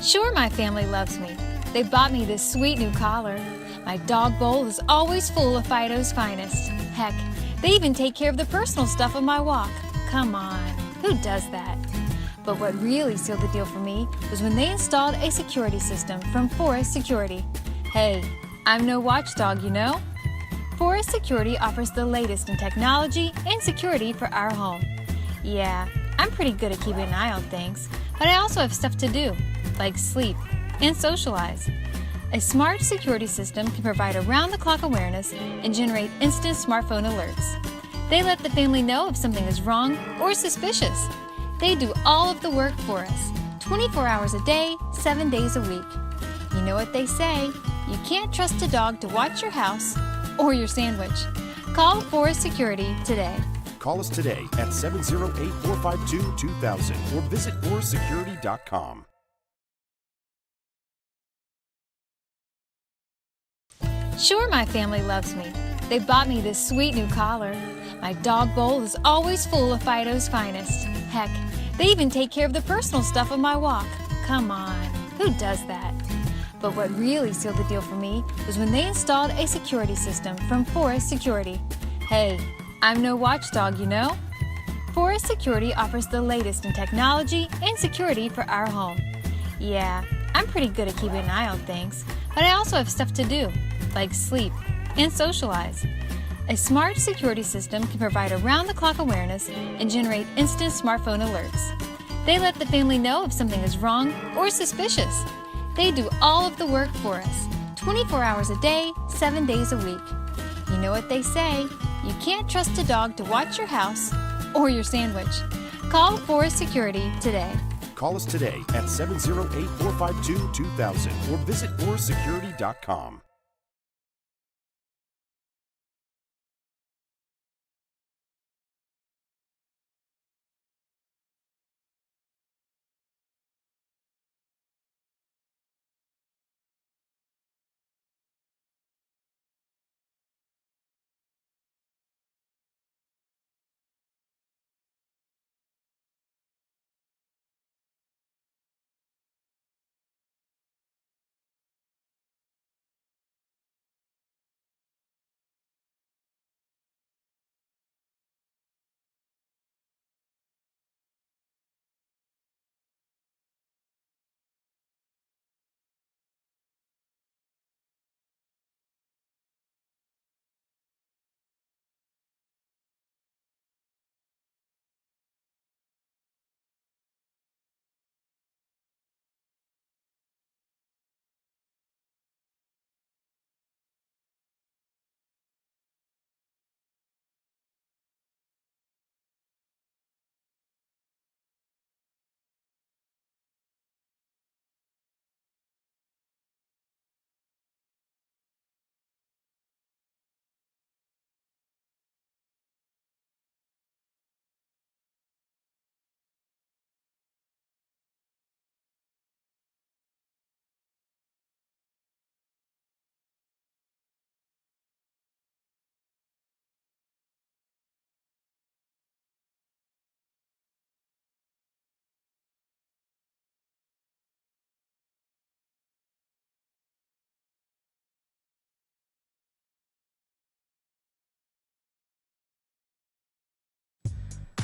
Sure, my family loves me. They bought me this sweet new collar. My dog bowl is always full of Fido's finest. Heck, they even take care of the personal stuff on my walk. Come on, who does that? But what really sealed the deal for me was when they installed a security system from Forest Security. Hey, I'm no watchdog, you know? Forest Security offers the latest in technology and security for our home. Yeah, I'm pretty good at keeping an eye on things, but I also have stuff to do, like sleep and socialize. A smart security system can provide around-the-clock awareness and generate instant smartphone alerts. They let the family know if something is wrong or suspicious. They do all of the work for us, 24 hours a day, 7 days a week. You know what they say, you can't trust a dog to watch your house or your sandwich. Call Forest Security today. Call us today at 708-452-2000 or visit forestsecurity.com. Sure, my family loves me. They bought me this sweet new collar. My dog bowl is always full of Fido's finest. Heck, they even take care of the personal stuff on my walk. Come on, who does that? But what really sealed the deal for me was when they installed a security system from Forest Security. Hey, I'm no watchdog, you know? Forest Security offers the latest in technology and security for our home. Yeah, I'm pretty good at keeping an eye on things, but I also have stuff to do, like sleep and socialize. A smart security system can provide around-the-clock awareness and generate instant smartphone alerts. They let the family know if something is wrong or suspicious. They do all of the work for us, 24 hours a day, 7 days a week. You know what they say, you can't trust a dog to watch your house or your sandwich. Call Forest Security today. Call us today at 708-452-2000 or visit forestsecurity.com.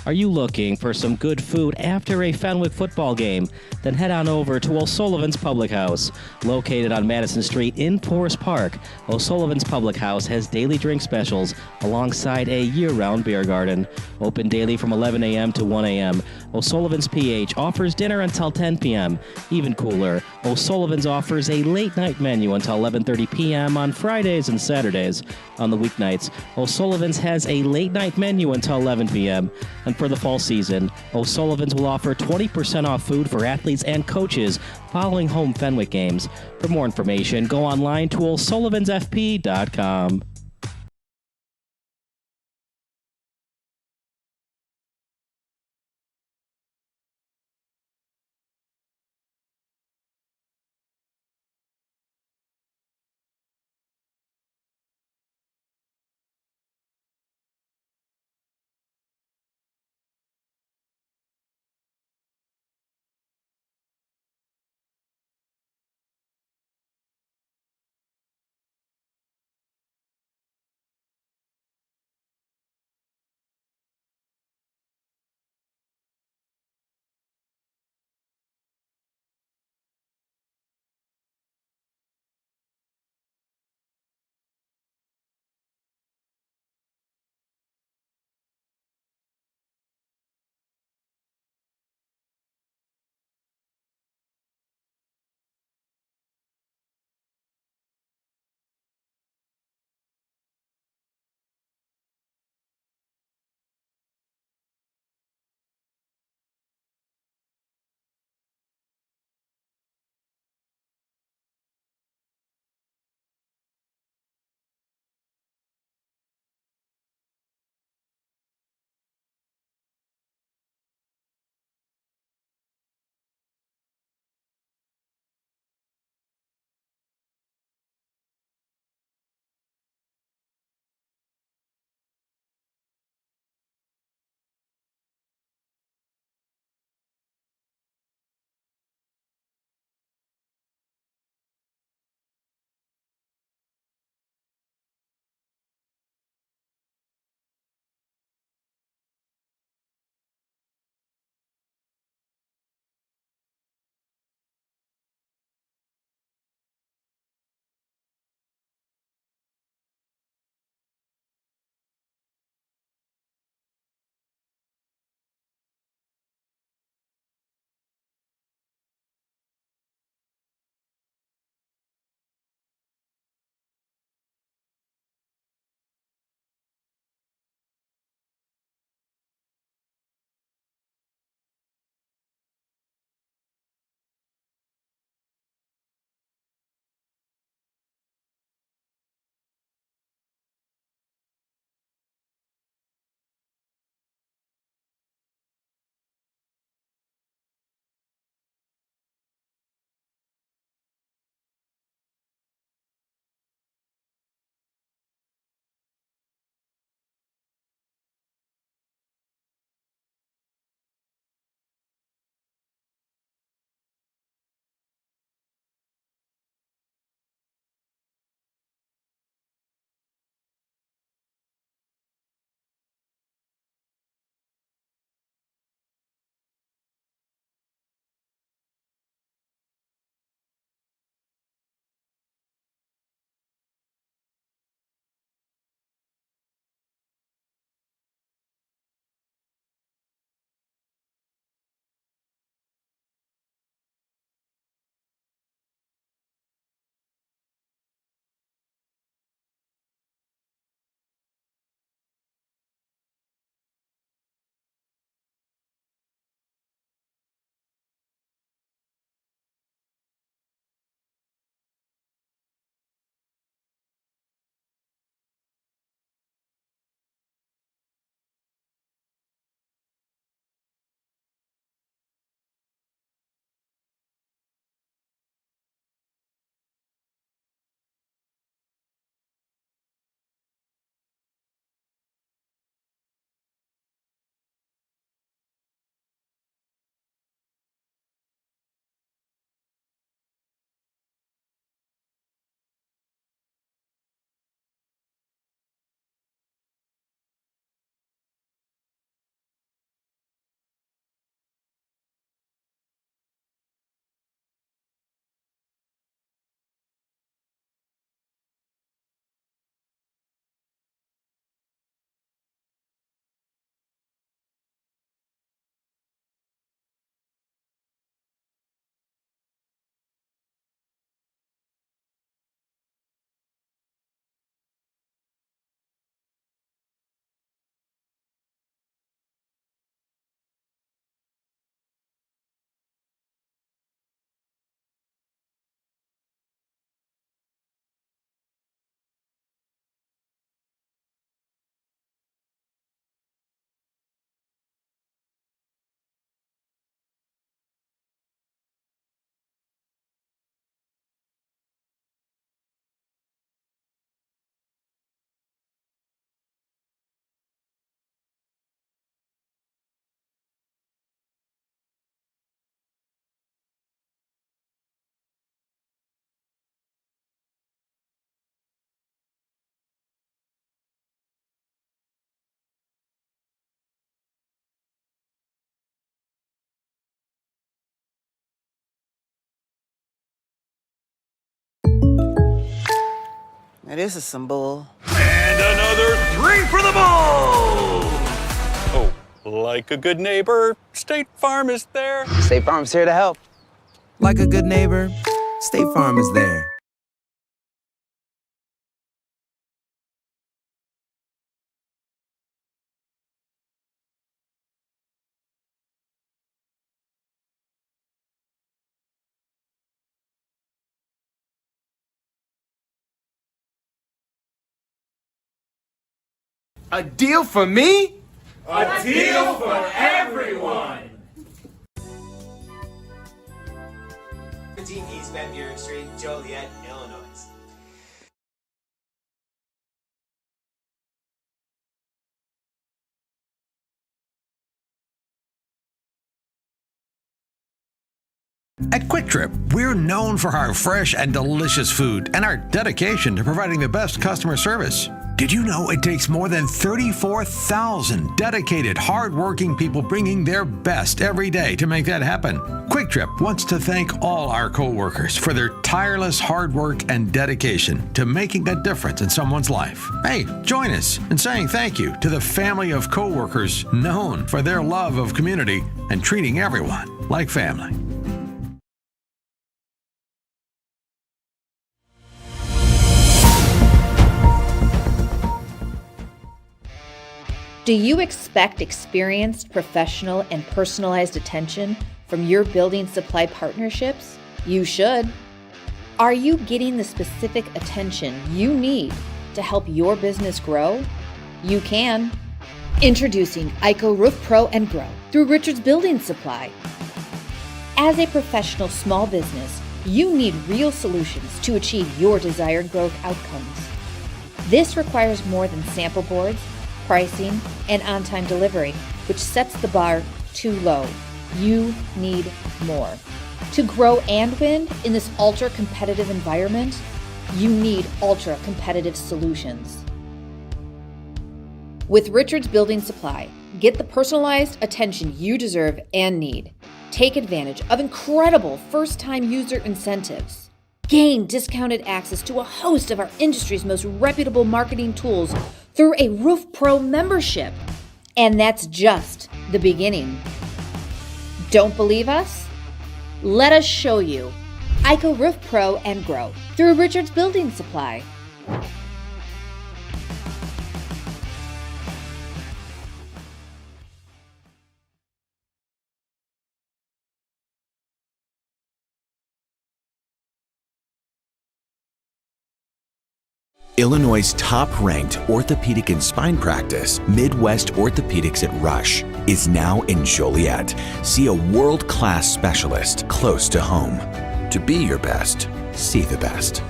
Are you looking for some good food after a Fenwick football game? Then head on over to O'Sullivan's Public House. Located on Madison Street in Forest Park, O'Sullivan's Public House has daily drink specials alongside a year-round beer garden. Open daily from 11 a.m. to 1 a.m. O'Sullivan's PH offers dinner until 10 p.m. Even cooler, O'Sullivan's offers a late-night menu until 11:30 p.m. on Fridays and Saturdays. On the weeknights, O'Sullivan's has a late-night menu until 11 p.m. And for the fall season, O'Sullivan's will offer 20% off food for athletes and coaches following home Fenwick games. For more information, go online to o'sullivansfp.com. Now this is some bull. And another 3 for the ball! Oh, like a good neighbor, State Farm is there. State Farm's here to help. Like a good neighbor, State Farm is there. A deal for me? A deal for everyone! 17 East Van Buren Street, Joliet, Illinois. At Quick Trip, we're known for our fresh and delicious food and our dedication to providing the best customer service. Did you know it takes more than 34,000 dedicated, hard-working people bringing their best every day to make that happen? Quick Trip wants to thank all our co-workers for their tireless hard work and dedication to making a difference in someone's life. Hey, join us in saying thank you to the family of co-workers known for their love of community and treating everyone like family. Do you expect experienced, professional, and personalized attention from your building supply partnerships? You should. Are you getting the specific attention you need to help your business grow? You can. Introducing IHSA Roof Pro and Grow through Richards Building Supply. As a professional small business, you need real solutions to achieve your desired growth outcomes. This requires more than sample boards, pricing, and on-time delivery, which sets the bar too low. You need more. To grow and win in this ultra-competitive environment, you need ultra-competitive solutions. With Richards Building Supply, get the personalized attention you deserve and need. Take advantage of incredible first-time user incentives. Gain discounted access to a host of our industry's most reputable marketing tools through a Roof Pro membership. And that's just the beginning. Don't believe us? Let us show you. IHSA Roof Pro and Grow through Richards Building Supply. Illinois' top-ranked orthopedic and spine practice, Midwest Orthopedics at Rush, is now in Joliet. See a world-class specialist close to home. To be your best, see the best.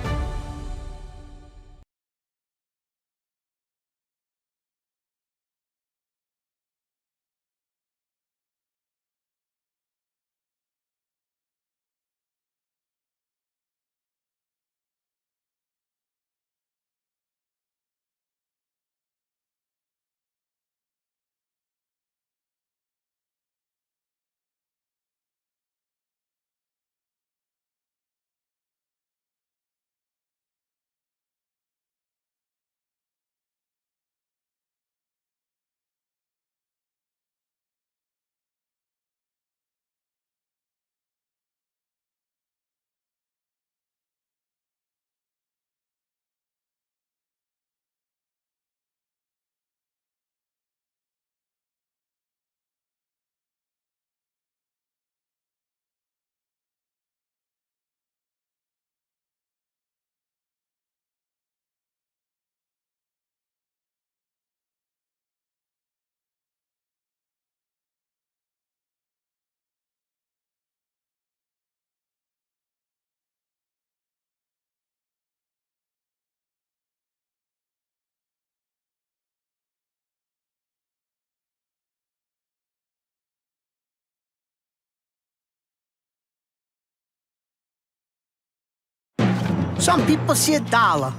Some people see a dollar.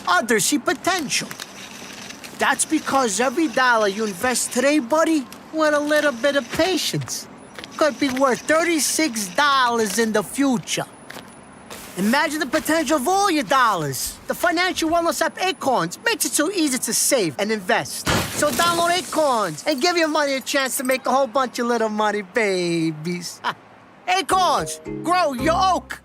Others see potential. That's because every dollar you invest today, buddy, with a little bit of patience, could be worth $36 in the future. Imagine the potential of all your dollars. The financial wellness app Acorns makes it so easy to save and invest. So download Acorns and give your money a chance to make a whole bunch of little money babies. Acorns, grow your oak.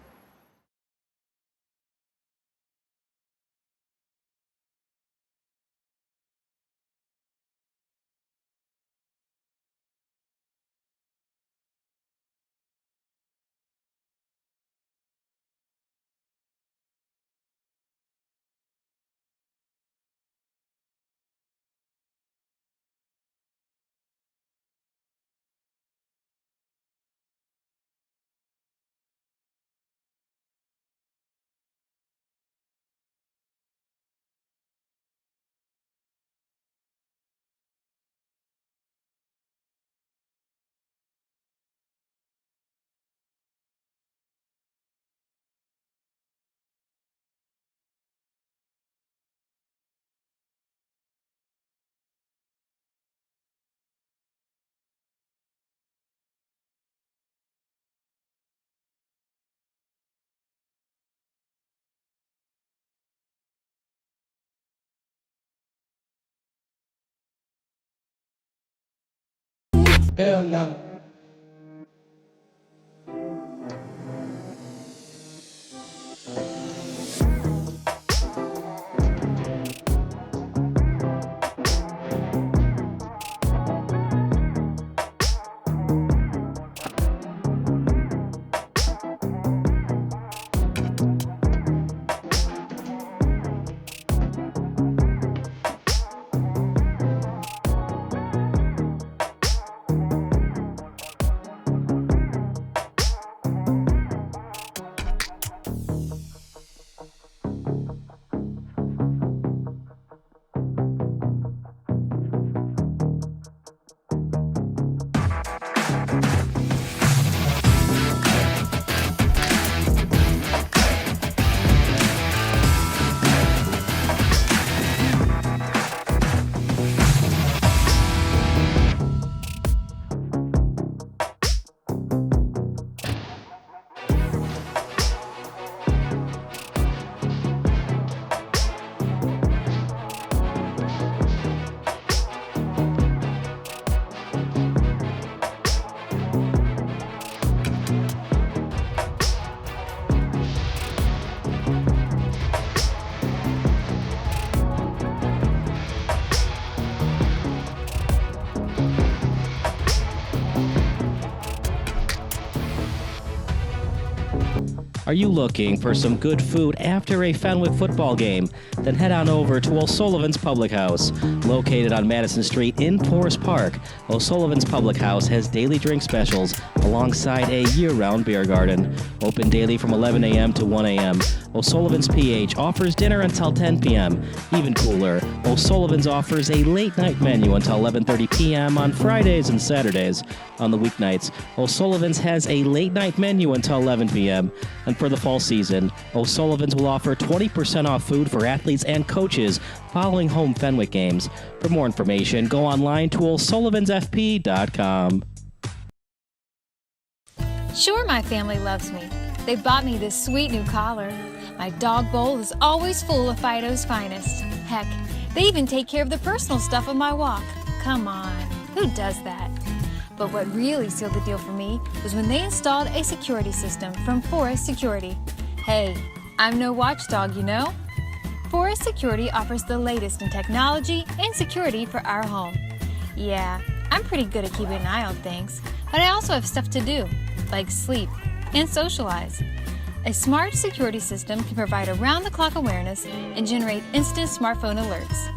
Hell no. Are you looking for some good food after a Fenwick football game? Then head on over to O'Sullivan's Public House. Located on Madison Street in Forest Park, O'Sullivan's Public House has daily drink specials alongside a year-round beer garden. Open daily from 11 a.m. to 1 a.m. O'Sullivan's PH offers dinner until 10 p.m. Even cooler, O'Sullivan's offers a late-night menu until 11:30 p.m. on Fridays and Saturdays. On the weeknights, O'Sullivan's has a late-night menu until 11 p.m. And for the fall season, O'Sullivan's will offer 20% off food for athletes and coaches following home Fenwick games. For more information, go online to o'sullivansfp.com. Sure, my family loves me. They bought me this sweet new collar. My dog bowl is always full of Fido's finest. Heck, they even take care of the personal stuff on my walk. Come on, who does that? But what really sealed the deal for me was when they installed a security system from Forest Security. Hey, I'm no watchdog, you know? Forest Security offers the latest in technology and security for our home. Yeah, I'm pretty good at keeping an eye on things, but I also have stuff to do, like sleep and socialize. A smart security system can provide around-the-clock awareness and generate instant smartphone alerts.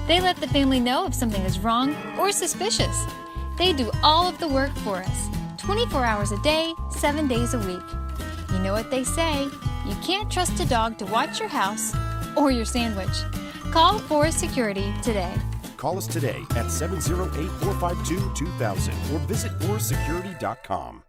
They let the family know if something is wrong or suspicious. They do all of the work for us, 24 hours a day, 7 days a week. You know what they say, you can't trust a dog to watch your house or your sandwich. Call Forest Security today. Call us today at 708-452-2000 or visit forestsecurity.com.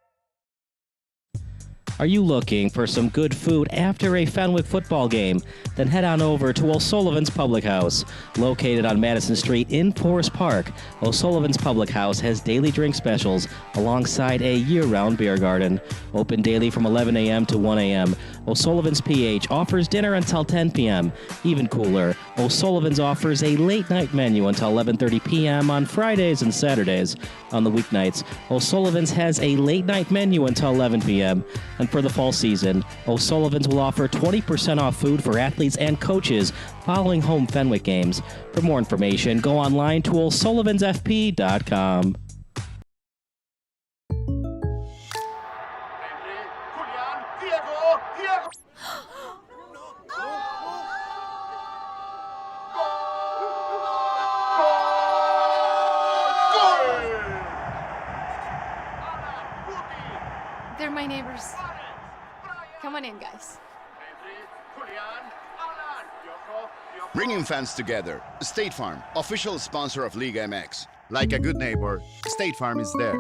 Are you looking for some good food after a Fenwick football game? Then head on over to O'Sullivan's Public House. Located on Madison Street in Forest Park, O'Sullivan's Public House has daily drink specials alongside a year-round beer garden. Open daily from 11 a.m. to 1 a.m. O'Sullivan's PH offers dinner until 10 p.m. Even cooler, O'Sullivan's offers a late-night menu until 11:30 p.m. on Fridays and Saturdays. On the weeknights, O'Sullivan's has a late-night menu until 11 p.m. And for the fall season, O'Sullivan's will offer 20% off food for athletes and coaches following home Fenwick games. For more information, go online to o'sullivansfp.com. They're my neighbors. Come on in, guys. Bringing fans together. State Farm, official sponsor of Liga MX. Like a good neighbor, State Farm is there.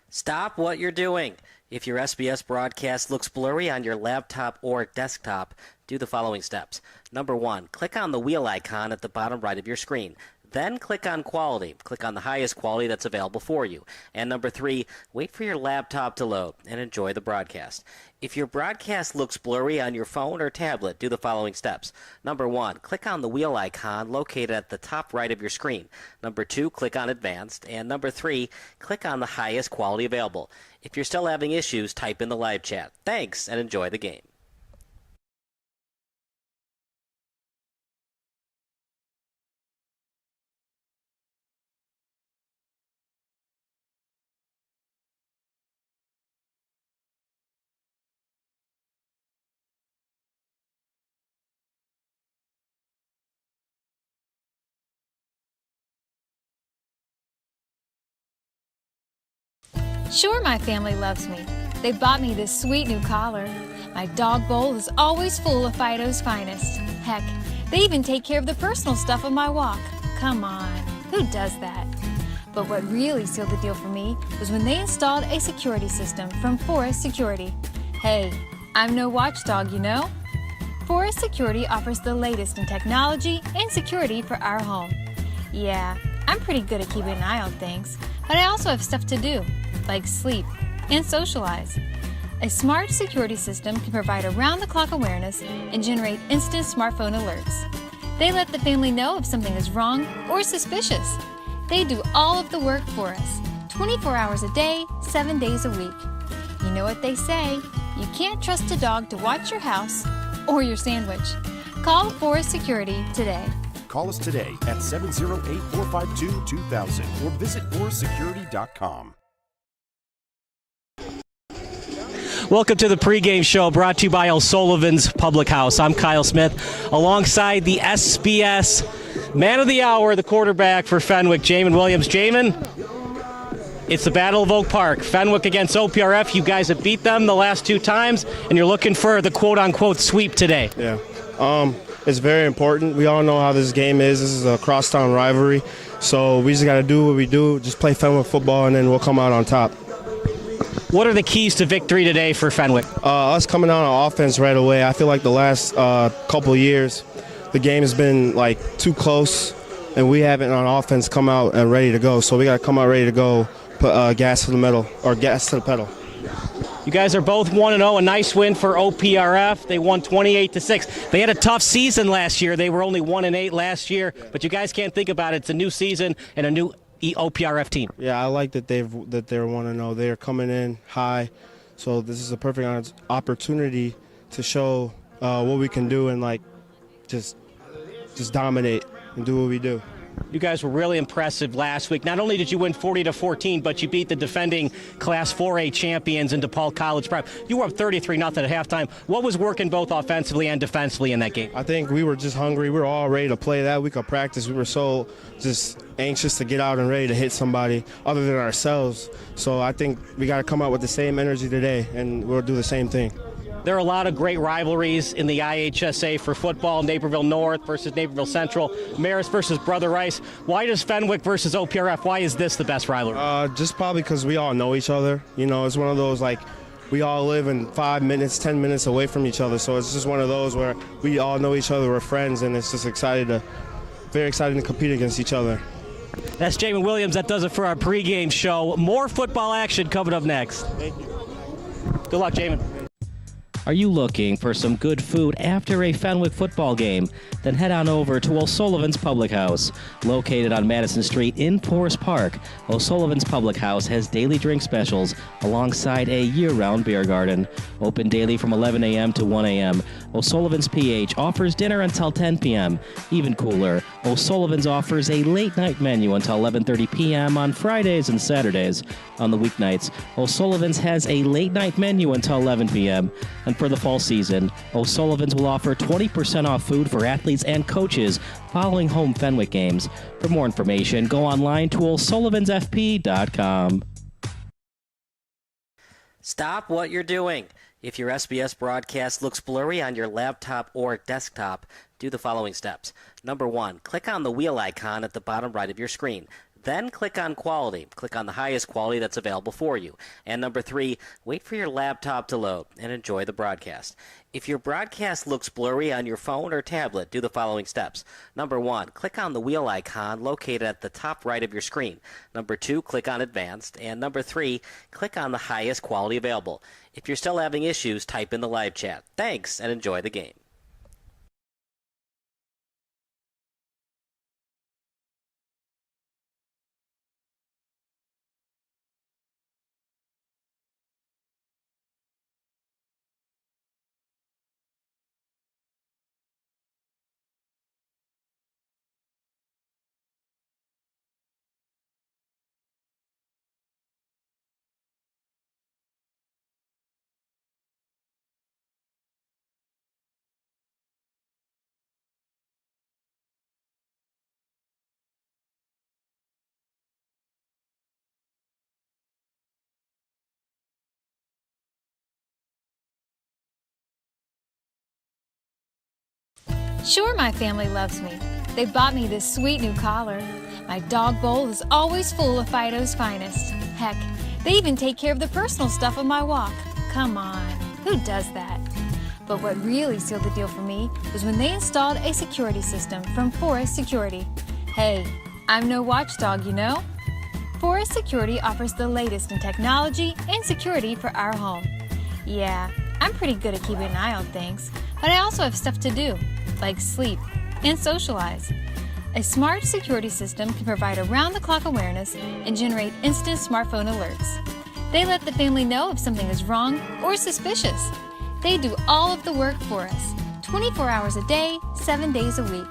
Stop what you're doing. If your SBS broadcast looks blurry on your laptop or desktop, do the following steps. Number 1, click on the wheel icon at the bottom right of your screen. Then click on quality. Click on the highest quality that's available for you. And number 3, wait for your laptop to load and enjoy the broadcast. If your broadcast looks blurry on your phone or tablet, do the following steps. Number 1, click on the wheel icon located at the top right of your screen. Number 2, click on advanced. And number 3, click on the highest quality available. If you're still having issues, type in the live chat. Thanks and enjoy the game. Sure, my family loves me. They bought me this sweet new collar. My dog bowl is always full of Fido's finest. Heck, they even take care of the personal stuff of my walk. Come on, who does that? But what really sealed the deal for me was when they installed a security system from Forest Security. Hey, I'm no watchdog, you know? Forest Security offers the latest in technology and security for our home. Yeah, I'm pretty good at keeping an eye on things, but I also have stuff to do, like sleep and socialize. A smart security system can provide around-the-clock awareness and generate instant smartphone alerts. They let the family know if something is wrong or suspicious. They do all of the work for us, 24 hours a day, 7 days a week. You know what they say, you can't trust a dog to watch your house or your sandwich. Call Forest Security today. Call us today at 708-452-2000 or visit forestsecurity.com. Welcome to the pregame show brought to you by O'Sullivan's Public House. I'm Kyle Smith alongside the SBS Man of the Hour, the quarterback for Fenwick, Jamin Williams. Jamin, it's the Battle of Oak Park. Fenwick against OPRF. You guys have beat them the last 2 times, and you're looking for the quote-unquote sweep today. Yeah. It's very important. We all know how this game is. This is a crosstown rivalry. So we just got to do what we do, just play Fenwick football, and then we'll come out on top. What are the keys to victory today for Fenwick? Us coming out on offense right away. I feel like the last couple of years, the game has been like too close, and we haven't on offense come out and ready to go. So we got to come out ready to go, put gas to the metal or gas to the pedal. You guys are both 1-0, a nice win for OPRF. They won 28-6. They had a tough season last year. They were only 1-8 last year, but you guys can't think about it. It's a new season and a new OPRF team. Yeah, I like that they're 1-0. They're coming in high, so this is a perfect opportunity to show what we can do and like just dominate and do what we do. You guys were really impressive last week. Not only did you win 40-14, but you beat the defending Class 4A champions in DePaul College Prep. You were up 33-0 at halftime. What was working both offensively and defensively in that game? I think we were just hungry. We were all ready to play that week of practice. We were so just anxious to get out and ready to hit somebody other than ourselves. So I think we got to come out with the same energy today, and we'll do the same thing. There are a lot of great rivalries in the IHSA for football. Naperville North versus Naperville Central, Marist versus Brother Rice. Why does Fenwick versus OPRF, why is this the best rivalry? Just probably because we all know each other. You know, it's one of those, like, we all live in 5 minutes, 10 minutes away from each other. So it's just one of those where we all know each other, we're friends, and it's just very exciting to compete against each other. That's Jamin Williams. That does it for our pregame show. More football action coming up next. Thank you. Good luck, Jamin. Are you looking for some good food after a Fenwick football game? Then head on over to O'Sullivan's Public House. Located on Madison Street in Forest Park, O'Sullivan's Public House has daily drink specials alongside a year-round beer garden. Open daily from 11 a.m. to 1 a.m. O'Sullivan's PH offers dinner until 10 p.m. Even cooler, O'Sullivan's offers a late-night menu until 11:30 p.m. on Fridays and Saturdays. On the weeknights, O'Sullivan's has a late-night menu until 11 p.m. And for the fall season, O'Sullivan's will offer 20% off food for athletes and coaches following home Fenwick games. For more information, go online to o'sullivansfp.com. Stop what you're doing. If your SBS broadcast looks blurry on your laptop or desktop, do the following steps. Number 1, click on the wheel icon at the bottom right of your screen. Then click on quality. Click on the highest quality that's available for you. And number 3, wait for your laptop to load and enjoy the broadcast. If your broadcast looks blurry on your phone or tablet, do the following steps. Number 1, click on the wheel icon located at the top right of your screen. Number 2, click on advanced. And number 3, click on the highest quality available. If you're still having issues, type in the live chat. Thanks and enjoy the game. Sure, my family loves me. They bought me this sweet new collar. My dog bowl is always full of Fido's finest. Heck, they even take care of the personal stuff of my walk. Come on, who does that? But what really sealed the deal for me was when they installed a security system from Forest Security. Hey, I'm no watchdog, you know? Forest Security offers the latest in technology and security for our home. Yeah, I'm pretty good at keeping an eye on things, but I also have stuff to do, like sleep and socialize. A smart security system can provide around-the-clock awareness and generate instant smartphone alerts. They let the family know if something is wrong or suspicious. They do all of the work for us, 24 hours a day, 7 days a week.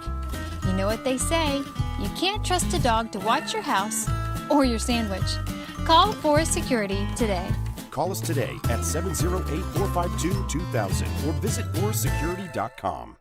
You know what they say, you can't trust a dog to watch your house or your sandwich. Call Forest Security today. Call us today at 708-452-2000 or visit forestsecurity.com.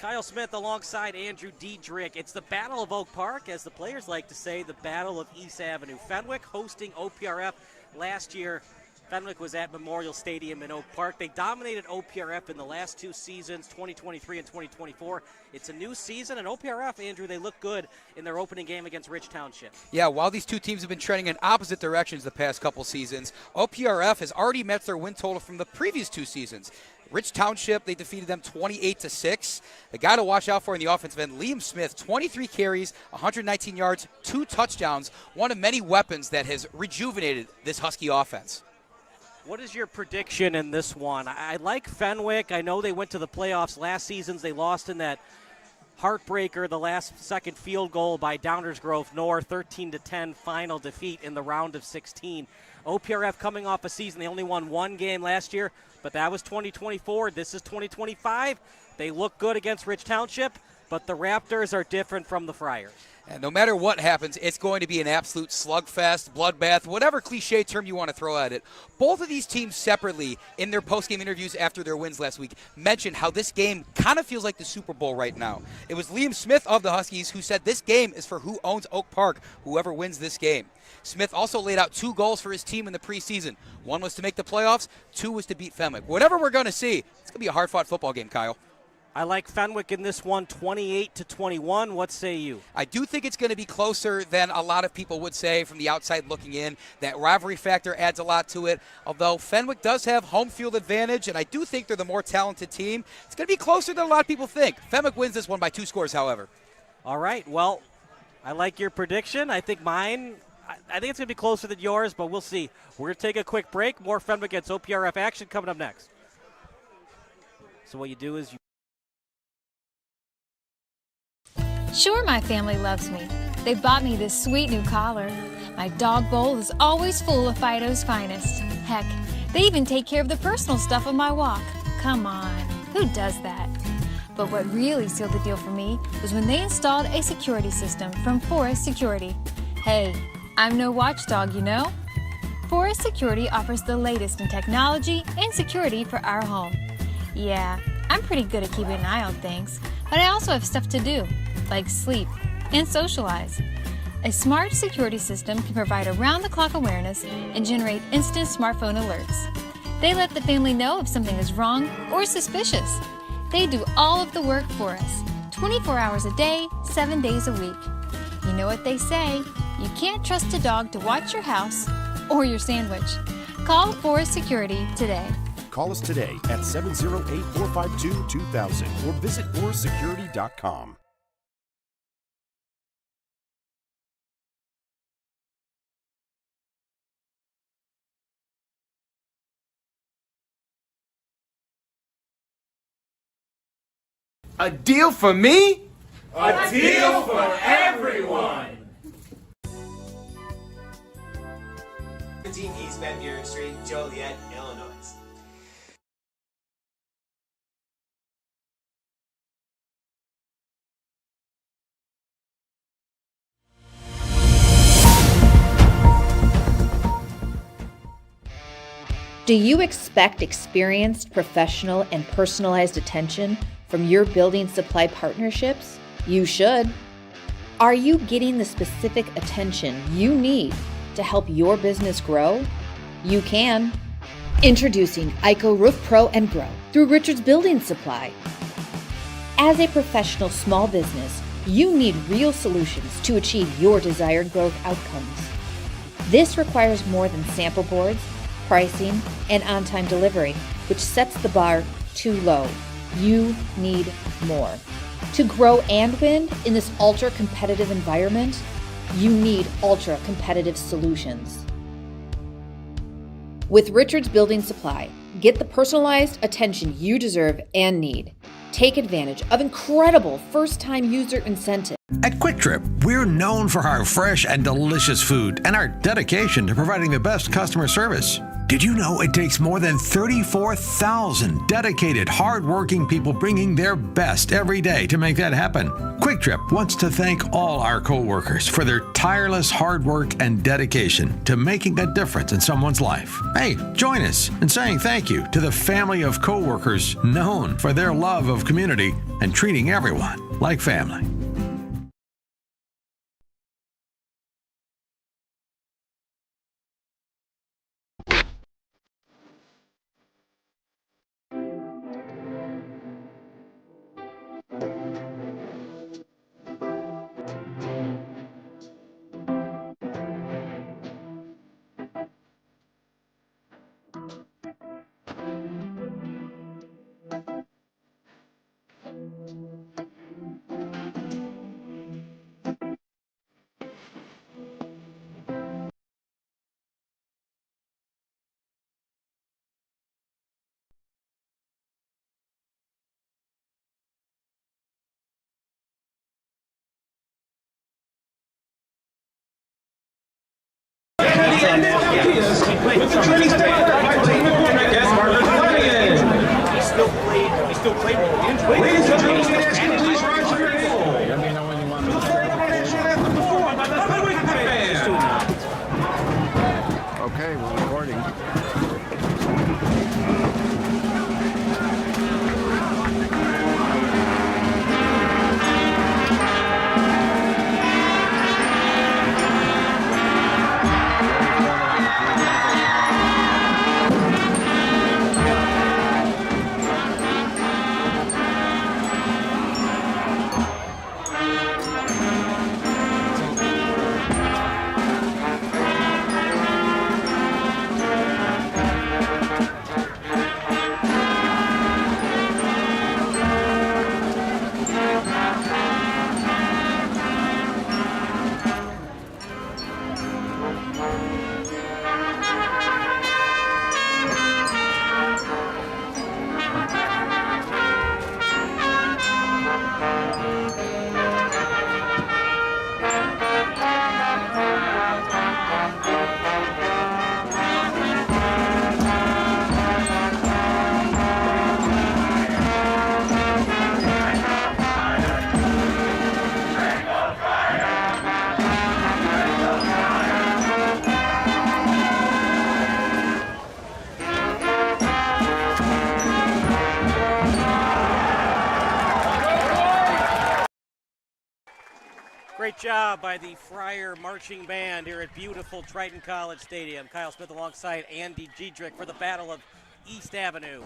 Kyle Smith alongside Andrew Diedrich. It's the Battle of Oak Park, as the players like to say, the Battle of East Avenue. Fenwick hosting OPRF last year. Fenwick was at Memorial Stadium in Oak Park. They dominated OPRF in the last two seasons, 2023 and 2024. It's a new season, and OPRF, Andrew, they look good in their opening game against Rich Township. Yeah, while these two teams have been trending in opposite directions the past couple seasons, OPRF has already met their win total from the previous two seasons. Rich Township, they defeated them 28-6. The guy to watch out for in the offensive end, Liam Smith, 23 carries, 119 yards, 2 touchdowns, one of many weapons that has rejuvenated this Husky offense. What is your prediction in this one? I like Fenwick. I know they went to the playoffs last season. They lost in that heartbreaker, the last second field goal by Downers Grove North, 13-10 final defeat in the round of 16. OPRF coming off a season, they only won one game last year, but that was 2024. This is 2025. They look good against Rich Township, but the Raptors are different from the Friars. And no matter what happens, it's going to be an absolute slugfest, bloodbath, whatever cliche term you want to throw at it. Both of these teams separately, in their postgame interviews after their wins last week, mentioned how this game kind of feels like the Super Bowl right now. It was Liam Smith of the Huskies who said this game is for who owns Oak Park, whoever wins this game. Smith also laid out 2 goals for his team in the preseason. 1 was to make the playoffs, 2 was to beat Fenwick. Whatever we're going to see, it's going to be a hard-fought football game, Kyle. I like Fenwick in this one, 28-21. What say you? I do think it's going to be closer than a lot of people would say from the outside looking in. That rivalry factor adds a lot to it. Although Fenwick does have home field advantage, and I do think they're the more talented team, it's going to be closer than a lot of people think. Fenwick wins this one by 2 scores, however. All right. Well, I like your prediction. I think mine, I think it's going to be closer than yours, but we'll see. We're going to take a quick break. More Fenwick against OPRF action coming up next. So what you do is you Sure, my family loves me. They bought me this sweet new collar. My dog bowl is always full of Fido's finest. Heck, they even take care of the personal stuff on my walk. Come on, who does that? But what really sealed the deal for me was when they installed a security system from Forest Security. Hey, I'm no watchdog, you know? Forest Security offers the latest in technology and security for our home. Yeah, I'm pretty good at keeping an eye on things, but I also have stuff to do, like sleep and socialize. A smart security system can provide around-the-clock awareness and generate instant smartphone alerts. They let the family know if something is wrong or suspicious. They do all of the work for us, 24 hours a day, 7 days a week. You know what they say, you can't trust a dog to watch your house or your sandwich. Call Forest Security today. Call us today at 708-452-2000 or visit forestsecurity.com. A deal for me? A deal for everyone! 17 East Van Buren Street, Joliet, Illinois. Do you expect experienced, professional, and personalized attention from your building supply partnerships? You should. Are you getting the specific attention you need to help your business grow? You can. Introducing IHSA Roof Pro and Grow through Richards Building Supply. As a professional small business, you need real solutions to achieve your desired growth outcomes. This requires more than sample boards, pricing, and on-time delivery, which sets the bar too low. You need more. To grow and win in this ultra-competitive environment, you need ultra-competitive solutions. With Richards Building Supply, get the personalized attention you deserve and need. Take advantage of incredible first-time user incentives. At Quick Trip, we're known for our fresh and delicious food and our dedication to providing the best customer service. Did you know it takes more than 34,000 dedicated, hardworking people bringing their best every day to make that happen? Quick Trip wants to thank all our coworkers for their tireless hard work and dedication to making a difference in someone's life. Hey, join us in saying thank you to the family of coworkers known for their love of community and treating everyone like family. Okay, we're recording. Great job by the Friar Marching Band here at beautiful Triton College Stadium. Kyle Smith alongside Andy Giedrich for the Battle of East Avenue.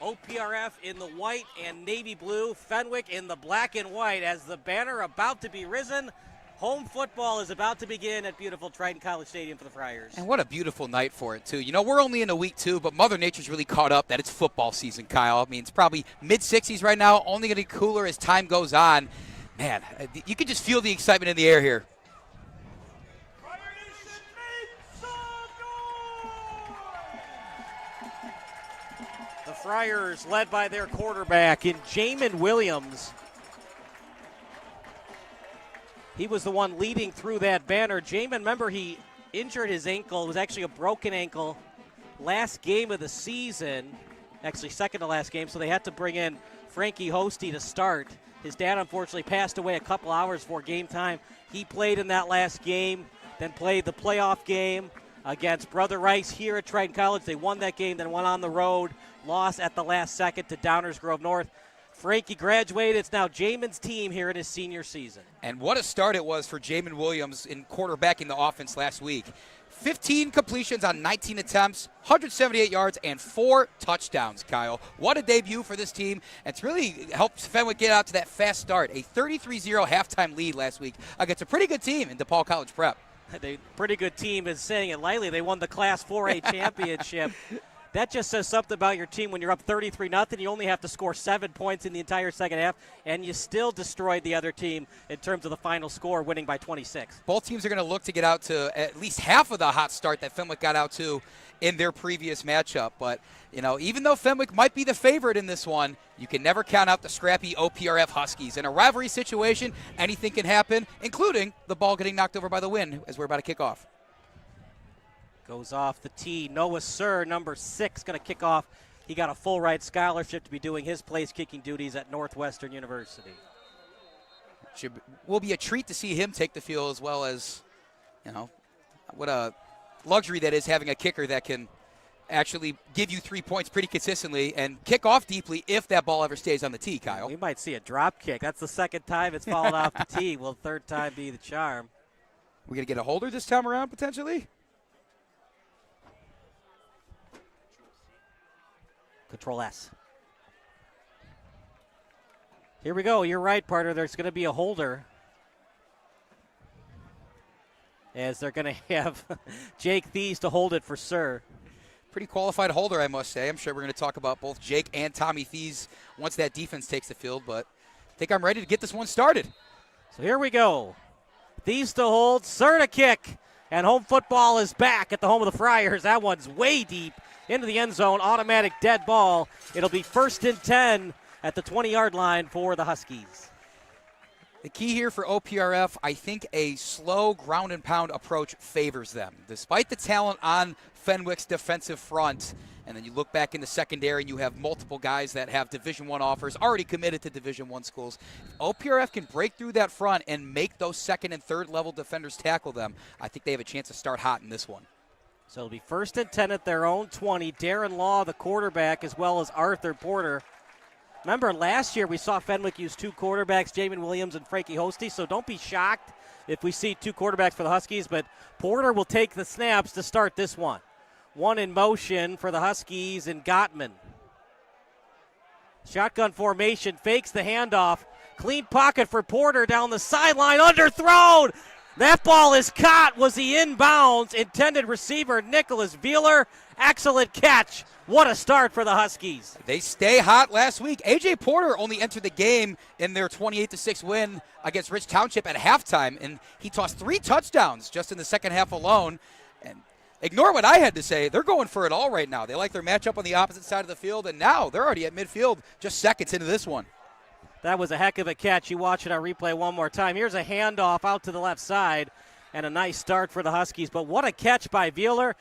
OPRF in the white and navy blue, Fenwick in the black and white as the banner about to be risen. Home football is about to begin at beautiful Triton College Stadium for the Friars. And what a beautiful night for it, too. You know, we're only in a week 2, but Mother Nature's really caught up that it's football season, Kyle. I mean, it's probably mid-60s right now, only going to get cooler as time goes on. Man, you can just feel the excitement in the air here. The Friars led by their quarterback in Jamin Williams. He was the one leading through that banner. Jamin, remember, he injured his ankle. It was actually a broken ankle last game of the season, actually second to last game, so they had to bring in Frankie Hosty to start. His dad, unfortunately, passed away a couple hours before game time. He played in that last game, then played the playoff game against Brother Rice here at Triton College. They won that game, then went on the road, lost at the last second to Downers Grove North. Frankie graduated. It's now Jamin's team here in his senior season. And what a start it was for Jamin Williams in quarterbacking the offense last week. 15 completions on 19 attempts, 178 yards, and 4 touchdowns, Kyle. What a debut for this team. It's really helped Fenwick get out to that fast start. A 33-0 halftime lead last week against a pretty good team in DePaul College Prep. The pretty good team is saying it lightly. They won the Class 4A championship. That just says something about your team when you're up 33-0. You only have to score 7 points in the entire second half, and you still destroyed the other team in terms of the final score, winning by 26. Both teams are going to look to get out to at least half of the hot start that Fenwick got out to in their previous matchup. But, you know, even though Fenwick might be the favorite in this one, you can never count out the scrappy OPRF Huskies. In a rivalry situation, anything can happen, including the ball getting knocked over by the wind as we're about to kick off. Goes off the tee. Noah Sir, number 6, going to kick off. He got a full ride scholarship to be doing his place kicking duties at Northwestern University. Will be a treat to see him take the field, as well as, what a luxury that is having a kicker that can actually give you 3 points pretty consistently and kick off deeply if that ball ever stays on the tee, Kyle. We might see a drop kick. That's the second time it's fallen off the tee. Will the third time be the charm? We're going to get a holder this time around, potentially? Control S. Here we go. You're right, partner. There's going to be a holder, as they're going to have Jake Thies to hold it for Sir. Pretty qualified holder, I must say. I'm sure we're going to talk about both Jake and Tommy Thies once that defense takes the field, but I think I'm ready to get this one started. So here we go. Thies to hold, Sir to kick, and home football is back at the home of the Friars. That one's way deep into the end zone. Automatic dead ball. It'll be 1st and 10 at the 20-yard line for the Huskies. The key here for OPRF, I think a slow ground and pound approach favors them. Despite the talent on Fenwick's defensive front, and then you look back in the secondary and you have multiple guys that have Division I offers already committed to Division I schools. If OPRF can break through that front and make those second and third level defenders tackle them, I think they have a chance to start hot in this one. So it'll be 1st and 10 at their own 20. Darren Law, the quarterback, as well as Arthur Porter. Remember, last year we saw Fenwick use 2 quarterbacks, Jamin Williams and Frankie Hosty, so don't be shocked if we see 2 quarterbacks for the Huskies, but Porter will take the snaps to start this one. One in motion for the Huskies and Gottman. Shotgun formation, fakes the handoff. Clean pocket for Porter down the sideline, underthrown. That ball is caught. Was he inbounds? Intended receiver Nicholas Wheeler. Excellent catch. What a start for the Huskies. They stay hot last week. A.J. Porter only entered the game in their 28-6 win against Rich Township at halftime, and he tossed 3 touchdowns just in the second half alone. And ignore what I had to say. They're going for it all right now. They like their matchup on the opposite side of the field, and now they're already at midfield just seconds into this one. That was a heck of a catch. You watch it on replay one more time. Here's a handoff out to the left side, and a nice start for the Huskies. But what a catch by Wheeler.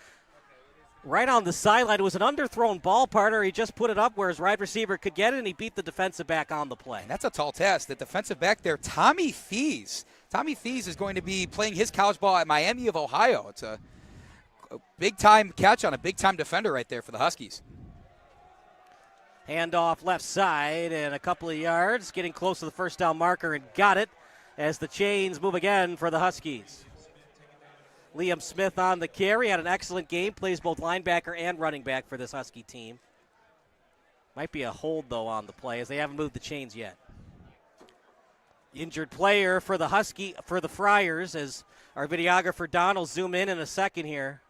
Right on the sideline. It was an underthrown ball, partner. He just put it up where his wide receiver could get it, and he beat the defensive back on the play. And that's a tall task. The defensive back there, Tommy Thies. Tommy Thies is going to be playing his college ball at Miami of Ohio. It's a big-time catch on a big-time defender right there for the Huskies. Handoff left side and a couple of yards, getting close to the first down marker, and got it as the chains move again for the Huskies. Liam Smith on the carry, had an excellent game, plays both linebacker and running back for this Husky team. Might be a hold, though, on the play, as they haven't moved the chains yet. Injured player for the Friars, as our videographer Don will zoom in a second here.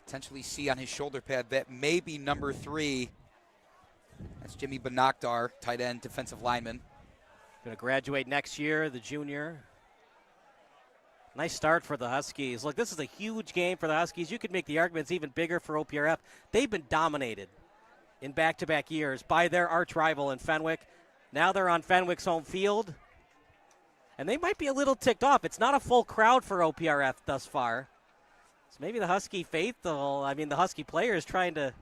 Potentially see on his shoulder pad that may be number 3. That's Jimmy Banakdar, tight end, defensive lineman. Going to graduate next year, the junior. Nice start for the Huskies. Look, this is a huge game for the Huskies. You could make the arguments even bigger for OPRF. They've been dominated in back-to-back years by their arch rival in Fenwick. Now they're on Fenwick's home field, and they might be a little ticked off. It's not a full crowd for OPRF thus far. So maybe the Husky faithful, the Husky players trying to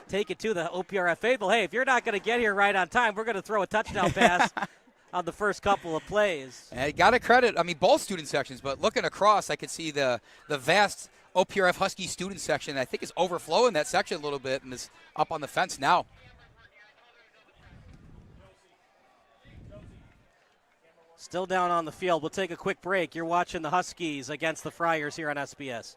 take it to the OPRF faithful. Hey, if you're not going to get here right on time, we're going to throw a touchdown pass on the first couple of plays. And got to credit, both student sections, but looking across, I could see the vast OPRF Husky student section. I think is overflowing that section a little bit and is up on the fence now. Still down on the field. We'll take a quick break. You're watching the Huskies against the Friars here on SBS.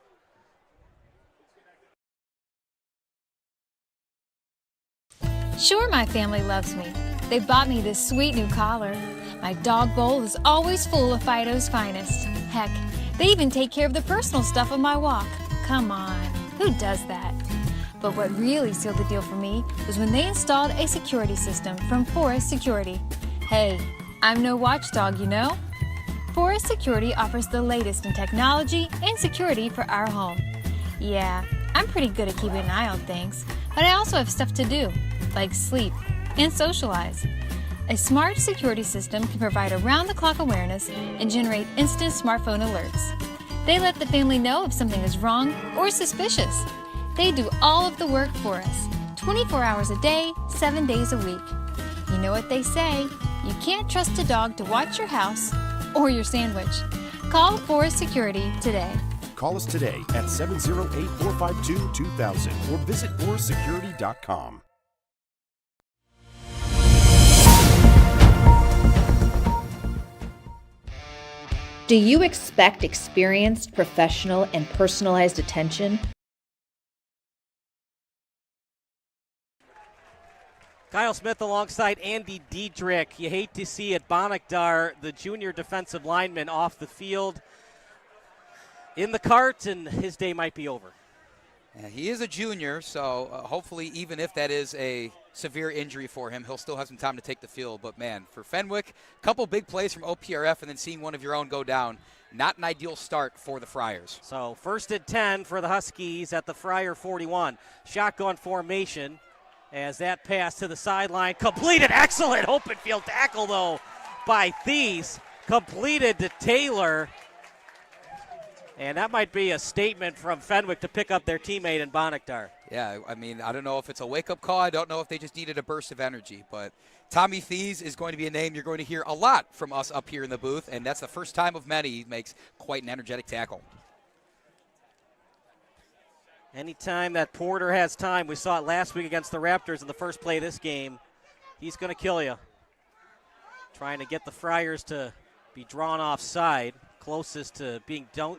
Sure, my family loves me. They bought me this sweet new collar. My dog bowl is always full of Fido's finest. Heck, they even take care of the personal stuff of my walk. Come on, who does that? But what really sealed the deal for me was when they installed a security system from Forest Security. Hey, I'm no watchdog, you know. Forest Security offers the latest in technology and security for our home. Yeah, I'm pretty good at keeping an eye on things, but I also have stuff to do, like sleep and socialize. A smart security system can provide around-the-clock awareness and generate instant smartphone alerts. They let the family know if something is wrong or suspicious. They do all of the work for us, 24 hours a day, 7 days a week. You know what they say, you can't trust a dog to watch your house or your sandwich. Call Forest Security today. Call us today at 708-452-2000 or visit forestsecurity.com. Do you expect experienced, professional, and personalized attention? Kyle Smith alongside Andy Diedrich. You hate to see it. Bonigdar, the junior defensive lineman, off the field in the cart, and his day might be over. Yeah, he is a junior, so hopefully even if that is a severe injury for him, he'll still have some time to take the field. But, man, for Fenwick, a couple big plays from OPRF and then seeing one of your own go down, not an ideal start for the Friars. So first and 10 for the Huskies at the Friar 41. Shotgun formation as that pass to the sideline. Completed. Excellent open field tackle, though, by Thies. Completed to Taylor. And that might be a statement from Fenwick to pick up their teammate in Bonigdar. Yeah, I mean, I don't know if it's a wake-up call. I don't know if they just needed a burst of energy. But Tommy Thies is going to be a name you're going to hear a lot from us up here in the booth, and that's the first time of many he makes quite an energetic tackle. Anytime that Porter has time, we saw it last week against the Raptors in the first play of this game, he's going to kill you. Trying to get the Friars to be drawn offside. Closest to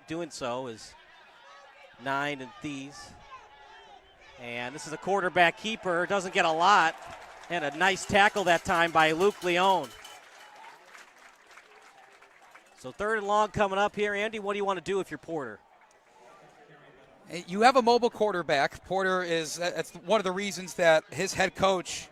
doing so is 9 and Thies. And this is a quarterback keeper. Doesn't get a lot. And a nice tackle that time by Luke Leone. So third and long coming up here. Andy, what do you want to do if you're Porter? You have a mobile quarterback. Porter that's one of the reasons that his head coach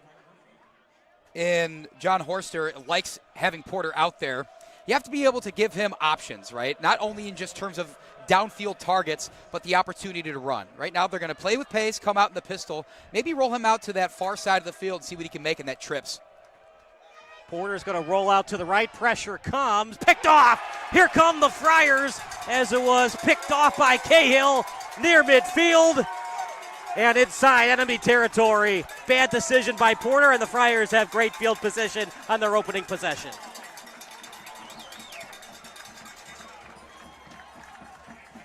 in John Horster likes having Porter out there. You have to be able to give him options, right? Not only in just terms of downfield targets, but the opportunity to run. Right now they're going to play with pace, come out in the pistol, maybe roll him out to that far side of the field, see what he can make in that trips. Porter's going to roll out to the right. Pressure comes. Picked off. Here come the Friars as it was picked off by Cahill near midfield and inside enemy territory. Bad decision by Porter, and the Friars have great field position on their opening possession.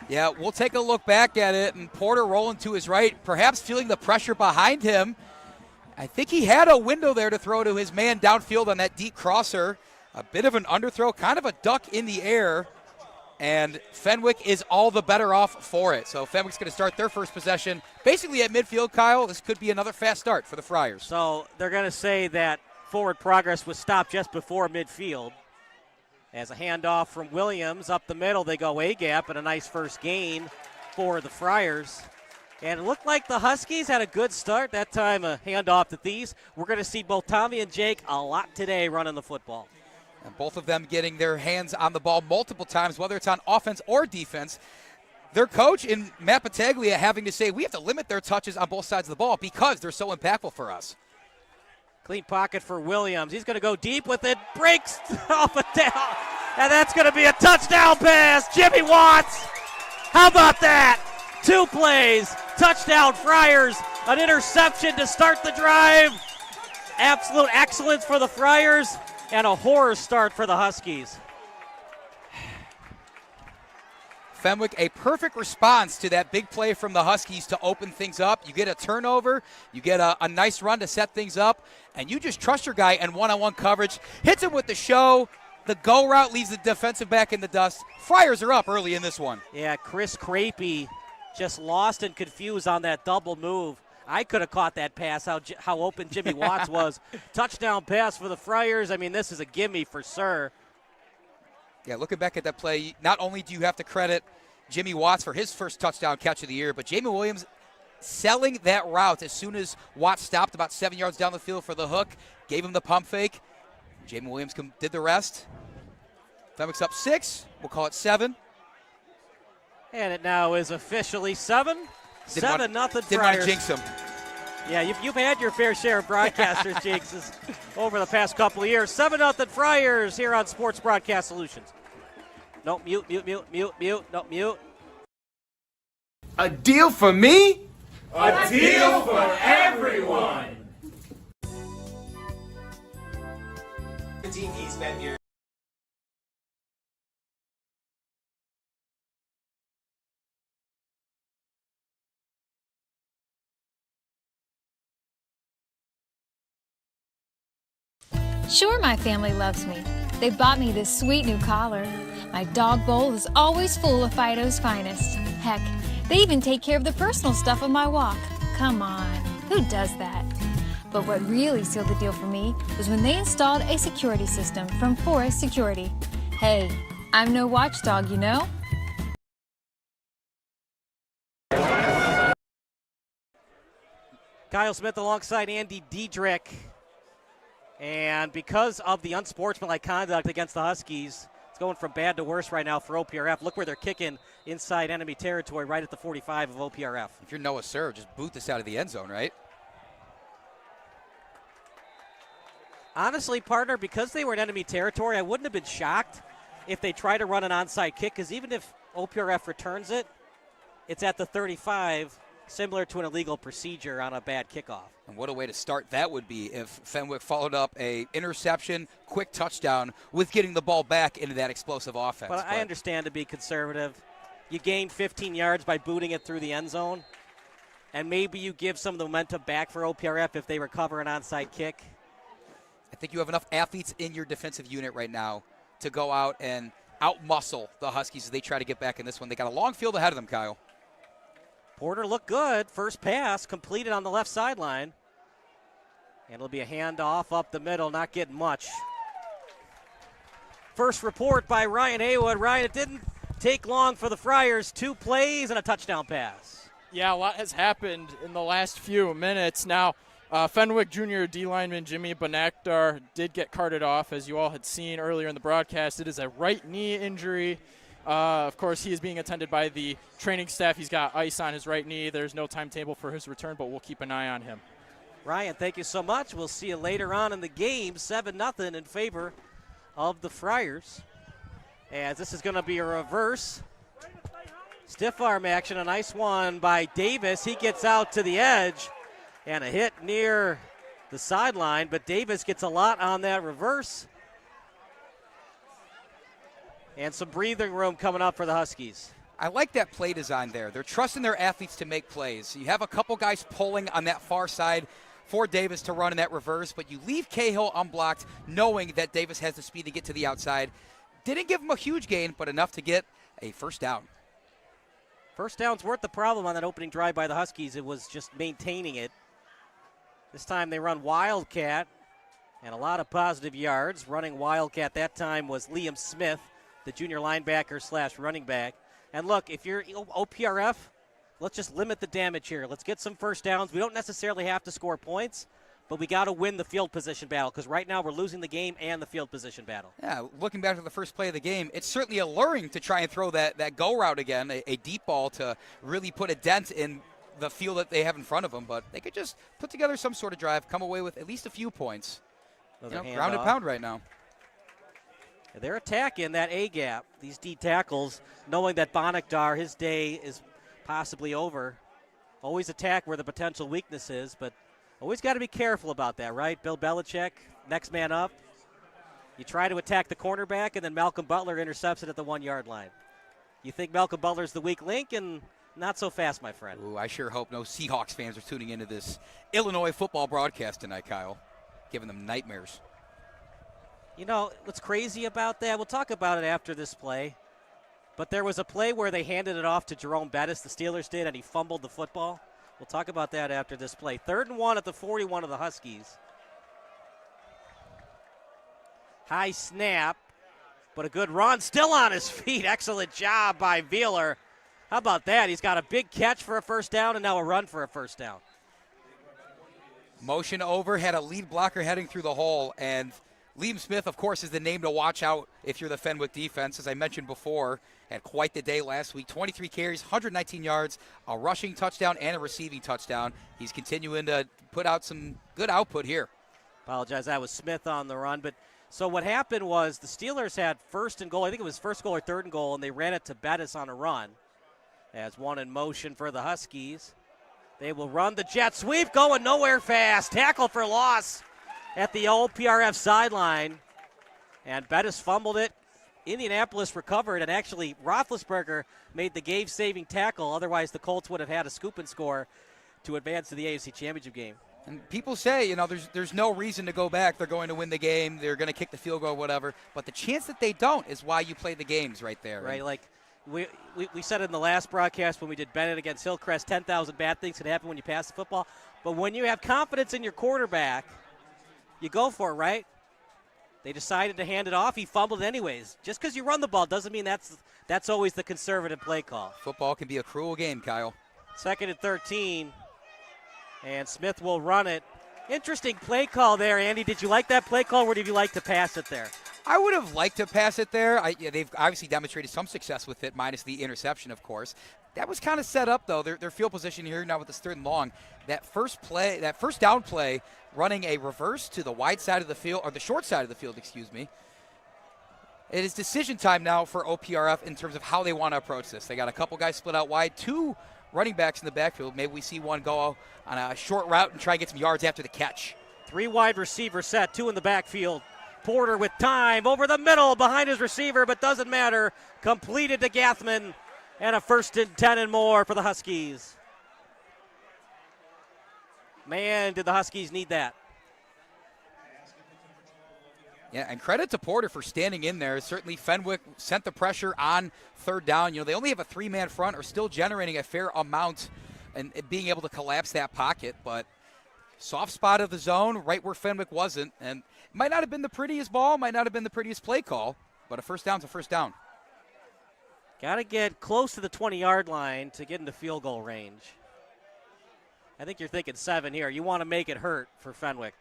Yeah, we'll take a look back at it, and Porter rolling to his right, perhaps feeling the pressure behind him. I think he had a window there to throw to his man downfield on that deep crosser. A bit of an underthrow, kind of a duck in the air, and Fenwick is all the better off for it. So Fenwick's going to start their first possession basically at midfield, Kyle. This could be another fast start for the Friars. So they're going to say that forward progress was stopped just before midfield. As a handoff from Williams up the middle, they go A-gap, and a nice first gain for the Friars. And it looked like the Huskies had a good start. That time a handoff to Thies. We're going to see both Tommy and Jake a lot today running the football. And both of them getting their hands on the ball multiple times, whether it's on offense or defense. Their coach in Matt Battaglia having to say we have to limit their touches on both sides of the ball because they're so impactful for us. Clean pocket for Williams. He's going to go deep with it. Breaks off a down. And that's going to be a touchdown pass. Jimmy Watts. How about that? 2 plays. Touchdown Friars. An interception to start the drive. Absolute excellence for the Friars. And a horror start for the Huskies. Fenwick, a perfect response to that big play from the Huskies to open things up. You get a turnover, you get a nice run to set things up, and you just trust your guy and one-on-one coverage. Hits him with the show. The go route leaves the defensive back in the dust. Friars are up early in this one. Yeah, Chris Crapey just lost and confused on that double move. I could have caught that pass, how open Jimmy Watts was. Touchdown pass for the Friars. I mean, this is a gimme for sure. Yeah, looking back at that play, not only do you have to credit Jimmy Watts for his first touchdown catch of the year, but Jamie Williams selling that route as soon as Watts stopped about 7 yards down the field for the hook, gave him the pump fake. Jamie Williams did the rest. Fenwick's up 6. We'll call it 7. And it now is officially 7. 7-0 Friars. Didn't want to jinx him. Yeah, you've had your fair share of broadcasters, Jakes, over the past couple of years. 7-0 Friars here on Sports Broadcast Solutions. No, mute. No, mute. A deal for me? A deal for everyone. 17 East Fenwick. Sure, my family loves me. They bought me this sweet new collar. My dog bowl is always full of Fido's finest. Heck, they even take care of the personal stuff of my walk. Come on, who does that? But what really sealed the deal for me was when they installed a security system from Forest Security. Hey, I'm no watchdog, you know? Kyle Smith alongside Andy Diedrich. And because of the unsportsmanlike conduct against the Huskies, it's going from bad to worse right now for OPRF. Look where they're kicking inside enemy territory, right at the 45 of OPRF. If you're Noah Serr, just boot this out of the end zone, right? Honestly, partner, because they were in enemy territory, I wouldn't have been shocked if they tried to run an onside kick, because even if OPRF returns it, it's at the 35, similar to an illegal procedure on a bad kickoff. And what a way to start that would be if Fenwick followed up a interception, quick touchdown with getting the ball back into that explosive offense. But I understand to be conservative. You gain 15 yards by booting it through the end zone, and maybe you give some of the momentum back for OPRF if they recover an onside kick. I think you have enough athletes in your defensive unit right now to go out and out-muscle the Huskies as they try to get back in this one. They got a long field ahead of them, Kyle. Porter looked good. First pass completed on the left sideline. And it'll be a handoff up the middle, not getting much. First report by Ryan Haywood. Ryan, it didn't take long for the Friars. 2 plays and a touchdown pass. Yeah, a lot has happened in the last few minutes. Now, Fenwick Junior D lineman Jimmy Bonakdar did get carted off, as you all had seen earlier in the broadcast. It is a right knee injury. Of course, he is being attended by the training staff. He's got ice on his right knee. There's no timetable for his return, but we'll keep an eye on him. Ryan, thank you so much. We'll see you later on in the game. 7-0 in favor of the Friars. As this is going to be a reverse. Stiff arm action, a nice one by Davis. He gets out to the edge and a hit near the sideline, but Davis gets a lot on that reverse. And some breathing room coming up for the Huskies. I like that play design there. They're trusting their athletes to make plays. You have a couple guys pulling on that far side for Davis to run in that reverse, but you leave Cahill unblocked knowing that Davis has the speed to get to the outside. Didn't give him a huge gain, but enough to get a first down. First downs weren't the problem on that opening drive by the Huskies. It was just maintaining it. This time they run Wildcat and a lot of positive yards. Running Wildcat that time was Liam Smith, the junior linebacker / running back. And look, if you're OPRF, let's just limit the damage here. Let's get some first downs. We don't necessarily have to score points, but we got to win the field position battle because right now we're losing the game and the field position battle. Yeah, looking back to the first play of the game, it's certainly alluring to try and throw that go route again, a deep ball to really put a dent in the field that they have in front of them, but they could just put together some sort of drive, come away with at least a few points. Ground and pound right now. They're attacking that A-gap, these D tackles, knowing that Bonakdar, his day is possibly over. Always attack where the potential weakness is, but always got to be careful about that, right? Bill Belichick, next man up. You try to attack the cornerback, and then Malcolm Butler intercepts it at the 1-yard line. You think Malcolm Butler's the weak link, and not so fast, my friend. Ooh, I sure hope no Seahawks fans are tuning into this Illinois football broadcast tonight, Kyle. Giving them nightmares. You know, what's crazy about that, we'll talk about it after this play, but there was a play where they handed it off to Jerome Bettis, the Steelers did, and he fumbled the football. We'll talk about that after this play. 3rd and 1 at the 41 of the Huskies. High snap, but a good run. Still on his feet. Excellent job by Veeler. How about that? He's got a big catch for a first down and now a run for a first down. Motion over, had a lead blocker heading through the hole, and Liam Smith, of course, is the name to watch out if you're the Fenwick defense. As I mentioned before, had quite the day last week. 23 carries, 119 yards, a rushing touchdown, and a receiving touchdown. He's continuing to put out some good output here. Apologize, that was Smith on the run. But so what happened was the Steelers had first and goal. I think it was first goal or third and goal, and they ran it to Bettis on a run. As one in motion for the Huskies. They will run the jet sweep, going nowhere fast. Tackle for loss at the OPRF sideline. And Bettis fumbled it. Indianapolis recovered, and actually Roethlisberger made the game-saving tackle. Otherwise, the Colts would have had a scoop and score to advance to the AFC Championship game. And people say, there's no reason to go back. They're going to win the game. They're going to kick the field goal, whatever. But the chance that they don't is why you play the games right there. Right, like we said in the last broadcast when we did Bennett against Hillcrest, 10,000 bad things can happen when you pass the football. But when you have confidence in your quarterback, you go for it, right? They decided to hand it off. He fumbled anyways. Just because you run the ball doesn't mean that's always the conservative play call. Football can be a cruel game, Kyle. 2nd and 13, and Smith will run it. Interesting play call there, Andy. Did you like that play call, or did you like to pass it there? I would have liked to pass it there. They've obviously demonstrated some success with it, minus the interception, of course. That was kind of set up, though. Their field position here now with this 3rd and long. That first down play, running a reverse to the wide side of the field, or the short side of the field, excuse me. It is decision time now for OPRF in terms of how they want to approach this. They got a couple guys split out wide, 2 running backs in the backfield. Maybe we see one go on a short route and try and get some yards after the catch. 3 wide receiver set, 2 in the backfield. Porter with time over the middle behind his receiver, but doesn't matter. Completed to Gathman, and a 1st and 10 and more for the Huskies. Man, did the Huskies need that. Yeah, and credit to Porter for standing in there. Certainly Fenwick sent the pressure on 3rd down. They only have a 3-man front, are still generating a fair amount and being able to collapse that pocket, but soft spot of the zone, right where Fenwick wasn't, and might not have been the prettiest ball, might not have been the prettiest play call, but a 1st down's a 1st down. Got to get close to the 20-yard line to get into field goal range. I think you're thinking 7 here. You want to make it hurt for Fenwick.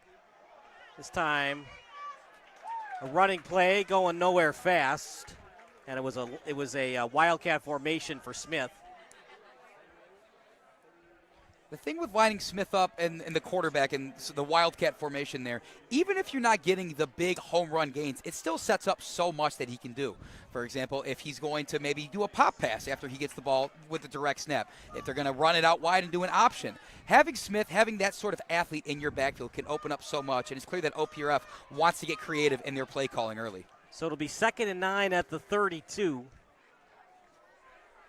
This time, a running play going nowhere fast, and it was a wildcat formation for Smith. The thing with lining Smith up and the quarterback and the wildcat formation there, even if you're not getting the big home run gains, it still sets up so much that he can do. For example, if he's going to maybe do a pop pass after he gets the ball with a direct snap, if they're going to run it out wide and do an option. Having Smith, having that sort of athlete in your backfield can open up so much, and it's clear that OPRF wants to get creative in their play calling early. So it'll be 2nd and 9 at the 32.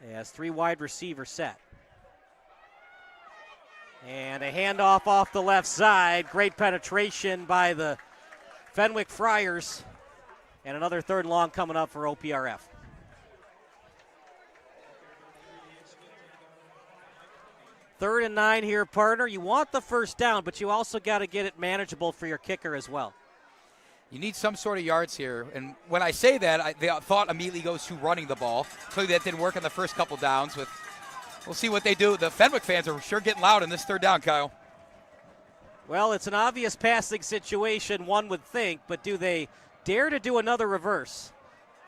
He has 3 wide receivers set. And a handoff off the left side. Great penetration by the Fenwick Friars. And another 3rd and long coming up for OPRF. Third and 9 here, partner. You want the 1st down, but you also got to get it manageable for your kicker as well. You need some sort of yards here. And when I say that, the thought immediately goes to running the ball. Clearly that didn't work on the first couple downs. We'll see what they do. The Fenwick fans are sure getting loud in this 3rd down, Kyle. Well, it's an obvious passing situation, one would think, but do they dare to do another reverse?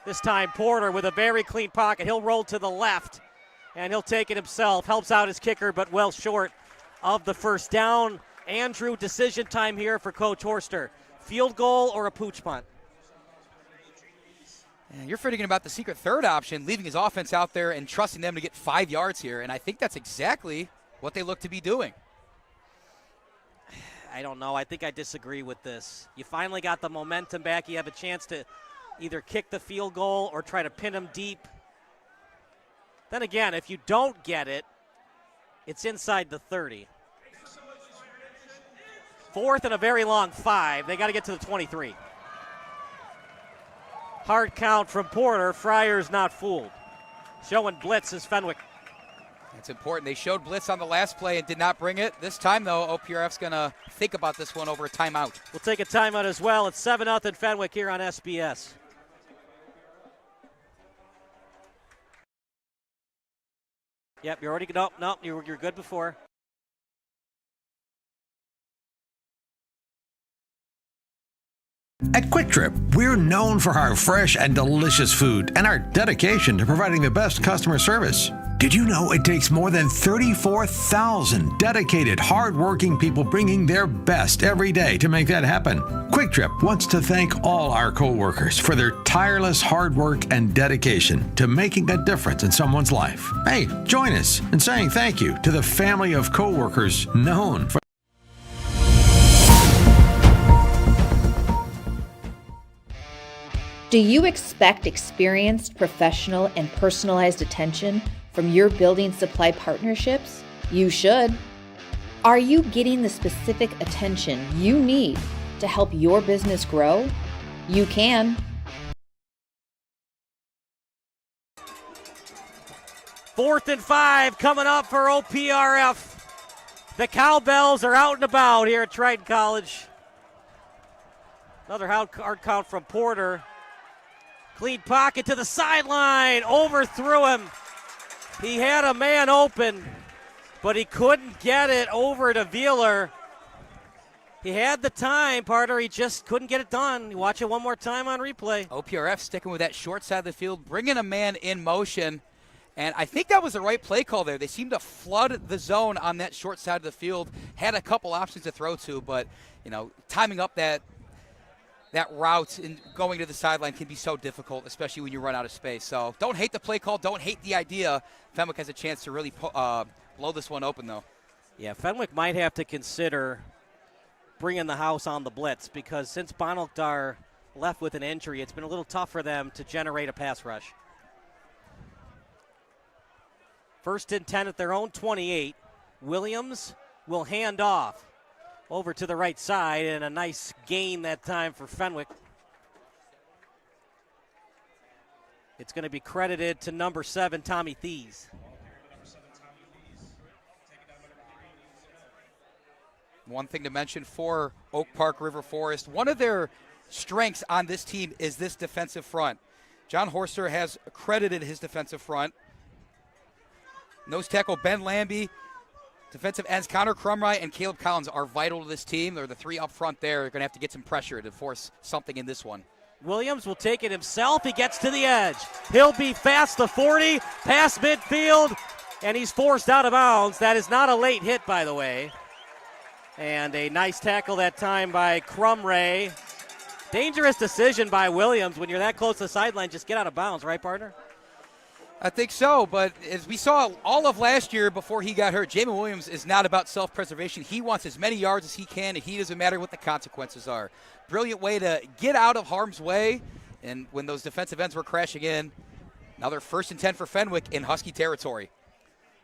This time Porter with a very clean pocket. He'll roll to the left, and he'll take it himself. Helps out his kicker, but well short of the 1st down. Andrew, decision time here for Coach Horster. Field goal or a pooch punt? You're forgetting about the secret 3rd option, leaving his offense out there and trusting them to get 5 yards here, and I think that's exactly what they look to be doing. I don't know. I think I disagree with this. You finally got the momentum back. You have a chance to either kick the field goal or try to pin him deep. Then again, if you don't get it, it's inside the 30. 4th and a very long 5. They got to get to the 23. Hard count from Porter. Friars not fooled. Showing blitz is Fenwick. That's important. They showed blitz on the last play and did not bring it. This time, though, OPRF's going to think about this one over a timeout. We'll take a timeout as well. It's 7-0 Fenwick here on SBS. Yep, you're already good. Nope, you're good before. At Quick Trip, we're known for our fresh and delicious food and our dedication to providing the best customer service. Did you know it takes more than 34,000 dedicated, hardworking people bringing their best every day to make that happen? Quick Trip wants to thank all our coworkers for their tireless hard work and dedication to making a difference in someone's life. Hey, join us in saying thank you to the family of coworkers known for. Do you expect experienced, professional, and personalized attention from your building supply partnerships? You should. Are you getting the specific attention you need to help your business grow? You can. Fourth and 5 coming up for OPRF. The Cowbells are out and about here at Triton College. Another hard count from Porter. Clean pocket to the sideline, overthrew him. He had a man open, but he couldn't get it over to Wheeler. He had the time, Parter, he just couldn't get it done. You watch it one more time on replay. OPRF sticking with that short side of the field, bringing a man in motion. And I think that was the right play call there. They seemed to flood the zone on that short side of the field. Had a couple options to throw to, but, you know, timing up that route and going to the sideline can be so difficult, especially when you run out of space. So don't hate the play call. Don't hate the idea. Fenwick has a chance to really blow this one open, though. Yeah, Fenwick might have to consider bringing the house on the blitz because since Bonalkdar left with an injury, it's been a little tough for them to generate a pass rush. 1st and 10 at their own 28. Williams will hand off over to the right side, and a nice gain that time for Fenwick. It's going to be credited to number 7, Tommy Thies. One thing to mention for Oak Park River Forest, one of their strengths on this team is this defensive front. John Horster has credited his defensive front. Nose tackle Ben Lambie, defensive ends Connor Crumry and Caleb Collins are vital to this team. They're the three up front there. They're going to have to get some pressure to force something in this one. Williams will take it himself. He gets to the edge. He'll be fast to 40, past midfield, and he's forced out of bounds. That is not a late hit, by the way. And a nice tackle that time by Crumry. Dangerous decision by Williams. When you're that close to the sideline, just get out of bounds, right, partner? I think so, but as we saw all of last year before he got hurt, Jamin Williams is not about self-preservation. He wants as many yards as he can, and he doesn't matter what the consequences are. Brilliant way to get out of harm's way, and when those defensive ends were crashing in, another 1st and 10 for Fenwick in Husky territory.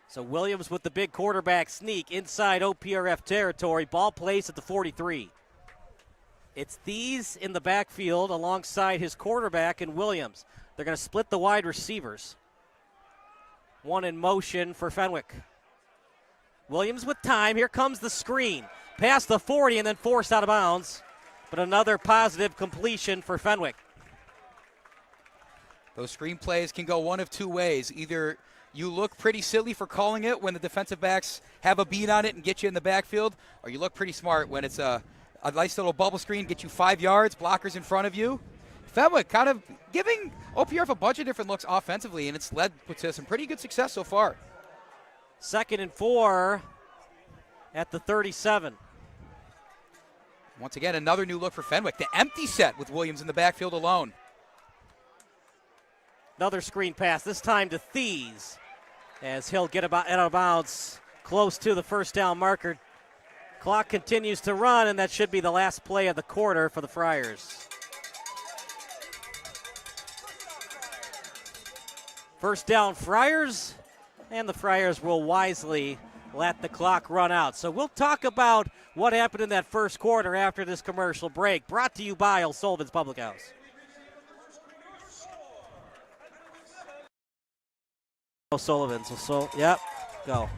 So Williams with the big quarterback sneak inside OPRF territory. Ball placed at the 43. It's Thies in the backfield alongside his quarterback and Williams. They're going to split the wide receivers. One in motion for Fenwick. Williams with time. Here comes the screen. Past the 40 and then forced out of bounds. But another positive completion for Fenwick. Those screen plays can go one of two ways. Either you look pretty silly for calling it when the defensive backs have a beat on it and get you in the backfield, or you look pretty smart when it's a nice little bubble screen, get you 5 yards, blockers in front of you. Fenwick kind of giving OPRF a bunch of different looks offensively, and it's led to some pretty good success so far. 2nd and 4 at the 37. Once again, another new look for Fenwick. The empty set with Williams in the backfield alone. Another screen pass, this time to Thies, as he'll get out of bounds close to the first down marker. Clock continues to run, and that should be the last play of the quarter for the Friars. First down, Friars, and the Friars will wisely let the clock run out. So we'll talk about what happened in that first quarter after this commercial break. Brought to you by O'Sullivan's Public House. O'Sullivan's, yep, go.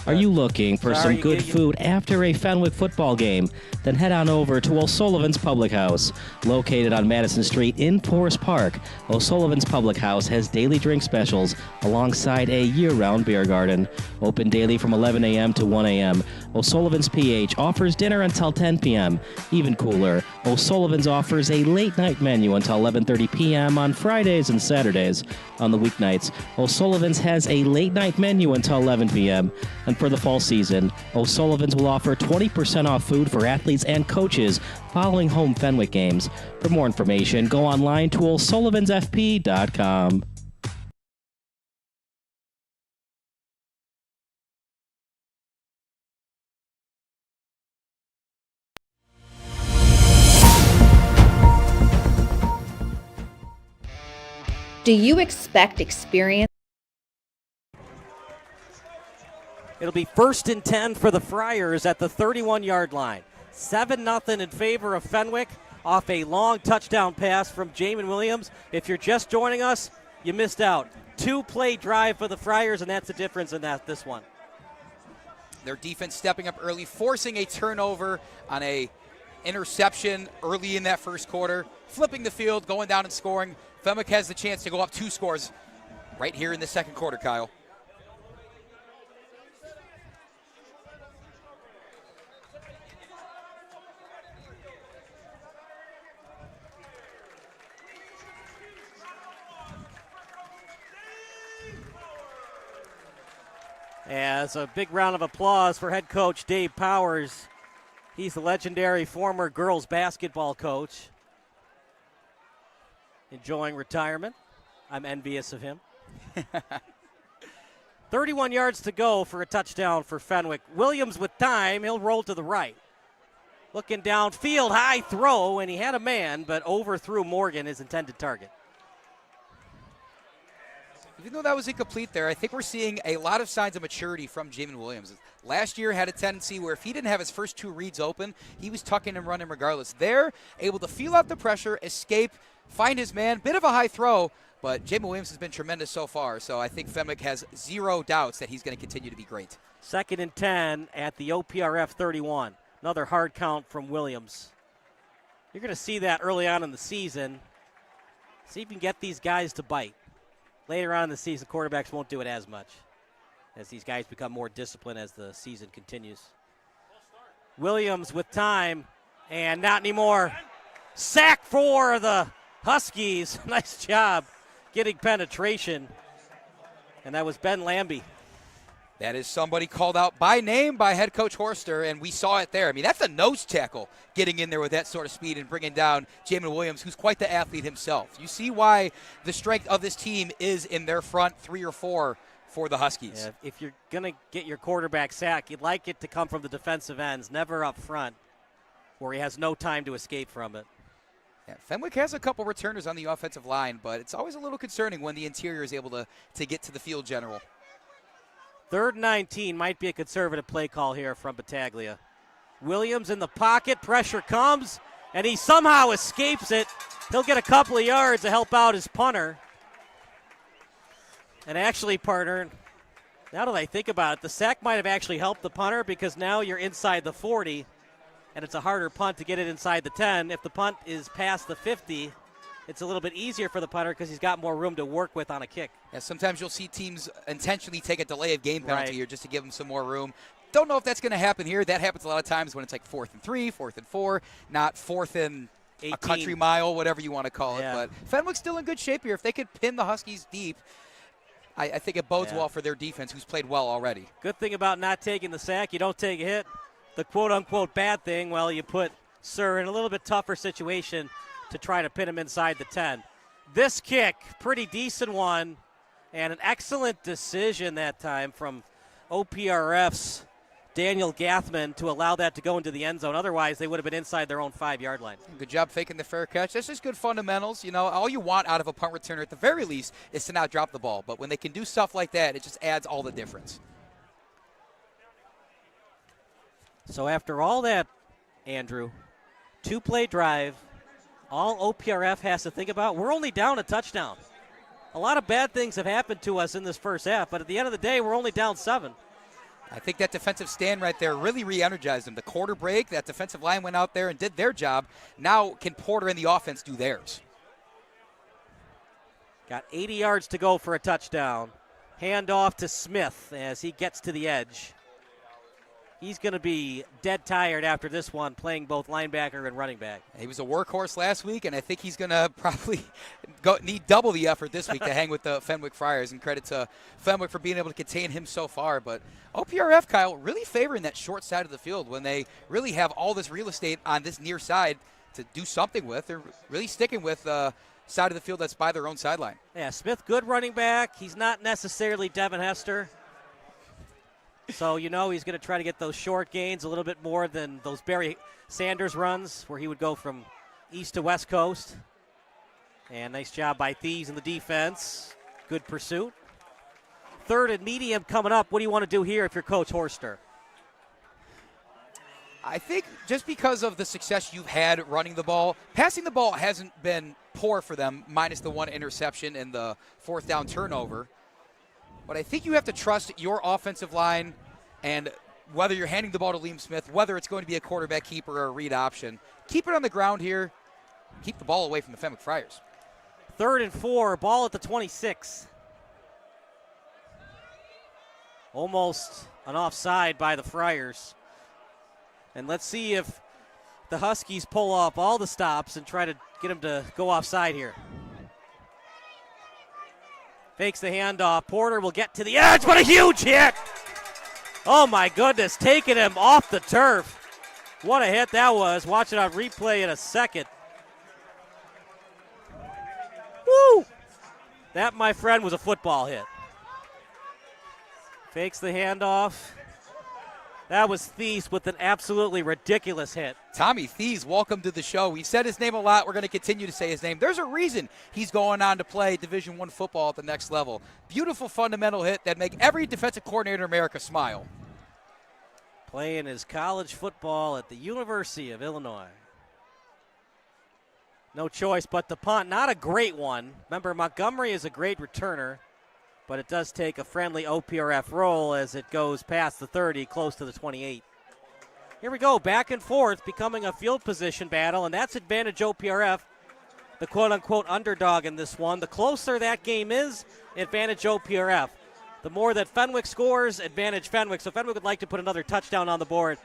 Are you looking for some good food after a Fenwick football game? Then head on over to O'Sullivan's Public House. Located on Madison Street in Forest Park, O'Sullivan's Public House has daily drink specials alongside a year-round beer garden. Open daily from 11 a.m. to 1 a.m. O'Sullivan's PH offers dinner until 10 p.m. Even cooler, O'Sullivan's offers a late-night menu until 11:30 p.m. on Fridays and Saturdays. On the weeknights, O'Sullivan's has a late-night menu until 11 p.m. And for the fall season, O'Sullivan's will offer 20% off food for athletes and coaches following home Fenwick games. For more information, go online to o'sullivansfp.com. Do you expect experience? It'll be 1st and 10 for the Friars at the 31-yard line. 7-0 in favor of Fenwick off a long touchdown pass from Jamin Williams. If you're just joining us, you missed out. 2-play drive for the Friars, and that's the difference in this one. Their defense stepping up early, forcing a turnover on a interception early in that first quarter, flipping the field, going down and scoring. Fenwick has the chance to go up 2 scores right here in the second quarter, Kyle. As a big round of applause for head coach Dave Powers. He's the legendary former girls basketball coach. Enjoying retirement. I'm envious of him. 31 yards to go for a touchdown for Fenwick. Williams with time. He'll roll to the right. Looking downfield, high throw, and he had a man, but overthrew Morgan, his intended target. Even though that was incomplete there, I think we're seeing a lot of signs of maturity from Jamin Williams. Last year had a tendency where if he didn't have his first 2 reads open, he was tucking and running regardless. They're able to feel out the pressure, escape, find his man. Bit of a high throw, but Jamin Williams has been tremendous so far. So I think Fenwick has 0 doubts that he's going to continue to be great. 2nd and 10 at the OPRF 31. Another hard count from Williams. You're going to see that early on in the season. See if you can get these guys to bite. Later on in the season, quarterbacks won't do it as much as these guys become more disciplined as the season continues. Williams with time, and not anymore. Sack for the Huskies. Nice job getting penetration. And that was Ben Lambie. That is somebody called out by name by head coach Horster, and we saw it there. I mean, that's a nose tackle getting in there with that sort of speed and bringing down Jamin Williams, who's quite the athlete himself. You see why the strength of this team is in their front 3 or 4 for the Huskies. Yeah, if you're going to get your quarterback sack, you'd like it to come from the defensive ends, never up front where he has no time to escape from it. Yeah, Fenwick has a couple returners on the offensive line, but it's always a little concerning when the interior is able to get to the field general. 3rd and 19 might be a conservative play call here from Battaglia. Williams in the pocket, pressure comes, and he somehow escapes it. He'll get a couple of yards to help out his punter. And actually, partner, now that I think about it, the sack might have actually helped the punter because now you're inside the 40, and it's a harder punt to get it inside the 10. If the punt is past the 50, it's a little bit easier for the punter because he's got more room to work with on a kick. Yeah, sometimes you'll see teams intentionally take a delay of game penalty here just to give them some more room. Don't know if that's going to happen here. That happens a lot of times when it's like 4th and 3, 4th and 4, not 4th and 18. A country mile, whatever you want to call it. But Fenwick's still in good shape here. If they could pin the Huskies deep, I think it bodes well for their defense, who's played well already. Good thing about not taking the sack, you don't take a hit. The quote-unquote bad thing, well, you put Sir in a little bit tougher situation to try to pin him inside the 10. This kick, pretty decent one, and an excellent decision that time from OPRF's Daniel Gathman to allow that to go into the end zone. Otherwise, they would have been inside their own 5-yard line. Good job faking the fair catch. That's just good fundamentals. You know, all you want out of a punt returner at the very least is to not drop the ball. But when they can do stuff like that, it just adds all the difference. So after all that, Andrew, 2-play drive, all OPRF has to think about, we're only down a touchdown. A lot of bad things have happened to us in this first half, but at the end of the day, we're only down 7. I think that defensive stand right there really re-energized him. The quarter break, that defensive line went out there and did their job. Now can Porter and the offense do theirs? Got 80 yards to go for a touchdown. Hand off to Smith as he gets to the edge. He's going to be dead tired after this one, playing both linebacker and running back. He was a workhorse last week, and I think he's going to probably need double the effort this week to hang with the Fenwick Friars. And credit to Fenwick for being able to contain him so far. But OPRF, Kyle, really favoring that short side of the field when they really have all this real estate on this near side to do something with. They're really sticking with side of the field that's by their own sideline. Yeah, Smith, good running back. He's not necessarily Devin Hester. So, he's going to try to get those short gains a little bit more than those Barry Sanders runs where he would go from east to west coast. And nice job by Thieves in the defense. Good pursuit. Third and medium coming up. What do you want to do here if you're Coach Horster? I think just because of the success you've had running the ball, passing the ball hasn't been poor for them, minus the one interception and the fourth down turnover. But I think you have to trust your offensive line, and whether you're handing the ball to Liam Smith, whether it's going to be a quarterback keeper or a read option, keep it on the ground here. Keep the ball away from the Fenwick Friars. 3rd and 4, ball at the 26. Almost an offside by the Friars. And let's see if the Huskies pull up all the stops and try to get them to go offside here. Fakes the handoff. Porter will get to the edge, but a huge hit. Oh, my goodness, taking him off the turf. What a hit that was. Watch it on replay in a second. Woo! That, my friend, was a football hit. Fakes the handoff. That was Thies with an absolutely ridiculous hit. Tommy Thies, welcome to the show. We've said his name a lot. We're going to continue to say his name. There's a reason he's going on to play Division I football at the next level. Beautiful fundamental hit that make every defensive coordinator in America smile. Playing his college football at the University of Illinois. No choice but to punt. Not a great one. Remember, Montgomery is a great returner, but it does take a friendly OPRF roll as it goes past the 30, close to the 28. Here we go, back and forth, becoming a field position battle, and that's advantage OPRF, the quote-unquote underdog in this one. The closer that game is, advantage OPRF. The more that Fenwick scores, advantage Fenwick. So Fenwick would like to put another touchdown on the board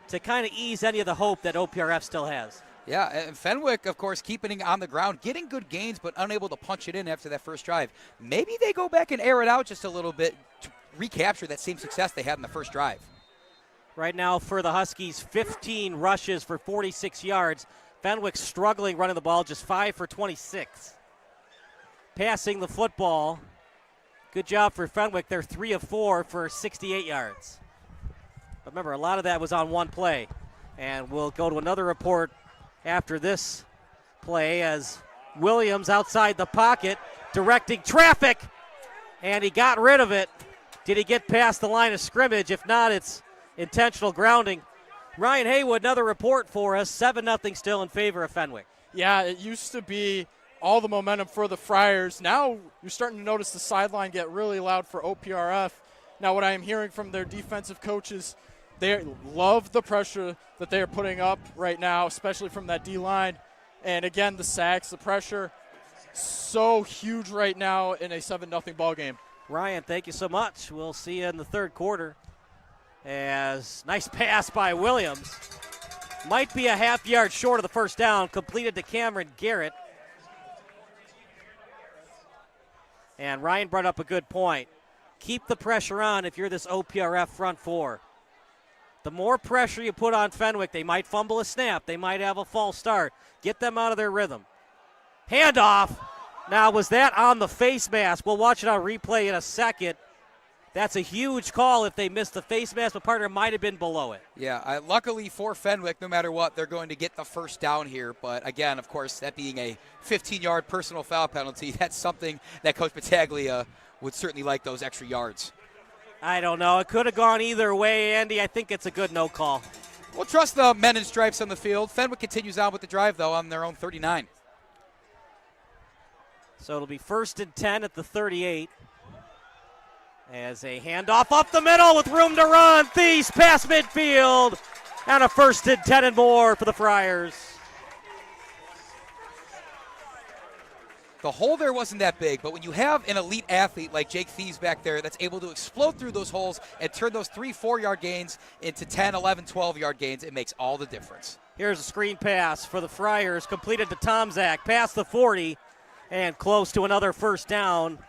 to kind of ease any of the hope that OPRF still has. Yeah, and Fenwick, of course, keeping it on the ground, getting good gains, but unable to punch it in after that first drive. Maybe they go back and air it out just a little bit to recapture that same success they had in the first drive. Right now for the Huskies, 15 rushes for 46 yards. Fenwick struggling running the ball, just 5 for 26. Passing the football. Good job for Fenwick. They're 3 of 4 for 68 yards. But remember, a lot of that was on one play. And we'll go to another report after this play as Williams outside the pocket directing traffic, and he got rid of it. Did he get past the line of scrimmage? If not, it's intentional grounding. Ryan Haywood, another report for us. 7-0 still in favor of Fenwick. Yeah, it used to be all the momentum for the Friars. Now you're starting to notice the sideline get really loud for OPRF. Now what I am hearing from their defensive coaches, they love the pressure that they are putting up right now, especially from that D-line. And again, the sacks, the pressure, so huge right now in a 7-0 ball game. Ryan, thank you so much. We'll see you in the third quarter. As nice pass by Williams. Might be a half yard short of the first down, completed to Cameron Garrett. And Ryan brought up a good point. Keep the pressure on if you're this OPRF front four. The more pressure you put on Fenwick, they might fumble a snap. They might have a false start. Get them out of their rhythm. Handoff. Now, was that on the face mask? We'll watch it on replay in a second. That's a huge call if they missed the face mask, but partner might have been below it. Yeah, luckily for Fenwick, no matter what, they're going to get the first down here. But again, of course, that being a 15-yard personal foul penalty, that's something that Coach Battaglia would certainly like, those extra yards. I don't know. It could have gone either way, Andy. I think it's a good no call. We'll trust the men in stripes on the field. Fenwick continues on with the drive, though, on their own 39. So it'll be 1st and 10 at the 38. As a handoff up the middle with room to run. Thies past midfield. And a 1st and 10 and more for the Friars. The hole there wasn't that big, but when you have an elite athlete like Jake Thies back there that's able to explode through those holes and turn those 3-4-yard gains into 10, 11, 12-yard gains, it makes all the difference. Here's a screen pass for the Friars, completed to Tomczak, past the 40, and close to another 1st down.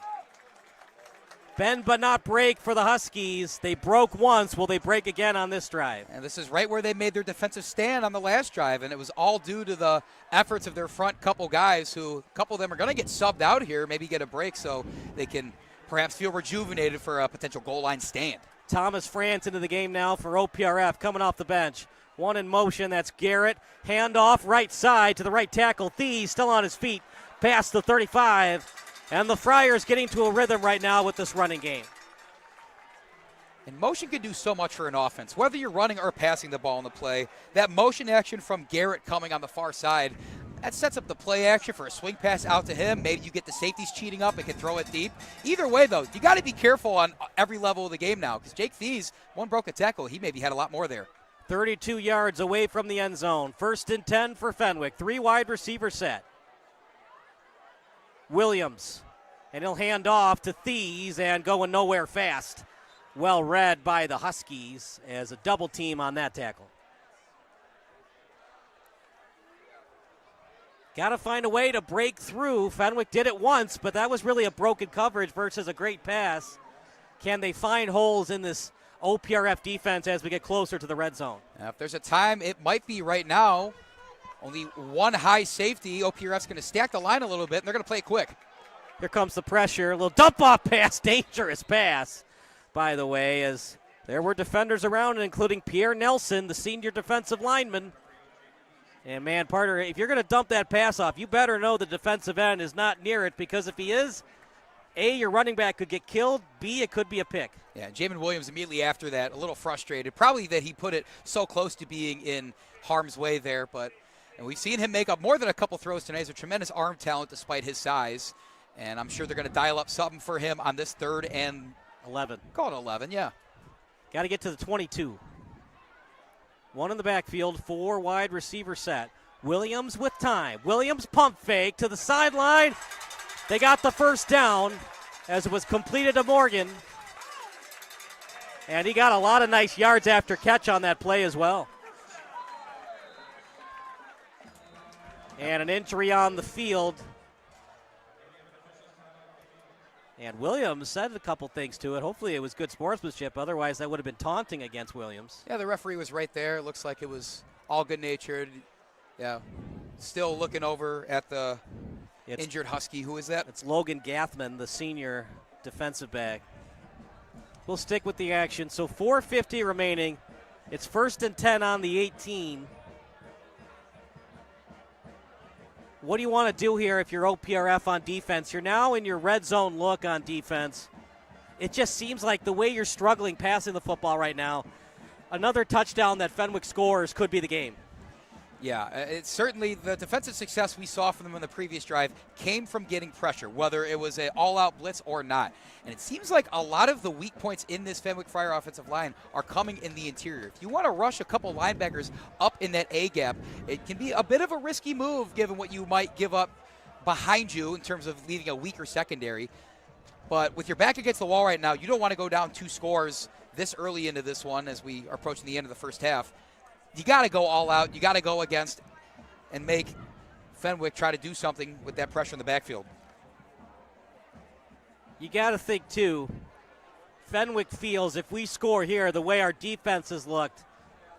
Bend but not break for the Huskies. They broke once. Will they break again on this drive? And this is right where they made their defensive stand on the last drive, and it was all due to the efforts of their front couple guys who, a couple of them are going to get subbed out here, maybe get a break so they can perhaps feel rejuvenated for a potential goal line stand. Thomas France into the game now for OPRF, coming off the bench. One in motion, that's Garrett. Handoff right side to the right tackle. Thies still on his feet, past the 35. And the Friars getting to a rhythm right now with this running game. And motion can do so much for an offense, whether you're running or passing the ball in the play. That motion action from Garrett coming on the far side, that sets up the play action for a swing pass out to him. Maybe you get the safeties cheating up and can throw it deep. Either way, though, you got to be careful on every level of the game now, because Jake Thies, one broken tackle, he maybe had a lot more there. 32 yards away from the end zone. 1st and 10 for Fenwick. 3 wide receiver set. Williams, and he'll hand off to Thies and going nowhere fast. Well read by the Huskies as a double team on that tackle. Got to find a way to break through. Fenwick did it once, but that was really a broken coverage versus a great pass. Can they find holes in this OPRF defense as we get closer to the red zone? Now, if there's a time, it might be right now. Only one high safety. OPRF's going to stack the line a little bit, and they're going to play it quick. Here comes the pressure. A little dump-off pass, dangerous pass, by the way, as there were defenders around, including Pierre Nelson, the senior defensive lineman. And, man, Parter, if you're going to dump that pass off, you better know the defensive end is not near it, because if he is, A, your running back could get killed, B, it could be a pick. Yeah, Jamin Williams immediately after that, a little frustrated. Probably that he put it so close to being in harm's way there, but and we've seen him make up more than a couple throws tonight. He's a tremendous arm talent despite his size. And I'm sure they're going to dial up something for him on this 3rd and 11. Call it 11, yeah. Got to get to the 22. One in the backfield, 4 wide receiver set. Williams with time. Williams pump fake to the sideline. They got the 1st down as it was completed to Morgan. And he got a lot of nice yards after catch on that play as well. And an injury on the field. And Williams said a couple things to it. Hopefully it was good sportsmanship. Otherwise, that would have been taunting against Williams. Yeah, the referee was right there. It looks like it was all good-natured. Yeah, still looking over at the injured Husky. Who is that? It's Logan Gathman, the senior defensive back. We'll stick with the action. So 4:50 remaining. It's 1st and 10 on the 18. What do you want to do here if you're OPRF on defense? You're now in your red zone look on defense. It just seems like the way you're struggling passing the football right now, another touchdown that Fenwick scores could be the game. Yeah, it's certainly the defensive success we saw from them in the previous drive came from getting pressure, whether it was an all-out blitz or not. And it seems like a lot of the weak points in this Fenwick Friar offensive line are coming in the interior. If you want to rush a couple linebackers up in that A-gap, it can be a bit of a risky move given what you might give up behind you in terms of leaving a weaker secondary. But with your back against the wall right now, you don't want to go down 2 scores this early into this one as we are approaching the end of the first half. You got to go all out. You got to go against and make Fenwick try to do something with that pressure in the backfield. You got to think, too, Fenwick feels if we score here the way our defense has looked,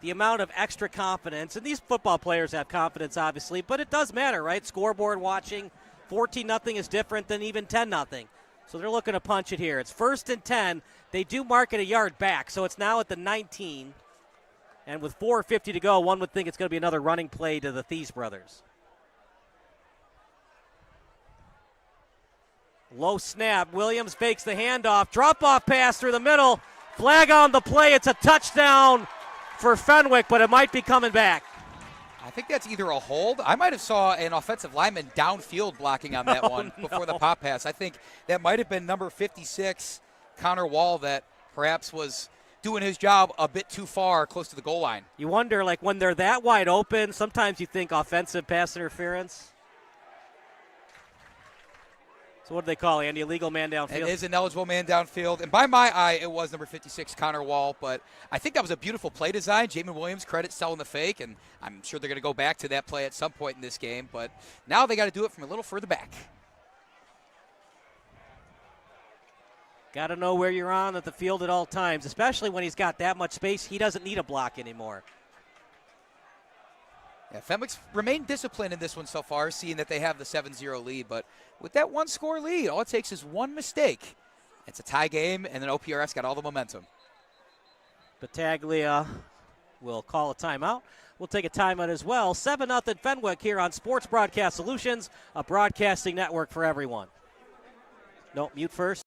the amount of extra confidence, and these football players have confidence, obviously, but it does matter, right? Scoreboard watching, 14-0 is different than even 10-0. So they're looking to punch it here. It's 1st and 10. They do mark it a yard back, so it's now at the 19. And with 4:50 to go, one would think it's going to be another running play to the Thies brothers. Low snap. Williams fakes the handoff. Drop-off pass through the middle. Flag on the play. It's a touchdown for Fenwick, but it might be coming back. I think that's either a hold. I might have saw an offensive lineman downfield blocking on that one before the pop pass. I think that might have been number 56. Connor Wall that perhaps was doing his job a bit too far close to the goal line. You wonder, like, when they're that wide open, sometimes you think offensive pass interference. So what do they call it, Andy? Illegal man downfield? It is an eligible man downfield. And by my eye, it was number 56, Connor Wall. But I think that was a beautiful play design. Jamin Williams, credit selling the fake. And I'm sure they're going to go back to that play at some point in this game. But now they got to do it from a little further back. Got to know where you're on at the field at all times, especially when he's got that much space. He doesn't need a block anymore. Yeah, Fenwick's remained disciplined in this one so far, seeing that they have the 7-0 lead. But with that one-score lead, all it takes is one mistake. It's a tie game, and then OPRF's got all the momentum. Battaglia will call a timeout. We'll take a timeout as well. 7-0 Fenwick here on Sports Broadcast Solutions, a broadcasting network for everyone. No, mute first.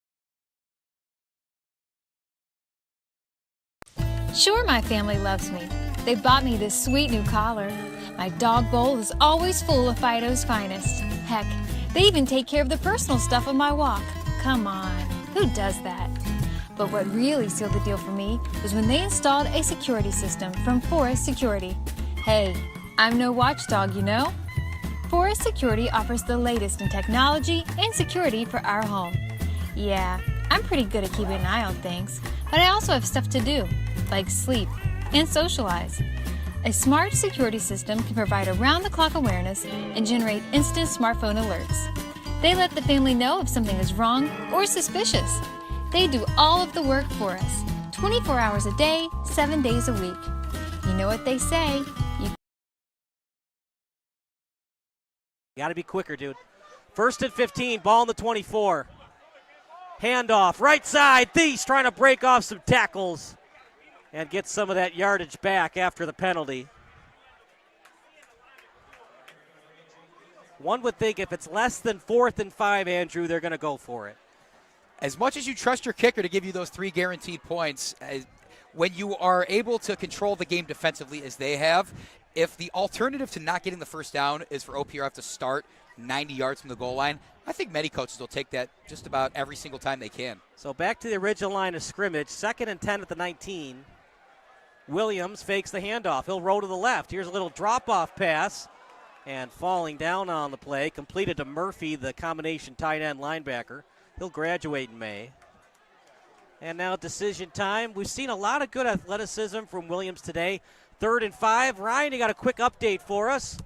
Sure, my family loves me. They bought me this sweet new collar. My dog bowl is always full of Fido's finest. Heck, they even take care of the personal stuff on my walk. Come on, who does that? But what really sealed the deal for me was when they installed a security system from Forest Security. Hey, I'm no watchdog, you know? Forest Security offers the latest in technology and security for our home. Yeah, I'm pretty good at keeping an eye on things, but I also have stuff to do, like sleep and socialize. A smart security system can provide around-the-clock awareness and generate instant smartphone alerts. They let the family know if something is wrong or suspicious. They do all of the work for us, 24 hours a day, 7 days a week. You know what they say, you got to be quicker, dude. 1st and 15, ball on the 24. Handoff, right side, Thies trying to break off some tackles and get some of that yardage back after the penalty. One would think if it's less than 4th and 5, Andrew, they're going to go for it. As much as you trust your kicker to give you those 3 guaranteed points, when you are able to control the game defensively as they have, if the alternative to not getting the first down is for OPRF to start 90 yards from the goal line, I think many coaches will take that just about every single time they can. So back to the original line of scrimmage, 2nd and 10 at the 19. Williams fakes the handoff. He'll roll to the left. Here's a little drop-off pass. And falling down on the play, completed to Murphy, the combination tight end linebacker. He'll graduate in May. And now decision time. We've seen a lot of good athleticism from Williams today. 3rd and 5. Ryan, you got a quick update for us.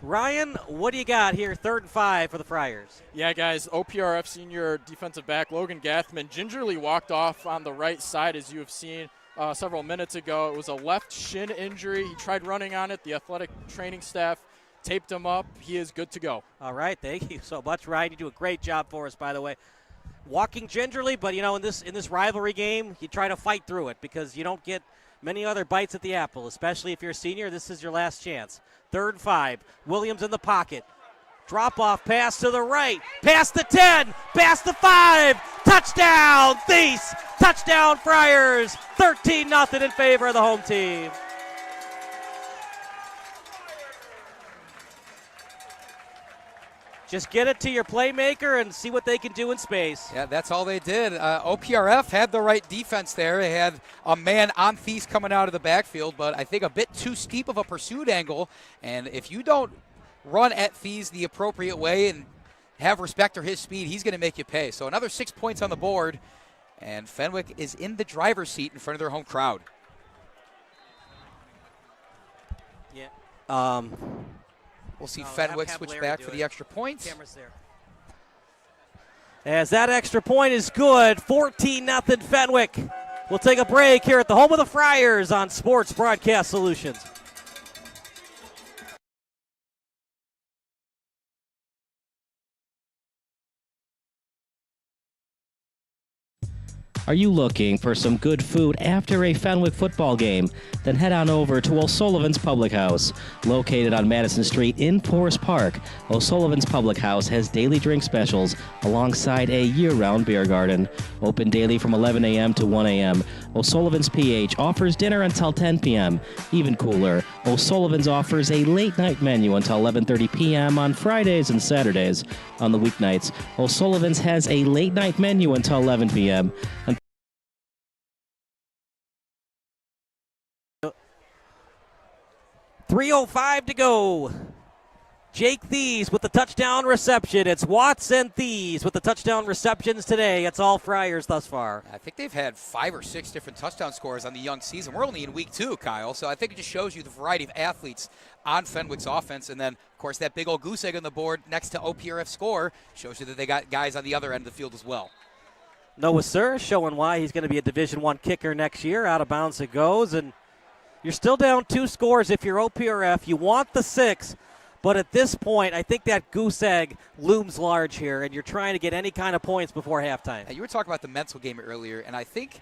Ryan, what do you got here, 3rd and 5 for the Friars? Yeah, guys, OPRF senior defensive back Logan Gathman gingerly walked off on the right side, as you have seen several minutes ago. It was a left shin injury. He tried running on it. The athletic training staff taped him up. He is good to go. All right, thank you so much, Ryan. You do a great job for us, by the way. Walking gingerly, but, you know, in this rivalry game, you try to fight through it because you don't get many other bites at the apple, especially if you're a senior. This is your last chance. 3rd and 5. Williams in the pocket. Drop-off pass to the right. Past the 10. Past the 5. Touchdown, Thies. Touchdown, Friars. 13-0 in favor of the home team. Just get it to your playmaker and see what they can do in space. Yeah, that's all they did. OPRF had the right defense there. They had a man on Thies coming out of the backfield, but I think a bit too steep of a pursuit angle. And if you don't run at Thies the appropriate way and have respect for his speed, he's going to make you pay. So another 6 points on the board, and Fenwick is in the driver's seat in front of their home crowd. Yeah. We'll see Fenwick switch back for the extra point. Camera's there. As that extra point is good, 14-0 Fenwick. We'll take a break here at the home of the Friars on Sports Broadcast Solutions. Are you looking for some good food after a Fenwick football game? Then head on over to O'Sullivan's Public House. Located on Madison Street in Forest Park, O'Sullivan's Public House has daily drink specials alongside a year-round beer garden. Open daily from 11 a.m. to 1 a.m. O'Sullivan's PH offers dinner until 10 p.m. Even cooler, O'Sullivan's offers a late-night menu until 11:30 p.m. on Fridays and Saturdays. On the weeknights, O'Sullivan's has a late-night menu until 11 p.m. 3:05 to go. Jake Thies with the touchdown reception. It's Watts and Thies with the touchdown receptions today. It's all Friars thus far. I think they've had 5 or 6 different touchdown scores on the young season. We're only in week 2, Kyle, so I think it just shows you the variety of athletes on Fenwick's offense. And then, of course, that big old goose egg on the board next to OPRF score shows you that they got guys on the other end of the field as well. Noah Sir showing why he's going to be a Division I kicker next year. Out of bounds it goes, and you're still down 2 scores if you're OPRF. You want the 6. But at this point, I think that goose egg looms large here, and you're trying to get any kind of points before halftime. You were talking about the mental game earlier, and I think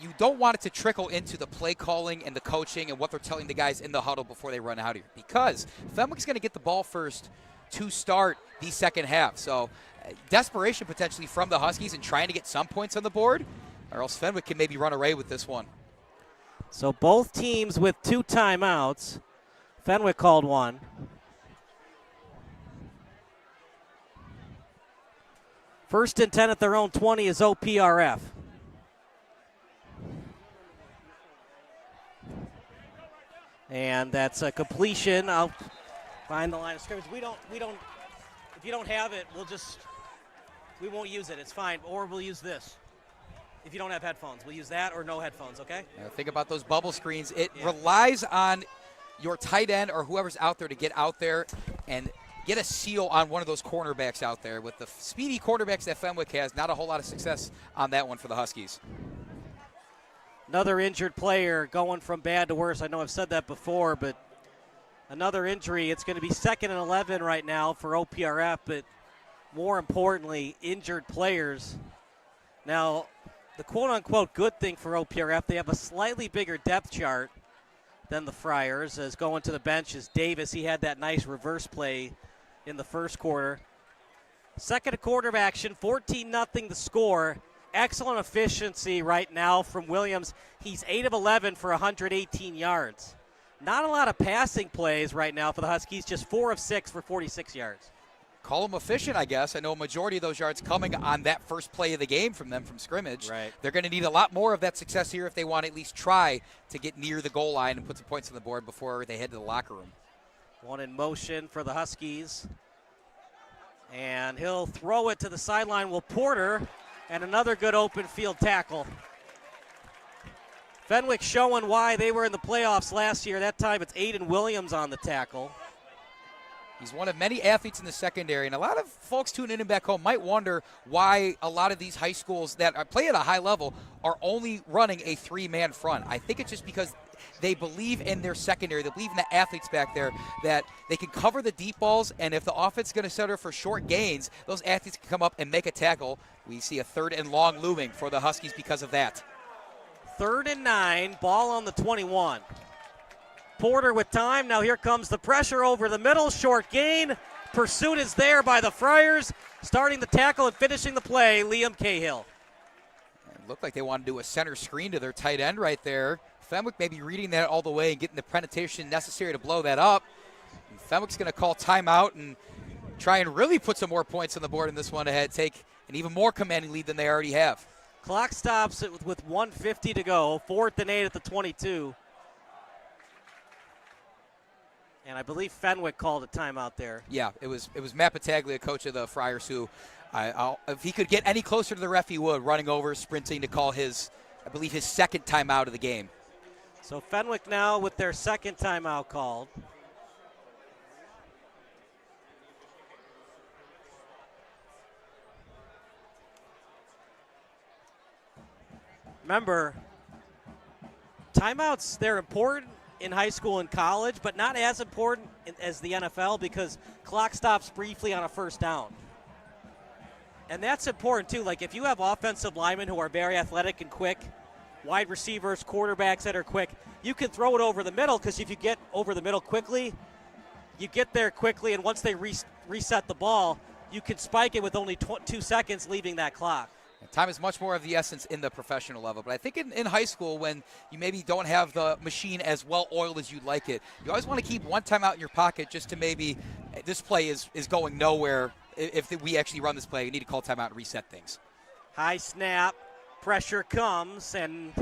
you don't want it to trickle into the play calling and the coaching and what they're telling the guys in the huddle before they run out of here. Because Fenwick's going to get the ball first to start the second half. So desperation potentially from the Huskies and trying to get some points on the board, or else Fenwick can maybe run away with this one. So both teams with 2 timeouts. Fenwick called one. First and 10 at their own 20 is OPRF. And that's a completion. I'll find the line of scrimmage. We don't. If you don't have it, we won't use it. It's fine. Or we'll use this. If you don't have headphones, we'll use that or no headphones. Okay. Think about those bubble screens. It relies on your tight end or whoever's out there to get out there and get a seal on one of those cornerbacks out there. With the speedy cornerbacks that Fenwick has, not a whole lot of success on that one for the Huskies. Another injured player going from bad to worse. I know I've said that before, but another injury. It's going to be 2nd and 11 right now for OPRF, but more importantly, injured players. Now, the quote-unquote good thing for OPRF, they have a slightly bigger depth chart than the Friars. As going to the bench is Davis. He had that nice reverse play in the first quarter. Second quarter of action, 14-0 the score. Excellent efficiency right now from Williams. He's 8 of 11 for 118 yards. Not a lot of passing plays right now for the Huskies, just 4 of 6 for 46 yards. Call them efficient, I guess. I know a majority of those yards coming on that first play of the game from them from scrimmage. Right. They're going to need a lot more of that success here if they want to at least try to get near the goal line and put some points on the board before they head to the locker room. One in motion for the Huskies. And he'll throw it to the sideline. Will Porter, and another good open field tackle. Fenwick showing why they were in the playoffs last year. That time it's Aiden Williams on the tackle. He's one of many athletes in the secondary, and a lot of folks tuning in back home might wonder why a lot of these high schools that play at a high level are only running a 3-man front. I think it's just because they believe in their secondary. They believe in the athletes back there that they can cover the deep balls, and if the offense is going to settle for short gains, those athletes can come up and make a tackle. We see a 3rd and long looming for the Huskies because of that. 3rd and 9, ball on the 21. Porter with time. Now here comes the pressure over the middle. Short gain. Pursuit is there by the Friars. Starting the tackle and finishing the play, Liam Cahill. It looked like they wanted to do a center screen to their tight end right there. Fenwick may be reading that all the way and getting the penetration necessary to blow that up. And Fenwick's going to call timeout and try and really put some more points on the board in this one ahead, take an even more commanding lead than they already have. Clock stops with 1:50 to go. 4th and 8 at the 22. And I believe Fenwick called a timeout there. Yeah, it was Matt Pataglia, coach of the Friars, who if he could get any closer to the ref, he would, running over, sprinting to call his 2nd timeout of the game. So Fenwick now with their 2nd timeout called. Remember, timeouts, they're important in high school and college, but not as important as the NFL because clock stops briefly on a 1st down. And that's important too. Like if you have offensive linemen who are very athletic and quick, wide receivers, quarterbacks that are quick, you can throw it over the middle because if you get over the middle quickly, you get there quickly, and once they reset the ball, you can spike it with only 2 seconds leaving that clock. Time is much more of the essence in the professional level. But I think in high school, when you maybe don't have the machine as well oiled as you'd like it, you always want to keep one timeout in your pocket just to maybe this play is going nowhere. If we actually run this play, we need to call timeout and reset things. High snap, pressure comes, and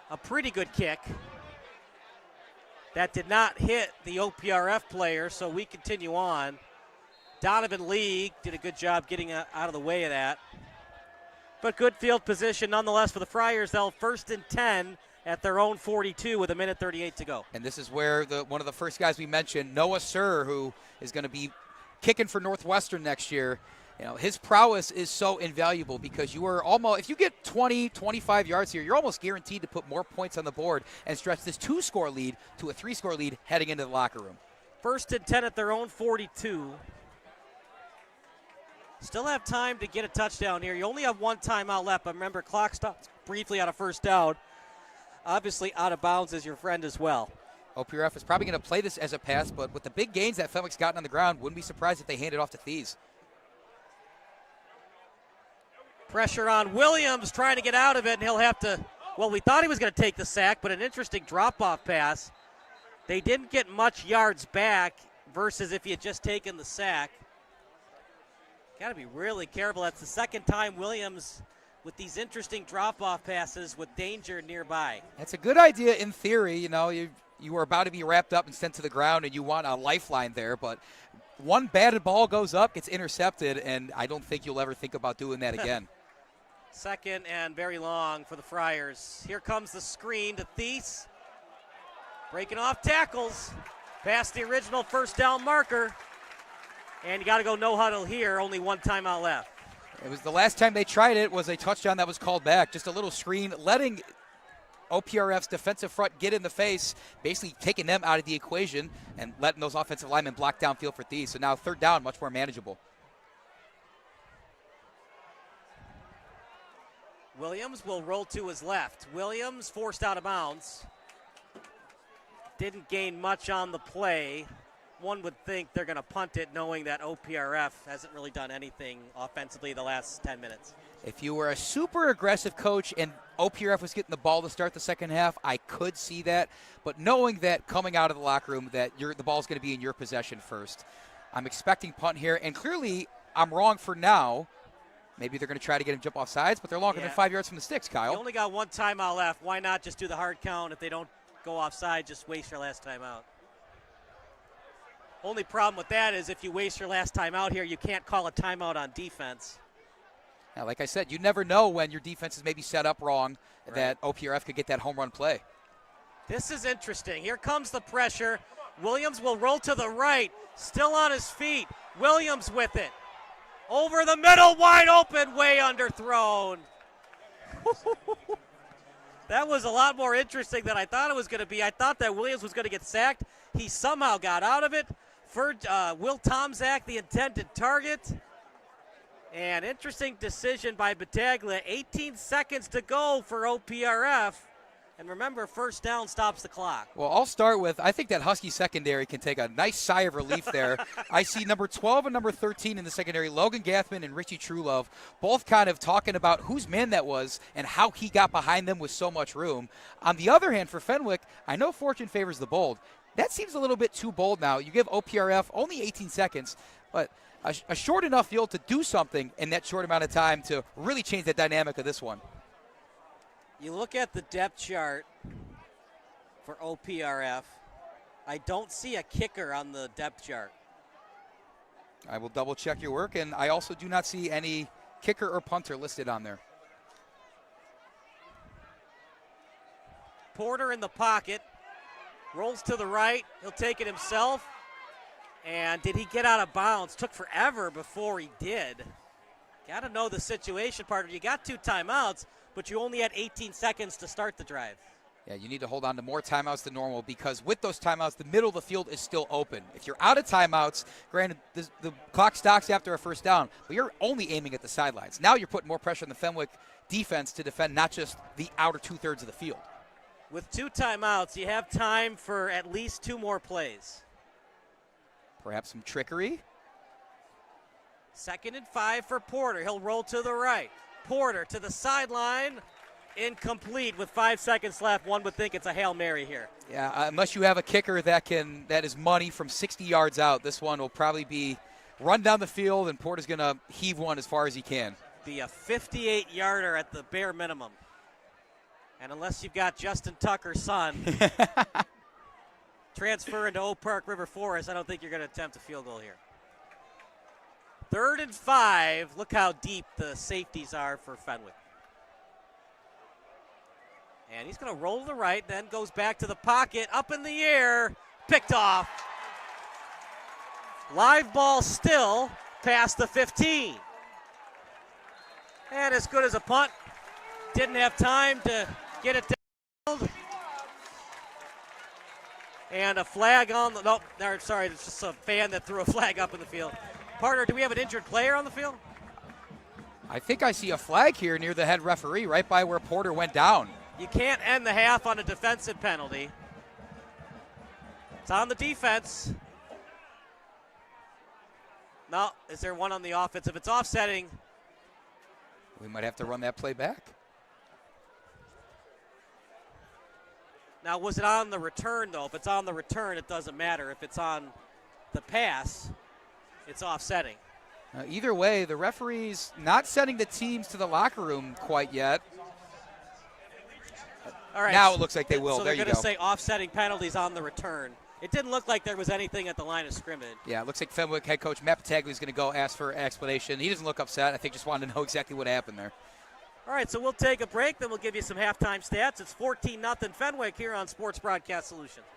a pretty good kick. That did not hit the OPRF player, so we continue on. Donovan Lee did a good job getting out of the way of that. But good field position nonetheless for the Friars. They'll 1st and 10 at their own 42 with 1:38 to go. And this is where one of the first guys we mentioned, Noah Sir, who is going to be kicking for Northwestern next year. His prowess is so invaluable because you are almost, if you get 20, 25 yards here, you're almost guaranteed to put more points on the board and stretch this 2-score lead to a 3-score lead heading into the locker room. 1st and 10 at their own 42. Still have time to get a touchdown here. You only have one timeout left, but remember, clock stops briefly on a first down. Obviously, out of bounds is your friend as well. OPRF is probably going to play this as a pass, but with the big gains that Fenwick's gotten on the ground, wouldn't be surprised if they hand it off to Thies. Pressure on Williams, trying to get out of it, and he'll have to, well, we thought he was going to take the sack, but an interesting drop-off pass. They didn't get much yards back versus if he had just taken the sack. Got to be really careful. That's the second time Williams with these interesting drop-off passes with danger nearby. That's a good idea in theory. You were about to be wrapped up and sent to the ground, and you want a lifeline there, but one batted ball goes up, gets intercepted, and I don't think you'll ever think about doing that again. 2nd and very long for the Friars. Here comes the screen to Thies. Breaking off tackles. Past the original first down marker. And you got to go no huddle here. Only one timeout left. It was the last time they tried it was a touchdown that was called back. Just a little screen, letting OPRF's defensive front get in the face, basically taking them out of the equation and letting those offensive linemen block downfield for Thies. So now 3rd down, much more manageable. Williams will roll to his left. Williams forced out of bounds. Didn't gain much on the play. One would think they're going to punt it knowing that OPRF hasn't really done anything offensively the last 10 minutes. If you were a super aggressive coach and OPRF was getting the ball to start the second half, I could see that. But knowing that coming out of the locker room that the ball's going to be in your possession first, I'm expecting punt here. And clearly I'm wrong for now. Maybe they're going to try to get him jump off sides, but they're longer than 5 yards from the sticks, Kyle. You only got one timeout left. Why not just do the hard count? If they don't go offside, just waste your last timeout. Only problem with that is if you waste your last timeout here, you can't call a timeout on defense. Now, like I said, you never know when your defense is maybe set up wrong that OPRF could get that home run play. This is interesting. Here comes the pressure. Williams will roll to the right, still on his feet. Williams with it. Over the middle, wide open, way underthrown. That was a lot more interesting than I thought it was going to be. I thought that Williams was going to get sacked. He somehow got out of it. For Will Tomczak, the intended target. And interesting decision by Battaglia. 18 seconds to go for OPRF. And remember, first down stops the clock. Well, I'll start with, I think that Husky secondary can take a nice sigh of relief there. I see number 12 and number 13 in the secondary, Logan Gathman and Richie Trulove, both kind of talking about whose man that was and how he got behind them with so much room. On the other hand, for Fenwick, I know fortune favors the bold. That seems a little bit too bold now. You give OPRF only 18 seconds, but a short enough field to do something in that short amount of time to really change the dynamic of this one. You look at the depth chart for OPRF. I don't see a kicker on the depth chart. I will double check your work, and I also do not see any kicker or punter listed on there. Porter in the pocket, rolls to the right. He'll take it himself. And did he get out of bounds? Took forever before he did. Got to know the situation, partner. You got 2 timeouts, but you only had 18 seconds to start the drive. Yeah, you need to hold on to more timeouts than normal because with those timeouts, the middle of the field is still open. If you're out of timeouts, granted, the clock stops after a first down, but you're only aiming at the sidelines. Now you're putting more pressure on the Fenwick defense to defend not just the outer 2/3 of the field. With 2 timeouts, you have time for at least 2 more plays. Perhaps some trickery. 2nd and 5 for Porter. He'll roll to the right. Porter to the sideline. Incomplete with 5 seconds left. One would think it's a Hail Mary here. Yeah, unless you have a kicker that is money from 60 yards out, this one will probably be run down the field, and Porter's going to heave one as far as he can. Be a 58-yarder at the bare minimum. And unless you've got Justin Tucker's son, transfer into Oak Park River Forest, I don't think you're going to attempt a field goal here. 3rd and 5. Look how deep the safeties are for Fenwick. And he's going to roll to the right, then goes back to the pocket, up in the air, picked off. Live ball still past the 15. And as good as a punt. Didn't have time to get it down. And a flag on the, nope, sorry, it's just a fan that threw a flag up in the field. Partner, do we have an injured player on the field? I think I see a flag here near the head referee, right by where Porter went down. You can't end the half on a defensive penalty. It's on the defense. No, is there one on the offense? If it's offsetting, we might have to run that play back. Now, was it on the return, though? If it's on the return, it doesn't matter. If it's on the pass, it's offsetting. Either way, the referee's not sending the teams to the locker room quite yet. All right. Now it looks like they will. So there they're you going to go. say offsetting penalties on the return. It didn't look like there was anything at the line of scrimmage. Yeah, it looks like Fenwick head coach Matt Pataglia is going to go ask for explanation. He doesn't look upset. I think just wanted to know exactly what happened there. All right, so we'll take a break, then we'll give you some halftime stats. It's 14-0 Fenwick here on Sports Broadcast Solutions.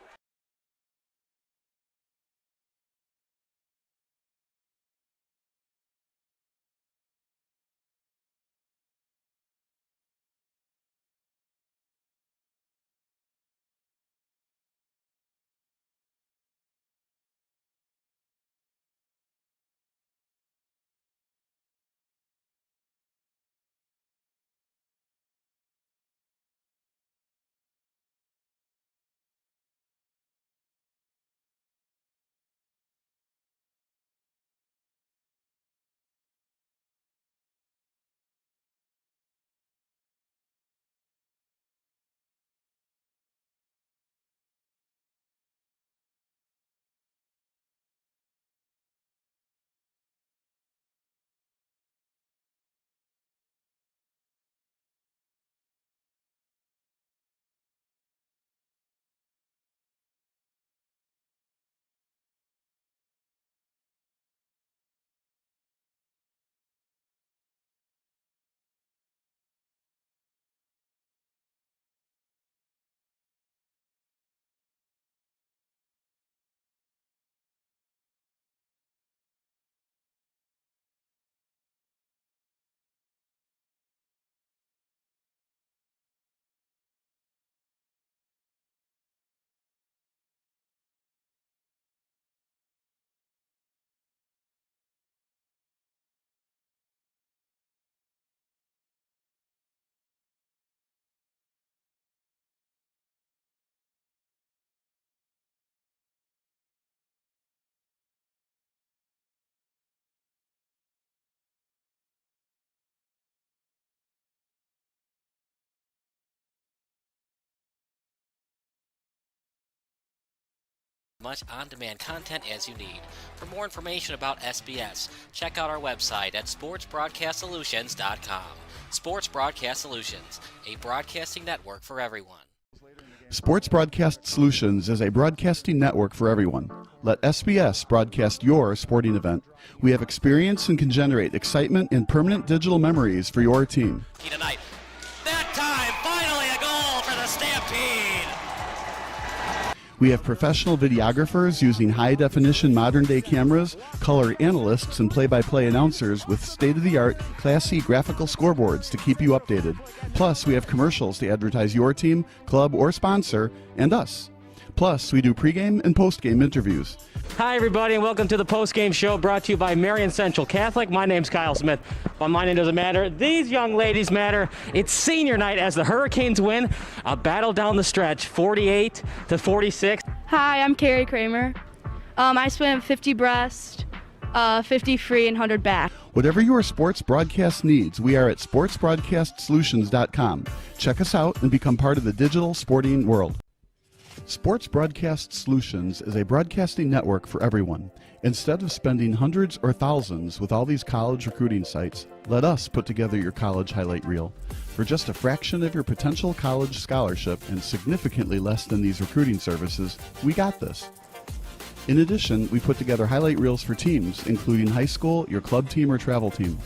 Much on-demand content as you need. For more information about SBS, check out our website at sportsbroadcastsolutions.com. Sports Broadcast Solutions, a broadcasting network for everyone. Sports Broadcast Solutions is a broadcasting network for everyone. Let SBS broadcast your sporting event. We have experience and can generate excitement and permanent digital memories for your team. Tonight. That time, finally a goal for the Stampede. We have professional videographers using high-definition modern-day cameras, color analysts, and play-by-play announcers with state-of-the-art, classy graphical scoreboards to keep you updated. Plus, we have commercials to advertise your team, club, or sponsor, and us. Plus, we do pregame and postgame interviews. Hi, everybody, and welcome to the postgame show brought to you by Marion Central Catholic. My name's Kyle Smith, but my name doesn't matter. These young ladies matter. It's senior night as the Hurricanes win a battle down the stretch, 48-46. Hi, I'm Carrie Kramer. I swim 50 breast, 50 free, and 100 back. Whatever your sports broadcast needs, we are at sportsbroadcastsolutions.com. Check us out and become part of the digital sporting world. Sports Broadcast Solutions is a broadcasting network for everyone. Instead of spending hundreds or thousands with all these college recruiting sites, let us put together your college highlight reel. For just a fraction of your potential college scholarship and significantly less than these recruiting services, we got this. In addition, we put together highlight reels for teams, including high school, your club team, or travel team.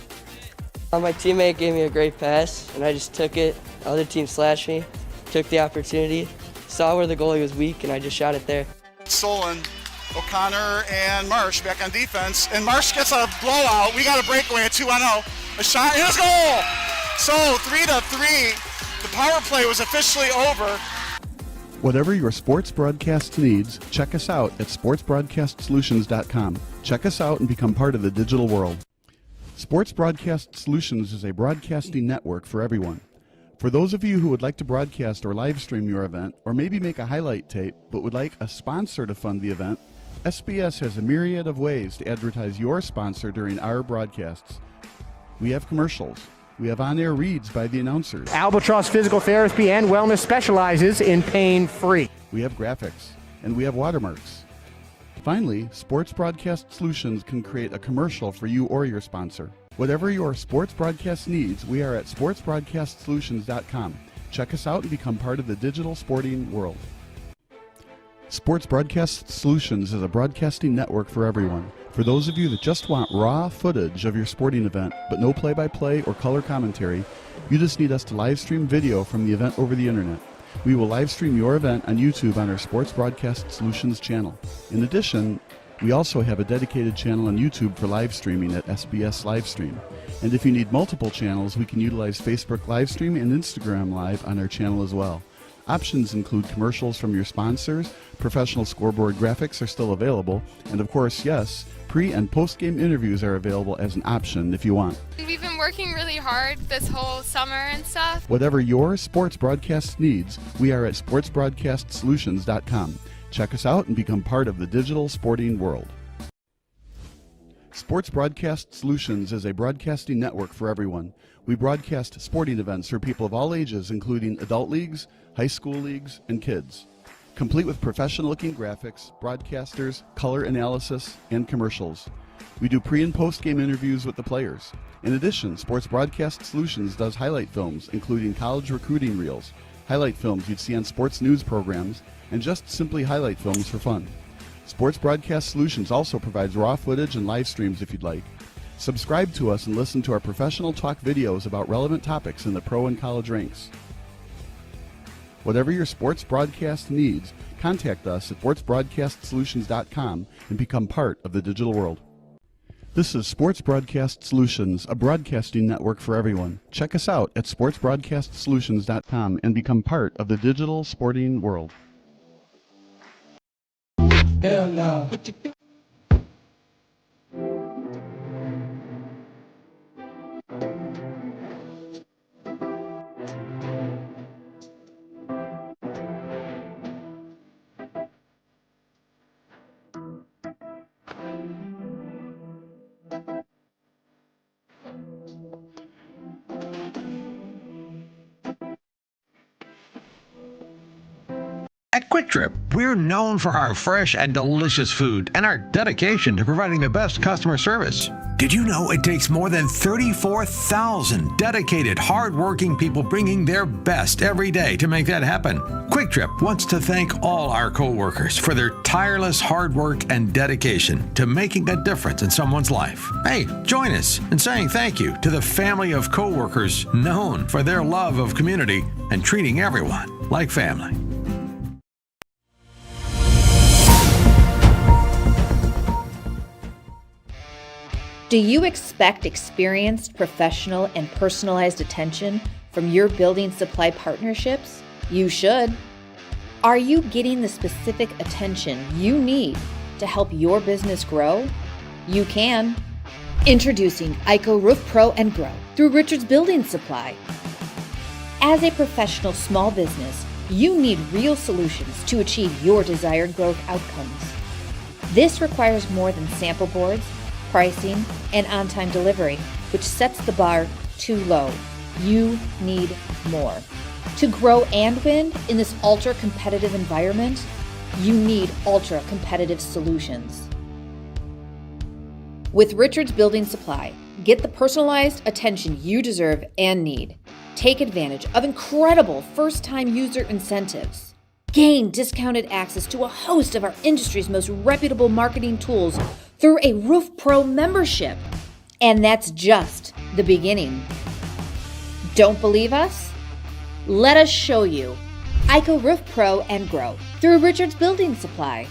My teammate gave me a great pass, and I just took it. The other team slashed me, took the opportunity, saw where the goalie was weak, and I just shot it there. Solon, O'Connor, and Marsh back on defense, and Marsh gets a blowout. We got a breakaway at 2-0. A shot and a goal! So 3-3. The power play was officially over. Whatever your sports broadcast needs, check us out at sportsbroadcastsolutions.com. Check us out and become part of the digital world. Sports Broadcast Solutions is a broadcasting network for everyone. For those of you who would like to broadcast or live stream your event, or maybe make a highlight tape but would like a sponsor to fund the event, SBS has a myriad of ways to advertise your sponsor during our broadcasts. We have commercials. We have on-air reads by the announcers. Albatross Physical Therapy and Wellness specializes in pain-free. We have graphics, and we have watermarks. Finally, Sports Broadcast Solutions can create a commercial for you or your sponsor. Whatever your sports broadcast needs, we are at sportsbroadcastsolutions.com. Check us out and become part of the digital sporting world. Sports Broadcast Solutions is a broadcasting network for everyone. For those of you that just want raw footage of your sporting event, but no play-by-play or color commentary, you just need us to live stream video from the event over the internet. We will live stream your event on YouTube on our Sports Broadcast Solutions channel. In addition, we also have a dedicated channel on YouTube for live streaming at SBS Livestream. And if you need multiple channels, we can utilize Facebook Livestream and Instagram Live on our channel as well. Options include commercials from your sponsors, professional scoreboard graphics are still available, and of course, yes, pre- and post-game interviews are available as an option if you want. We've been working really hard this whole summer and stuff. Whatever your sports broadcast needs, we are at sportsbroadcastsolutions.com. Check us out and become part of the digital sporting world. Sports Broadcast Solutions is a broadcasting network for everyone. We broadcast sporting events for people of all ages, including adult leagues, high school leagues, and kids. Complete with professional-looking graphics, broadcasters, color analysis, and commercials. We do pre- and post-game interviews with the players. In addition, Sports Broadcast Solutions does highlight films, including college recruiting reels, highlight films you'd see on sports news programs, and just simply highlight films for fun. Sports Broadcast Solutions also provides raw footage and live streams if you'd like. Subscribe to us and listen to our professional talk videos about relevant topics in the pro and college ranks. Whatever your sports broadcast needs, contact us at sportsbroadcastsolutions.com and become part of the digital world. This is Sports Broadcast Solutions, a broadcasting network for everyone. Check us out at sportsbroadcastsolutions.com and become part of the digital sporting world. Hell no. At Quick Trip, we're known for our fresh and delicious food and our dedication to providing the best customer service. Did you know it takes more than 34,000 dedicated, hard-working people bringing their best every day to make that happen? Quick Trip wants to thank all our co-workers for their tireless hard work and dedication to making a difference in someone's life. Hey, join us in saying thank you to the family of co-workers known for their love of community and treating everyone like family. Do you expect experienced, professional, and personalized attention from your building supply partnerships? You should. Are you getting the specific attention you need to help your business grow? You can. Introducing ICO Roof Pro and Grow through Richards Building Supply. As a professional small business, you need real solutions to achieve your desired growth outcomes. This requires more than sample boards, pricing, and on-time delivery, which sets the bar too low. You need more. To grow and win in this ultra-competitive environment, you need ultra-competitive solutions. With Richards Building Supply, get the personalized attention you deserve and need. Take advantage of incredible first-time user incentives. Gain discounted access to a host of our industry's most reputable marketing tools through a Roof Pro membership. And that's just the beginning. Don't believe us? Let us show you. ICO Roof Pro and Grow through Richards Building Supply.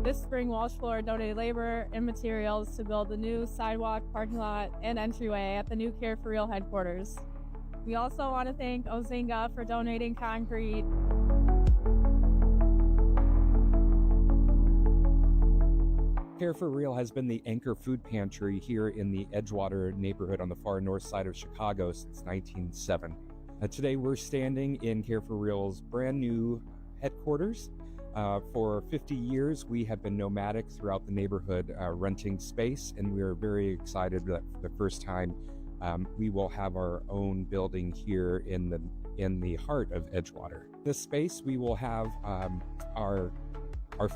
This spring, Walsh Floor donated labor and materials to build the new sidewalk, parking lot, and entryway at the new Care for Real headquarters. We also want to thank Ozinga for donating concrete. Care for Real has been the anchor food pantry here in the Edgewater neighborhood on the far north side of Chicago since 1907. Today we're standing in Care for Real's brand new headquarters. For 50 years, we have been nomadic throughout the neighborhood, renting space, and we are very excited that for the first time we will have our own building here in the heart of Edgewater. This space, we will have our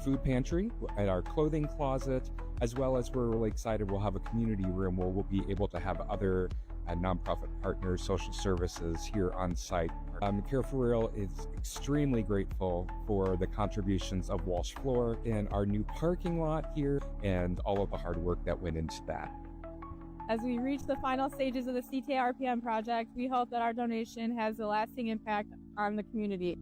food pantry and our clothing closet, as well as we're really excited we'll have a community room where we'll be able to have other nonprofit partners, social services here on site. Care for Real is extremely grateful for the contributions of Walsh Floor and our new parking lot here and all of the hard work that went into that. As we reach the final stages of the CTRPM project, we hope that our donation has a lasting impact on the community.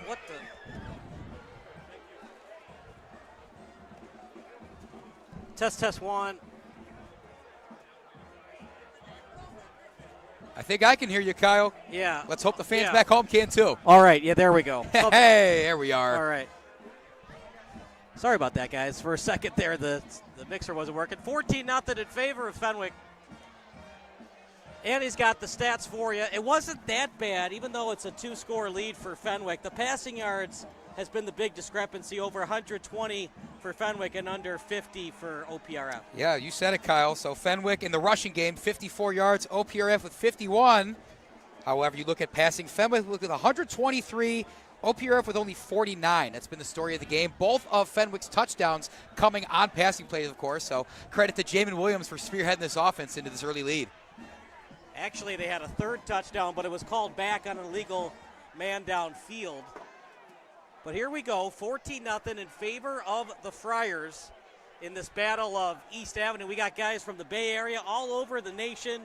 What the? Test 1. I think I can hear you, Kyle. Yeah. Let's hope the fans back home can too. All right. Yeah, there we go. Hey, there we are. All right. Sorry about that, guys. For a second there, the mixer wasn't working. 14-0 in favor of Fenwick. And he's got the stats for you. It wasn't that bad, even though it's a 2-score lead for Fenwick. The passing yards has been the big discrepancy, over 120 for Fenwick and under 50 for OPRF. Yeah, you said it, Kyle. So Fenwick in the rushing game, 54 yards. OPRF with 51. However, you look at passing, Fenwick with 123. OPRF with only 49. That's been the story of the game. Both of Fenwick's touchdowns coming on passing plays, of course. So credit to Jamin Williams for spearheading this offense into this early lead. Actually, they had a third touchdown, but it was called back on an illegal man downfield. But here we go, 14-0 in favor of the Friars in this battle of East Avenue. We got guys from the Bay Area all over the nation,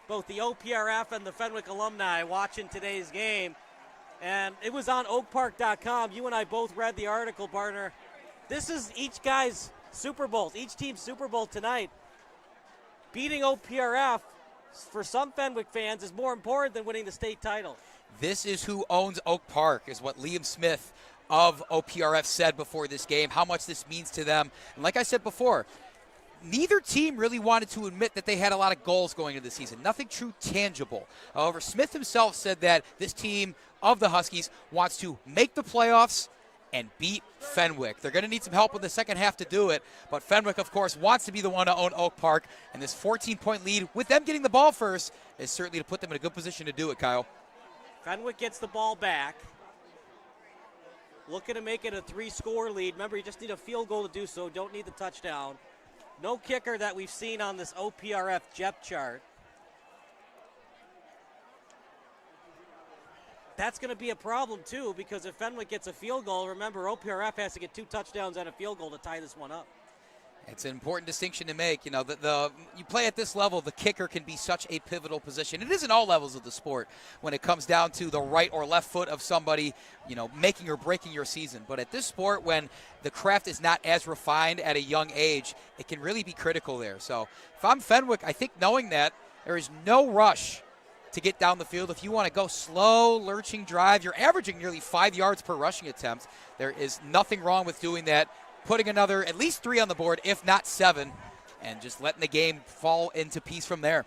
both the OPRF and the Fenwick alumni watching today's game. And it was on oakpark.com. You and I both read the article, partner. This is each guy's Super Bowl, each team's Super Bowl tonight. Beating OPRF, for some Fenwick fans, is more important than winning the state title. This is who owns Oak Park, is what Liam Smith of OPRF said before this game, how much this means to them. And like I said before, neither team really wanted to admit that they had a lot of goals going into the season. Nothing true tangible. However, Smith himself said that this team of the Huskies wants to make the playoffs and beat Fenwick. They're going to need some help in the second half to do it, but Fenwick, of course, wants to be the one to own Oak Park, and this 14-point lead, with them getting the ball first, is certainly to put them in a good position to do it, Kyle. Fenwick gets the ball back. Looking to make it a 3-score lead. Remember, you just need a field goal to do so. Don't need the touchdown. No kicker that we've seen on this OPRF depth chart. That's going to be a problem, too, because if Fenwick gets a field goal, remember, OPRF has to get 2 touchdowns and a field goal to tie this one up. It's an important distinction to make. You know, you play at this level, the kicker can be such a pivotal position. It is in all levels of the sport when it comes down to the right or left foot of somebody, you know, making or breaking your season. But at this sport, when the craft is not as refined at a young age, it can really be critical there. So if I'm Fenwick, I think knowing that there is no rush to get down the field. If you want to go slow, lurching drive, you're averaging nearly 5 yards per rushing attempt. There is nothing wrong with doing that. Putting another at least 3 on the board, if not 7, and just letting the game fall into peace from there.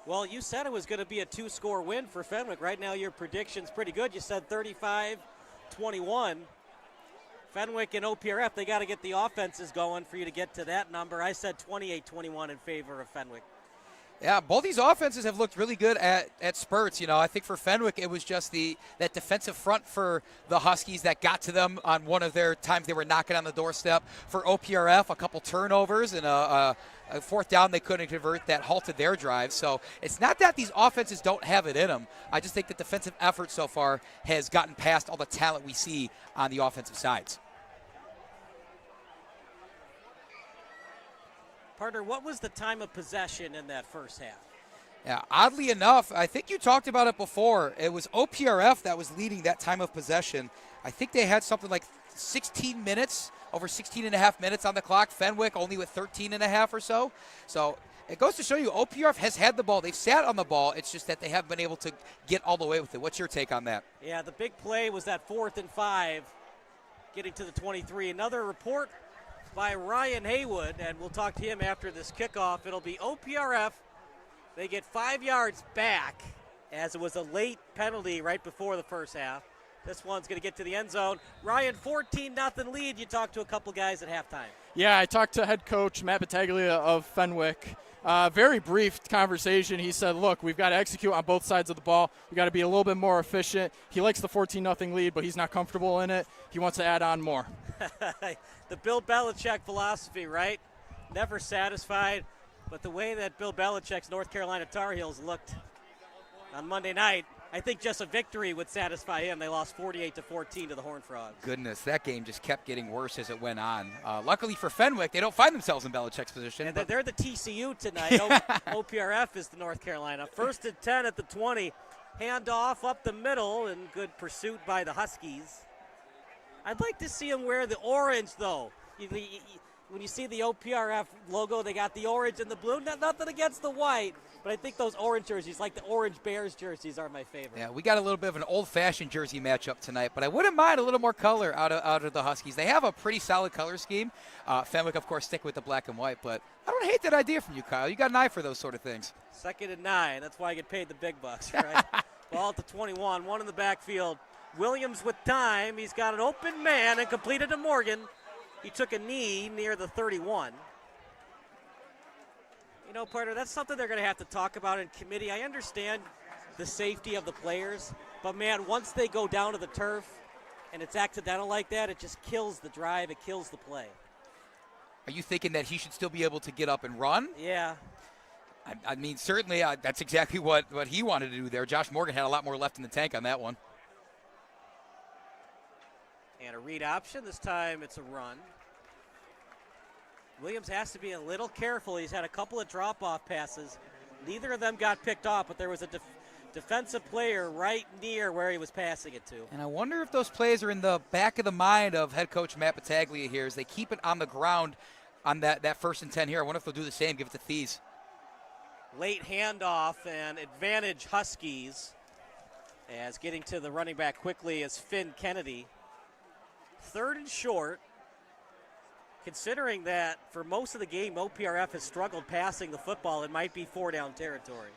Well, you said it was going to be a 2-score win for Fenwick. Right now your prediction's pretty good. You said 35-21. Fenwick and OPRF, they got to get the offenses going for you to get to that number. I said 28-21 in favor of Fenwick. Yeah, both these offenses have looked really good at spurts. You know, I think for Fenwick, it was just that defensive front for the Huskies that got to them on one of their times they were knocking on the doorstep. For OPRF, a couple turnovers and a 4th down they couldn't convert that halted their drive. So it's not that these offenses don't have it in them. I just think the defensive effort so far has gotten past all the talent we see on the offensive sides. Partner, what was the time of possession in that first half? Yeah, oddly enough, I think you talked about it before. It was OPRF that was leading that time of possession. I think they had something like 16 minutes, over 16 and a half minutes on the clock. Fenwick only with 13 and a half or so. So it goes to show you OPRF has had the ball. They've sat on the ball. It's just that they haven't been able to get all the way with it. What's your take on that? Yeah, the big play was that 4th and 5, getting to the 23. Another report by Ryan Haywood, and we'll talk to him after this kickoff. It'll be OPRF. They get 5 yards back, as it was a late penalty right before the first half. This one's going to get to the end zone. Ryan, 14-0 lead. You talked to a couple guys at halftime. Yeah, I talked to head coach Matt Battaglia of Fenwick. Very brief conversation. He said, look, we've got to execute on both sides of the ball. We've got to be a little bit more efficient. He likes the 14-0 lead, but he's not comfortable in it. He wants to add on more. The Bill Belichick philosophy, right? Never satisfied. But the way that Bill Belichick's North Carolina Tar Heels looked on Monday night, I think just a victory would satisfy him. They lost 48-14 to the Horned Frogs. Goodness, that game just kept getting worse as it went on. Luckily for Fenwick, they don't find themselves in Belichick's position. And they're the TCU tonight. OPRF is the North Carolina. 1st and 10 at the 20. Handoff up the middle, and good pursuit by the Huskies. I'd like to see him wear the orange, though. When you see the OPRF logo, they got the orange and the blue. Nothing against the white, but I think those orange jerseys, like the orange Bears jerseys, are my favorite. Yeah, we got a little bit of an old-fashioned jersey matchup tonight, but I wouldn't mind a little more color out of the Huskies. They have a pretty solid color scheme. Fenwick, of course, stick with the black and white, but I don't hate that idea from you, Kyle. You got an eye for those sort of things. 2nd and 9. That's why I get paid the big bucks, right? Ball at the 21, one in the backfield. Williams with time. He's got an open man and completed to Morgan. He took a knee near the 31. You know, partner, that's something they're going to have to talk about in committee. I understand the safety of the players, but, man, once they go down to the turf and it's accidental like that, it just kills the drive. It kills the play. Are you thinking that he should still be able to get up and run? Yeah. I mean, certainly that's exactly what he wanted to do there. Josh Morgan had a lot more left in the tank on that one. And a read option. This time it's a run. Williams has to be a little careful. He's had a couple of drop-off passes. Neither of them got picked off, but there was a defensive player right near where he was passing it to. And I wonder if those plays are in the back of the mind of head coach Matt Battaglia here as they keep it on the ground on that 1st and 10 here. I wonder if they'll do the same, give it to Thies. Late handoff and advantage Huskies as getting to the running back quickly is Finn Kennedy. 3rd and short. Considering that for most of the game, OPRF has struggled passing the football, it might be 4-down territory.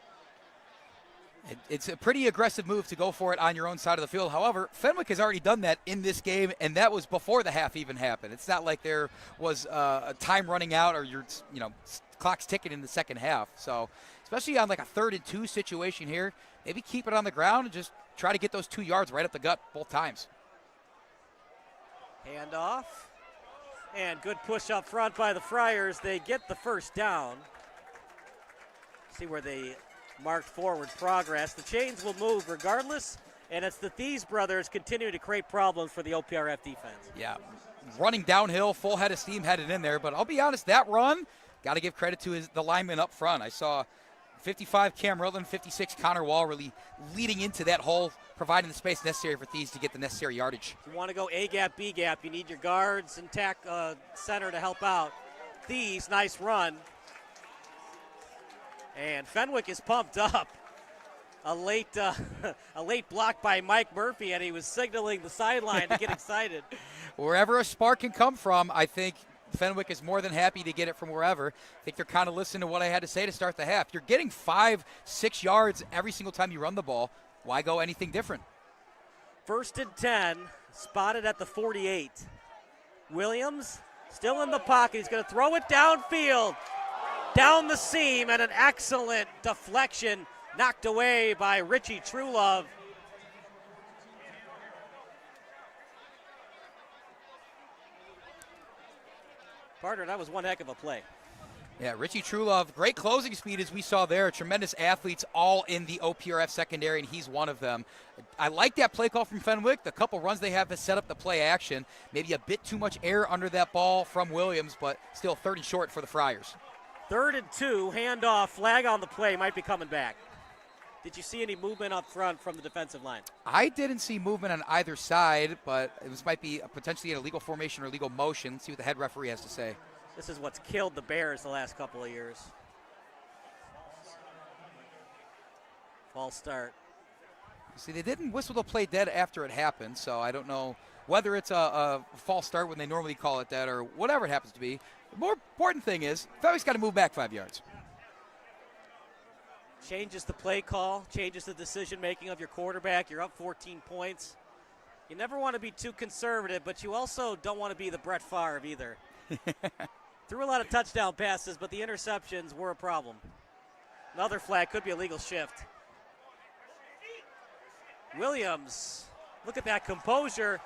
It's a pretty aggressive move to go for it on your own side of the field. However, Fenwick has already done that in this game, and that was before the half even happened. It's not like there was a time running out or your clock's ticking in the second half. So especially on like a 3rd and 2 situation here, maybe keep it on the ground and just try to get those 2 yards right up the gut both times. Handoff. And good push up front by the Friars. They get the 1st down. See where they marked forward progress. The chains will move regardless, and it's the Thies brothers continuing to create problems for the OPRF defense. Yeah, running downhill, full head of steam headed in there. But I'll be honest, that run, got to give credit to the lineman up front. I saw 55 Cam Rutland, 56 Connor Wall really leading into that hole, providing the space necessary for Thies to get the necessary yardage. If you want to go A-gap, B-gap, you need your guards and center to help out. Thies, nice run. And Fenwick is pumped up. A late block by Mike Murphy, and he was signaling the sideline to get excited. Wherever a spark can come from, I think Fenwick is more than happy to get it from wherever. I think they're kind of listening to what I had to say to start the half. You're getting 5-6 yards every single time you run the ball. Why go anything different? 1st and 10, spotted at the 48. Williams still in the pocket. He's going to throw it downfield, down the seam, and an excellent deflection knocked away by Richie Truelove. Partner, that was one heck of a play. Yeah, Richie Truelove, great closing speed as we saw there. Tremendous athletes all in the OPRF secondary, and he's one of them. I like that play call from Fenwick. The couple runs they have to set up the play action. Maybe a bit too much air under that ball from Williams, but still 3rd and short for the Friars. 3rd and 2, handoff, flag on the play, might be coming back. Did you see any movement up front from the defensive line? I didn't see movement on either side, but this might be potentially an illegal formation or illegal motion. Let's see what the head referee has to say. This is what's killed the Bears the last couple of years. False start. See, they didn't whistle the play dead after it happened, so I don't know whether it's a false start when they normally call it that or whatever it happens to be. The more important thing is, Fenwick's got to move back 5 yards. Changes the play call, changes the decision-making of your quarterback. You're up 14 points. You never want to be too conservative, but you also don't want to be the Brett Favre either. Threw a lot of touchdown passes, but the interceptions were a problem. Another flag, could be a legal shift. Williams, look at that composure.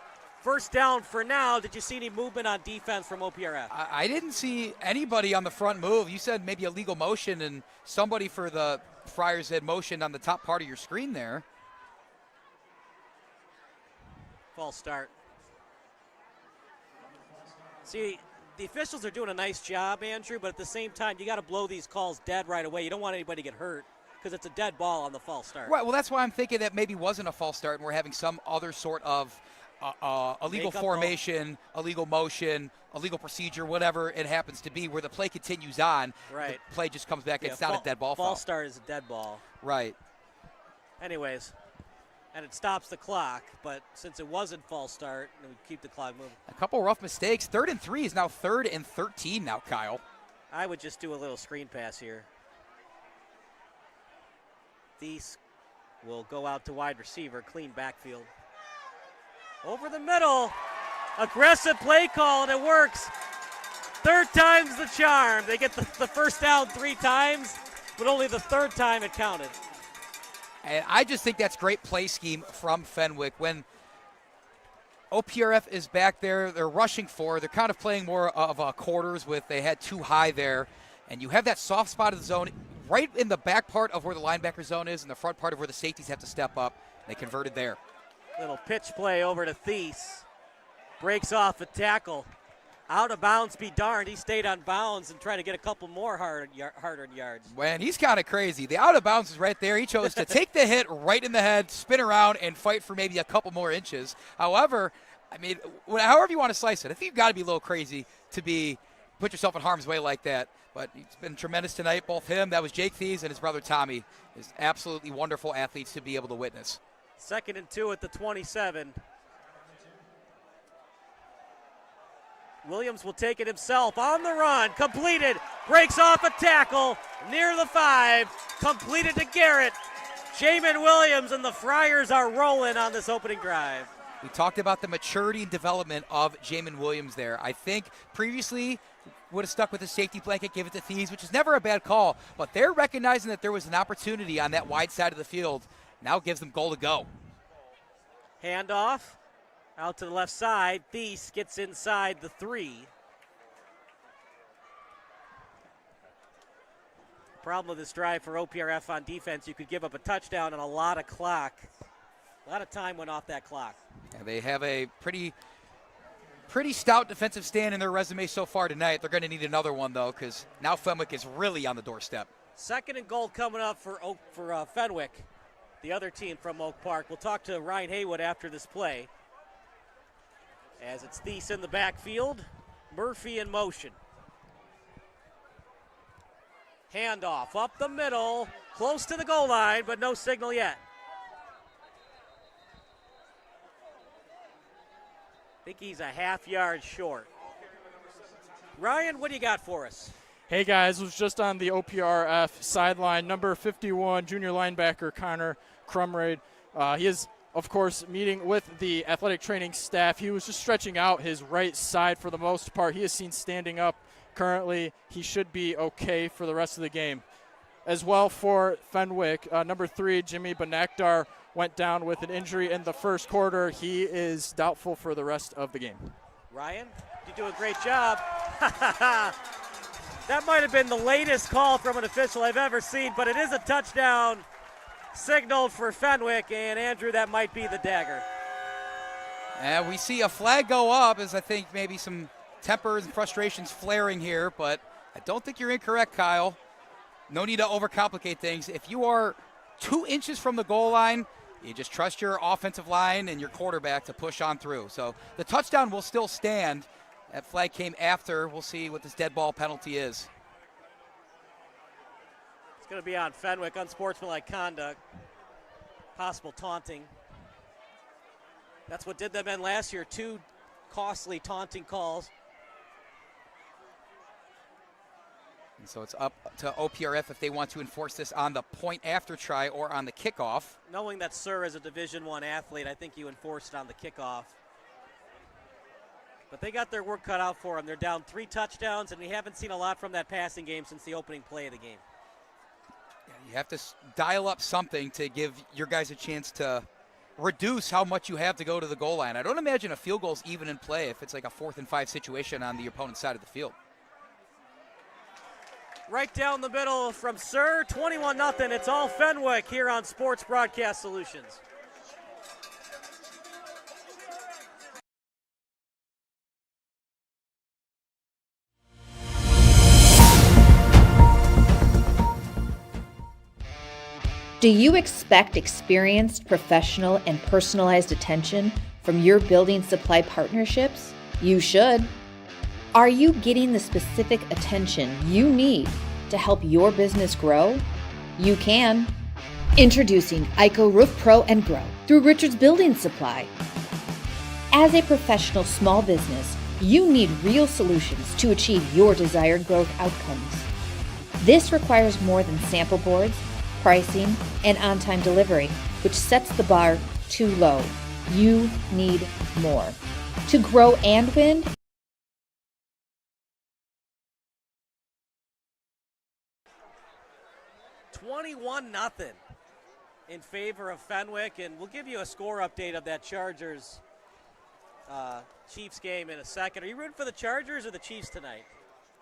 1st down for now. Did you see any movement on defense from OPRF? I didn't see anybody on the front move. You said maybe a legal motion, and somebody for the Friars had motioned on the top part of your screen there. False start. See, the officials are doing a nice job, Andrew, but at the same time, you got to blow these calls dead right away. You don't want anybody to get hurt. because it's a dead ball on the false start. Right, well, that's why I'm thinking that maybe wasn't a false start and we're having some other sort of illegal formation, illegal motion, illegal procedure, whatever it happens to be, where the play continues on. Right. The play just comes back. It's not a dead ball foul. False start is a dead ball. Right. Anyways, and it stops the clock, but since it wasn't false start, we keep the clock moving. A couple rough mistakes. 3rd and 3 is now 3rd and 13 now, Kyle. I would just do a little screen pass here. Thies will go out to wide receiver, clean backfield. Over the middle, aggressive play call, and it works. 3rd time's the charm. They get the first down 3 times, but only the 3rd time it counted. And I just think that's great play scheme from Fenwick. When OPRF is back there, they're rushing forward. They're kind of playing more of quarters with they had too high there. And you have that soft spot of the zone right in the back part of where the linebacker zone is and the front part of where the safeties have to step up. They converted there. Little pitch play over to Thies. Breaks off a tackle. Out of bounds be darned. He stayed on bounds and tried to get a couple more hard yards. When he's kind of crazy. The out of bounds is right there. He chose to take the hit right in the head, spin around, and fight for maybe a couple more inches. However, I mean, however you want to slice it, I think you've got to be a little crazy to put yourself in harm's way like that. But he's been tremendous tonight. Both him, that was Jake Thies, and his brother Tommy, is absolutely wonderful athletes to be able to witness. 2nd and 2 at the 27. Williams will take it himself on the run. Completed. Breaks off a tackle near the 5. Completed to Garrett. Jamin Williams and the Friars are rolling on this opening drive. We talked about the maturity and development of Jamin Williams there. I think previously would have stuck with the safety blanket, give it to Thies, which is never a bad call. But they're recognizing that there was an opportunity on that wide side of the field. Now gives them goal to go. Handoff. Out to the left side. Thies gets inside the 3. Problem with this drive for OPRF on defense, you could give up a touchdown and a lot of clock. A lot of time went off that clock. Yeah, they have a pretty stout defensive stand in their resume so far tonight. They're going to need another one, though, because now Fenwick is really on the doorstep. 2nd and goal coming up for Fenwick, the other team from Oak Park. We'll talk to Ryan Haywood after this play. As it's Thies in the backfield, Murphy in motion. Handoff up the middle, close to the goal line, but no signal yet. I think he's a half yard short. Ryan, what do you got for us? Hey guys, was just on the OPRF sideline. Number 51, junior linebacker Connor Crumraid. He is, of course, meeting with the athletic training staff. He was just stretching out his right side for the most part. He is seen standing up currently. He should be okay for the rest of the game. As well for Fenwick, number 3, Jimmy Benekdar, went down with an injury in the first quarter. He is doubtful for the rest of the game. Ryan, you do a great job. That might have been the latest call from an official I've ever seen, but it is a touchdown signaled for Fenwick, and Andrew, that might be the dagger. And we see a flag go up as I think maybe some tempers and frustrations flaring here, but I don't think you're incorrect, Kyle. No need to overcomplicate things. If you are 2 inches from the goal line, you just trust your offensive line and your quarterback to push on through. So the touchdown will still stand. That flag came after. We'll see what this dead ball penalty is. It's going to be on Fenwick, unsportsmanlike conduct, possible taunting. That's what did them in last year, 2 costly taunting calls. And so it's up to OPRF if they want to enforce this on the point after try or on the kickoff. Knowing that Sir is a Division I athlete, I think you enforce it on the kickoff. But they got their work cut out for them. They're down 3 touchdowns, and we haven't seen a lot from that passing game since the opening play of the game. Yeah, you have to dial up something to give your guys a chance to reduce how much you have to go to the goal line. I don't imagine a field goal's even in play if it's like a 4th and 5 situation on the opponent's side of the field. Right down the middle from Sir, 21-0. It's all Fenwick here on Sports Broadcast Solutions. Do you expect experienced, professional, and personalized attention from your building supply partnerships? You should. Are you getting the specific attention you need to help your business grow? You can. Introducing ICO Roof Pro and Grow through Richards Building Supply. As a professional small business, you need real solutions to achieve your desired growth outcomes. This requires more than sample boards, pricing, and on-time delivery, which sets the bar too low. You need more. To grow and win, 21-0 in favor of Fenwick, and we'll give you a score update of that Chargers Chiefs game in a second. Are you rooting for the Chargers or the Chiefs tonight?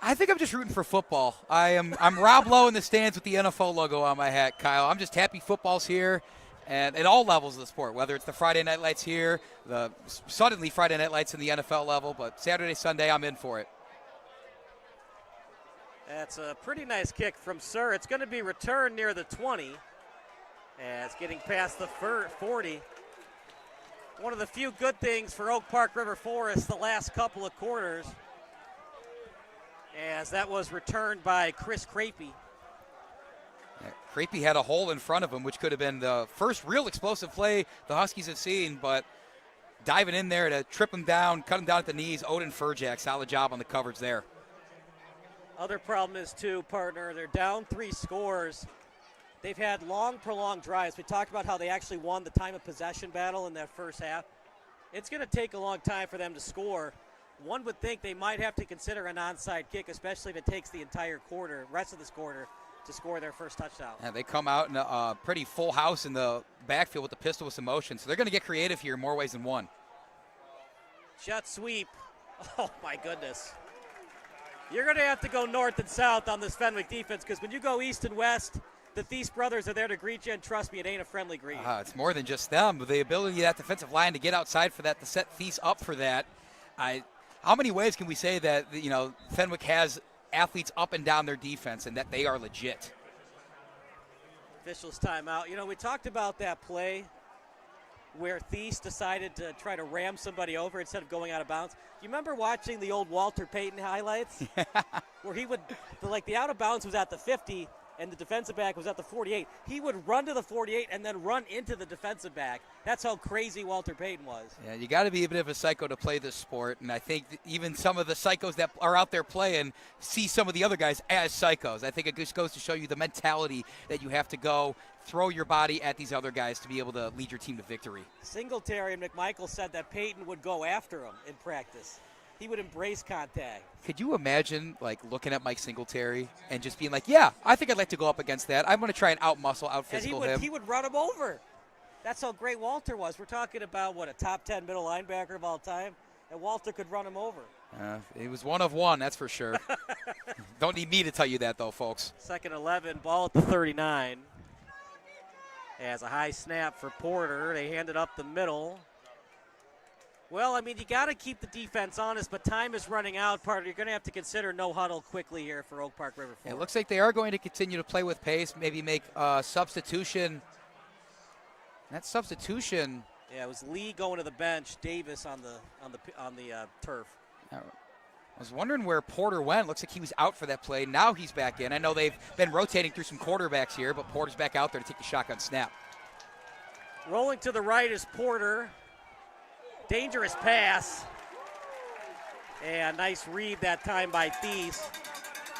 I think I'm just rooting for football. I'm Rob Lowe in the stands with the NFL logo on my hat, Kyle. I'm just happy football's here, and at all levels of the sport, whether it's the Friday Night Lights here, the suddenly Friday Night Lights in the NFL level, but Saturday, Sunday, I'm in for it. That's a pretty nice kick from Sir. It's going to be returned near the 20. As getting past the 40. One of the few good things for Oak Park River Forest the last couple of quarters, as that was returned by Chris Crapey. Yeah, Crapey had a hole in front of him, which could have been the first real explosive play the Huskies have seen, but diving in there to trip him down, cut him down at the knees. Odin Furjak, solid job on the coverage there. Other problem is, too, partner, they're down 3 scores. They've had long, prolonged drives. We talked about how they actually won the time of possession battle in that first half. It's going to take a long time for them to score. One would think they might have to consider an onside kick, especially if it takes the entire quarter, rest of this quarter, to score their first touchdown. Yeah, they come out in a pretty full house in the backfield with the pistol with some motion, so they're going to get creative here in more ways than one. Jet sweep. Oh, my goodness. You're going to have to go north and south on this Fenwick defense, because when you go east and west, the Thies brothers are there to greet you, and trust me, it ain't a friendly greet. It's more than just them. The ability of that defensive line to get outside for that, to set Thies up for that. How many ways can we say that, Fenwick has athletes up and down their defense and that they are legit? Officials timeout. We talked about that play where Thies decided to try to ram somebody over instead of going out of bounds. You remember watching the old Walter Payton highlights? Where he would, the out of bounds was at the 50 and the defensive back was at the 48. He would run to the 48 and then run into the defensive back. That's how crazy Walter Payton was. Yeah, you got to be a bit of a psycho to play this sport, and I think even some of the psychos that are out there playing see some of the other guys as psychos. I think it just goes to show you the mentality that you have to go throw your body at these other guys to be able to lead your team to victory. Singletary and McMichael said that Payton would go after him in practice. He would embrace contact. Could you imagine, looking at Mike Singletary and just being like, yeah, I think I'd like to go up against that. I'm going to try and out-muscle, out-physical him. He would run him over. That's how great Walter was. We're talking about, a top 10 middle linebacker of all time, and Walter could run him over. He was one of one, that's for sure. Don't need me to tell you that, though, folks. Second 11, ball at the 39. As a high snap for Porter. They hand it up the middle. Well, you got to keep the defense honest, but time is running out. Partner, you're going to have to consider no huddle quickly here for Oak Park River Forest. It looks like they are going to continue to play with pace, maybe make a substitution. That substitution. Yeah, it was Lee going to the bench, Davis on the turf. I was wondering where Porter went. Looks like he was out for that play. Now he's back in. I know they've been rotating through some quarterbacks here, but Porter's back out there to take the shotgun snap. Rolling to the right is Porter. Dangerous pass. And nice read that time by Thies.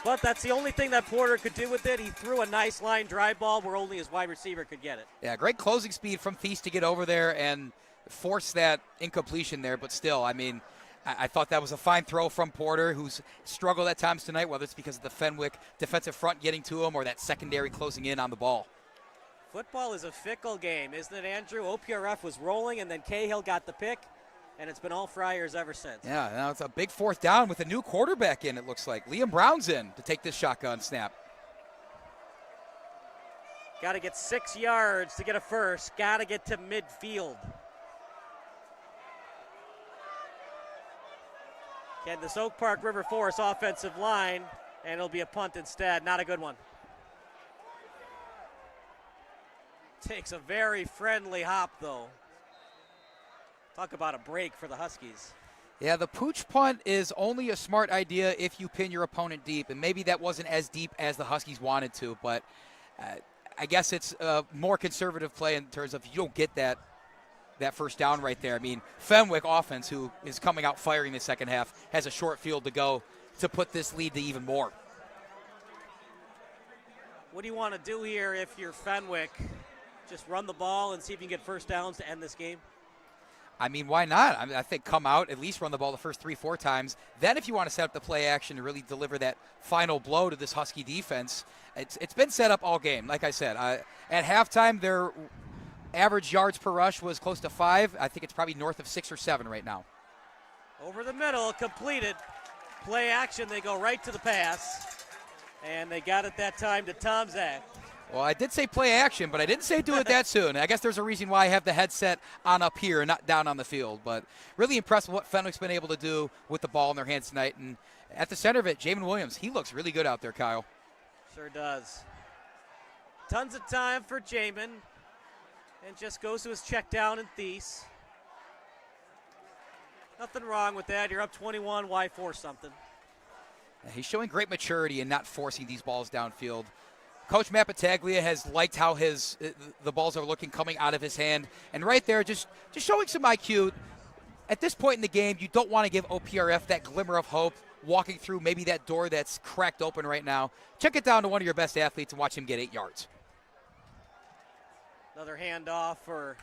But that's the only thing that Porter could do with it. He threw a nice line drive ball where only his wide receiver could get it. Yeah, great closing speed from Thies to get over there and force that incompletion there. But still, I thought that was a fine throw from Porter, who's struggled at times tonight, whether it's because of the Fenwick defensive front getting to him or that secondary closing in on the ball. Football is a fickle game, isn't it, Andrew? OPRF was rolling, and then Cahill got the pick, and it's been all Friars ever since. Yeah, now it's a big fourth down with a new quarterback in, it looks like. Liam Brown's in to take this shotgun snap. Got to get 6 yards to get a first. Got to get to midfield. Can this Oak Park River Forest offensive line, and it'll be a punt instead. Not a good one. Takes a very friendly hop, though. Talk about a break for the Huskies. Yeah, the pooch punt is only a smart idea if you pin your opponent deep, and maybe that wasn't as deep as the Huskies wanted to, but I guess it's a more conservative play in terms of you don't get that first down right there. I mean, Fenwick offense, who is coming out firing the second half, has a short field to go to put this lead to even more. What do you want to do here if you're Fenwick? Just run the ball and see if you can get first downs to end this game? I mean, why not? I think come out, at least run the ball the first 3-4 times. Then if you want to set up the play action to really deliver that final blow to this Husky defense, it's been set up all game. Like I said, at halftime, their average yards per rush was close to 5. I think it's probably north of 6 or 7 right now. Over the middle, completed. Play action, they go right to the pass. And they got it that time to Tom Zach. Well, I did say play action, but I didn't say do it that soon. I guess there's a reason why I have the headset on up here and not down on the field. But really impressed with what Fenwick's been able to do with the ball in their hands tonight. And at the center of it, Jamin Williams, he looks really good out there, Kyle. Sure does. Tons of time for Jamin. And just goes to his check down and Thies. Nothing wrong with that. You're up 21. Why force something? He's showing great maturity in not forcing these balls downfield. Coach Matt Battaglia has liked how the balls are looking coming out of his hand. And right there, just showing some IQ. At this point in the game, you don't want to give OPRF that glimmer of hope walking through maybe that door that's cracked open right now. Check it down to one of your best athletes and watch him get 8 yards. Another handoff for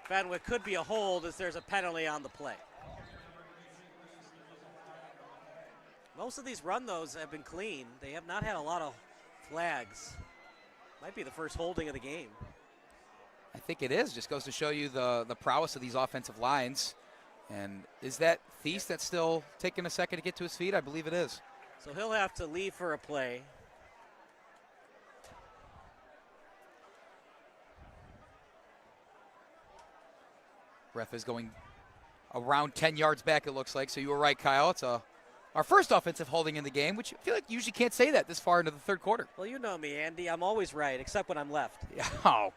Fenwick. Could be a hold as there's a penalty on the play. Most of these run those have been clean. They have not had a lot of flags. Might be the first holding of the game. I think it is. Just goes to show you the prowess of these offensive lines. And is that Thies that's still taking a second to get to his feet? I believe it is. So he'll have to leave for a play. Ref is going around 10 yards back, it looks like. So you were right, Kyle. It's our first offensive holding in the game, which I feel like you usually can't say that this far into the third quarter. Well, you know me, Andy. I'm always right, except when I'm left. Oh.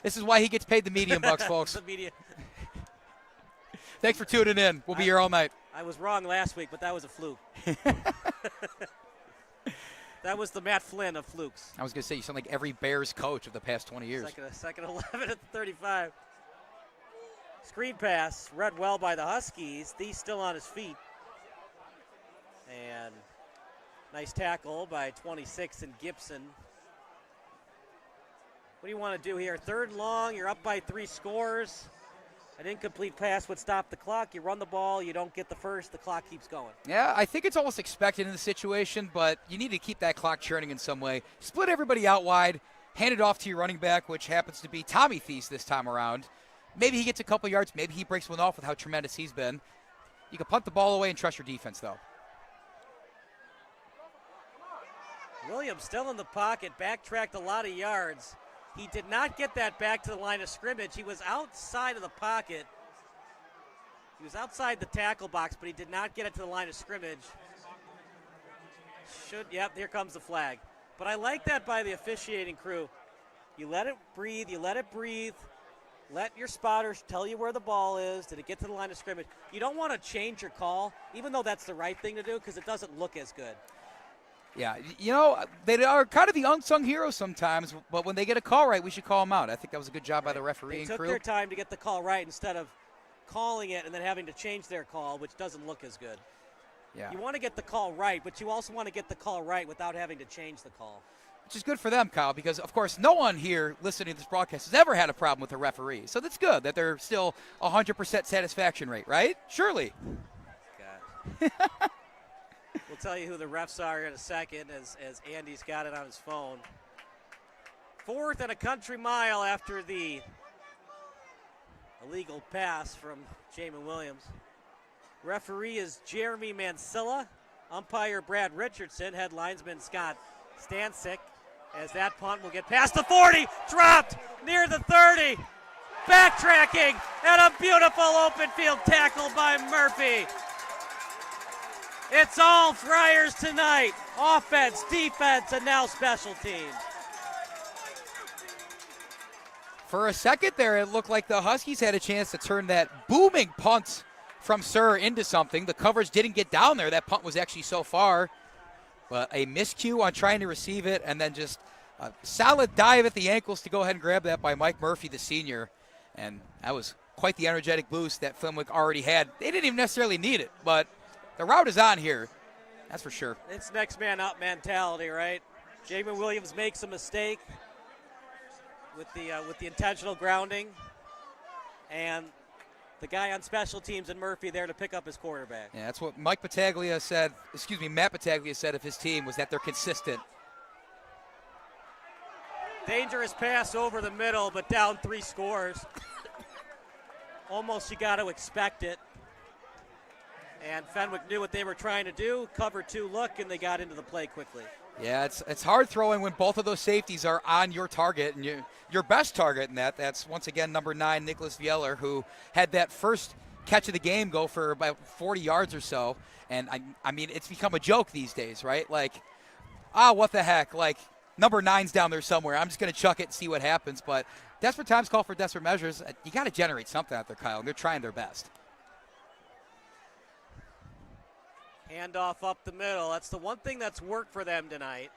This is why he gets paid the medium bucks, folks. The media. Thanks for tuning in. We'll be here all night. I was wrong last week, but that was a fluke. That was the Matt Flynn of flukes. I was going to say, you sound like every Bears coach of the past 20 years. Second 11 at the 35. Screen pass, read well by the Huskies. Thies still on his feet. And nice tackle by 26 and Gibson. What do you want to do here? Third and long, you're up by 3 scores. An incomplete pass would stop the clock. You run the ball, you don't get the first, the clock keeps going. Yeah, I think it's almost expected in the situation, but you need to keep that clock churning in some way. Split everybody out wide, hand it off to your running back, which happens to be Tommy Thies this time around. Maybe he gets a couple yards, maybe he breaks one off with how tremendous he's been. You can punt the ball away and trust your defense, though. Williams still in the pocket, backtracked a lot of yards. He did not get that back to the line of scrimmage. He was outside of the pocket. He was outside the tackle box, but he did not get it to the line of scrimmage. Yep, here comes the flag. But I like that by the officiating crew. You let it breathe, Let your spotters tell you where the ball is. Did it get to the line of scrimmage? You don't want to change your call, even though that's the right thing to do, because it doesn't look as good. Yeah, you know, they are kind of the unsung heroes sometimes, but when they get a call right, we should call them out. I think that was a good job by the referee and crew. They took their time to get the call right instead of calling it and then having to change their call, which doesn't look as good. Yeah. You want to get the call right, but you also want to get the call right without having to change the call. Which is good for them, Kyle, because, of course, no one here listening to this broadcast has ever had a problem with a referee. So that's good that they're still 100% satisfaction rate, right? Surely. God. We'll tell you who the refs are in a second as Andy's got it on his phone. 4th and a country mile after the illegal pass from Jamin Williams. Referee is Jeremy Mansilla. Umpire Brad Richardson. Head linesman Scott Stansick. As that punt will get past the 40. Dropped near the 30. Backtracking and a beautiful open field tackle by Murphy. It's all Friars tonight. Offense, defense, and now special teams. For a second there, it looked like the Huskies had a chance to turn that booming punt from Sir into something. The coverage didn't get down there. That punt was actually so far. But a miscue on trying to receive it, and then just a solid dive at the ankles to go ahead and grab that by Mike Murphy, the senior. And that was quite the energetic boost that Fenwick already had. They didn't even necessarily need it, but the route is on here. That's for sure. It's next man up mentality, right? Jamin Williams makes a mistake with the intentional grounding, and the guy on special teams and Murphy there to pick up his quarterback. Yeah, that's what Matt Battaglia said of his team, was that they're consistent. Dangerous pass over the middle, but down 3 scores. Almost you got to expect it. And Fenwick knew what they were trying to do, cover 2 look, and they got into the play quickly. Yeah, it's hard throwing when both of those safeties are on your target, and your best target in that's once again number 9, Nicholas Vieller, who had that first catch of the game go for about 40 yards or so. And I mean, it's become a joke these days, right? Like, what the heck? Like, number 9's down there somewhere. I'm just going to chuck it and see what happens. But desperate times call for desperate measures. You got to generate something out there, Kyle, and they're trying their best. Handoff up the middle. That's the one thing that's worked for them tonight.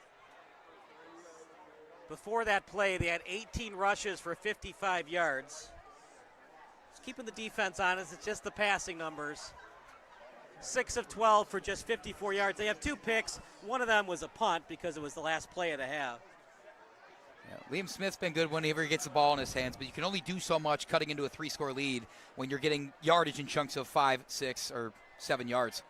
Before that play, they had 18 rushes for 55 yards. Just keeping the defense honest. It's just the passing numbers. 6 of 12 for just 54 yards. They have 2 picks. One of them was a punt because it was the last play of the half. Yeah, Liam Smith's been good whenever he gets the ball in his hands, but you can only do so much cutting into a 3-score lead when you're getting yardage in chunks of 5, 6, or 7 yards.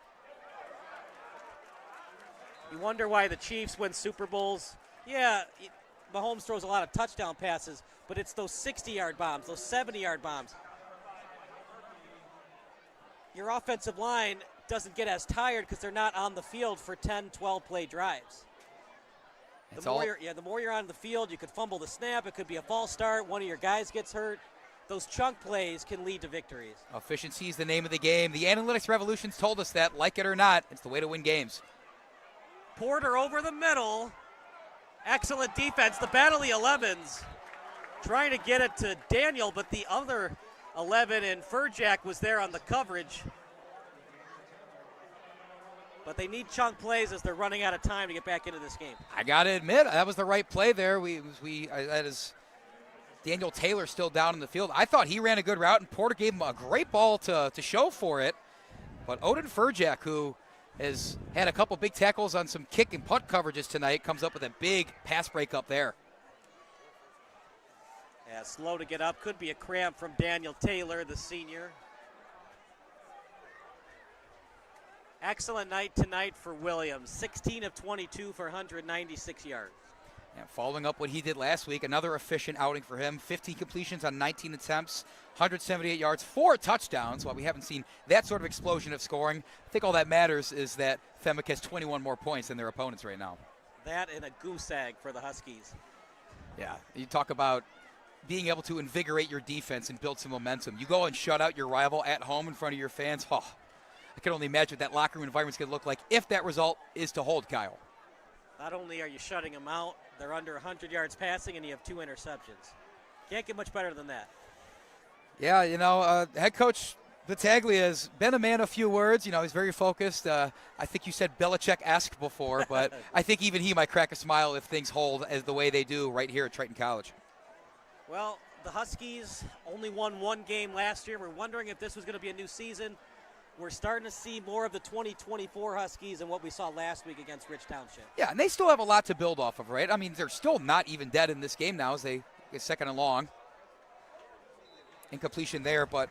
You wonder why the Chiefs win Super Bowls. Yeah, Mahomes throws a lot of touchdown passes, but it's those 60-yard bombs, those 70-yard bombs. Your offensive line doesn't get as tired because they're not on the field for 10, 12-play drives. The more you're on the field, you could fumble the snap. It could be a false start. One of your guys gets hurt. Those chunk plays can lead to victories. Efficiency is the name of the game. The analytics revolution's told us that, like it or not, it's the way to win games. Porter over the middle. Excellent defense. The battle of the 11s trying to get it to Daniel, but the other 11 and Furjack was there on the coverage. But they need chunk plays as they're running out of time to get back into this game. I got to admit, that was the right play there. That is Daniel Taylor still down in the field. I thought he ran a good route, and Porter gave him a great ball to show for it. But Odin Furjack, who has had a couple big tackles on some kick and punt coverages tonight, comes up with a big pass break up there. Yeah, slow to get up. Could be a cramp from Daniel Taylor, the senior. Excellent night tonight for Williams. 16 of 22 for 196 yards. And following up what he did last week, another efficient outing for him. 15 completions on 19 attempts, 178 yards, 4 touchdowns. While we haven't seen that sort of explosion of scoring, I think all that matters is that Fenwick has 21 more points than their opponents right now. That and a goose egg for the Huskies. Yeah, you talk about being able to invigorate your defense and build some momentum. You go and shut out your rival at home in front of your fans. Oh, I can only imagine what that locker room environment's going to look like if that result is to hold, Kyle. Not only are you shutting them out, they're under 100 yards passing, and you have 2 interceptions. Can't get much better than that. Yeah, head coach Battaglia has been a man of few words. He's very focused. I think you said Belichick-esque before, but I think even he might crack a smile if things hold as the way they do right here at Triton College. Well, the Huskies only won 1 game last year. We're wondering if this was going to be a new season. We're starting to see more of the 2024 Huskies than what we saw last week against Rich Township. Yeah, and they still have a lot to build off of, right? I mean, they're still not even dead in this game now as they get second and long. Incompletion there, but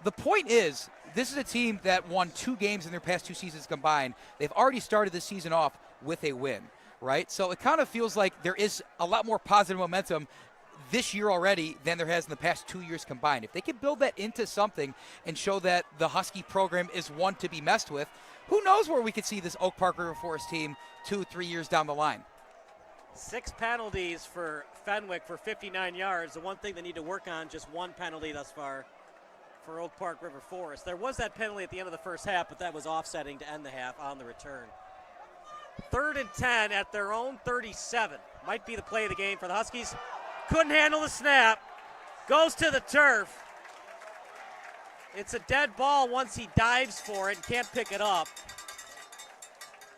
the point is, this is a team that won 2 games in their past 2 seasons combined. They've already started this season off with a win, right? So it kind of feels like there is a lot more positive momentum this year already than there has in the past 2 years combined. If they can build that into something and show that the Husky program is one to be messed with, who knows where we could see this Oak Park River Forest team 2-3 years down the line. 6 penalties for Fenwick for 59 yards. The one thing they need to work on, just 1 penalty thus far for Oak Park River Forest. There was that penalty at the end of the first half, but that was offsetting to end the half on the return. 3rd and 10 at their own 37. Might be the play of the game for the Huskies. Couldn't handle the snap. Goes to the turf. It's a dead ball once he dives for it and can't pick it up.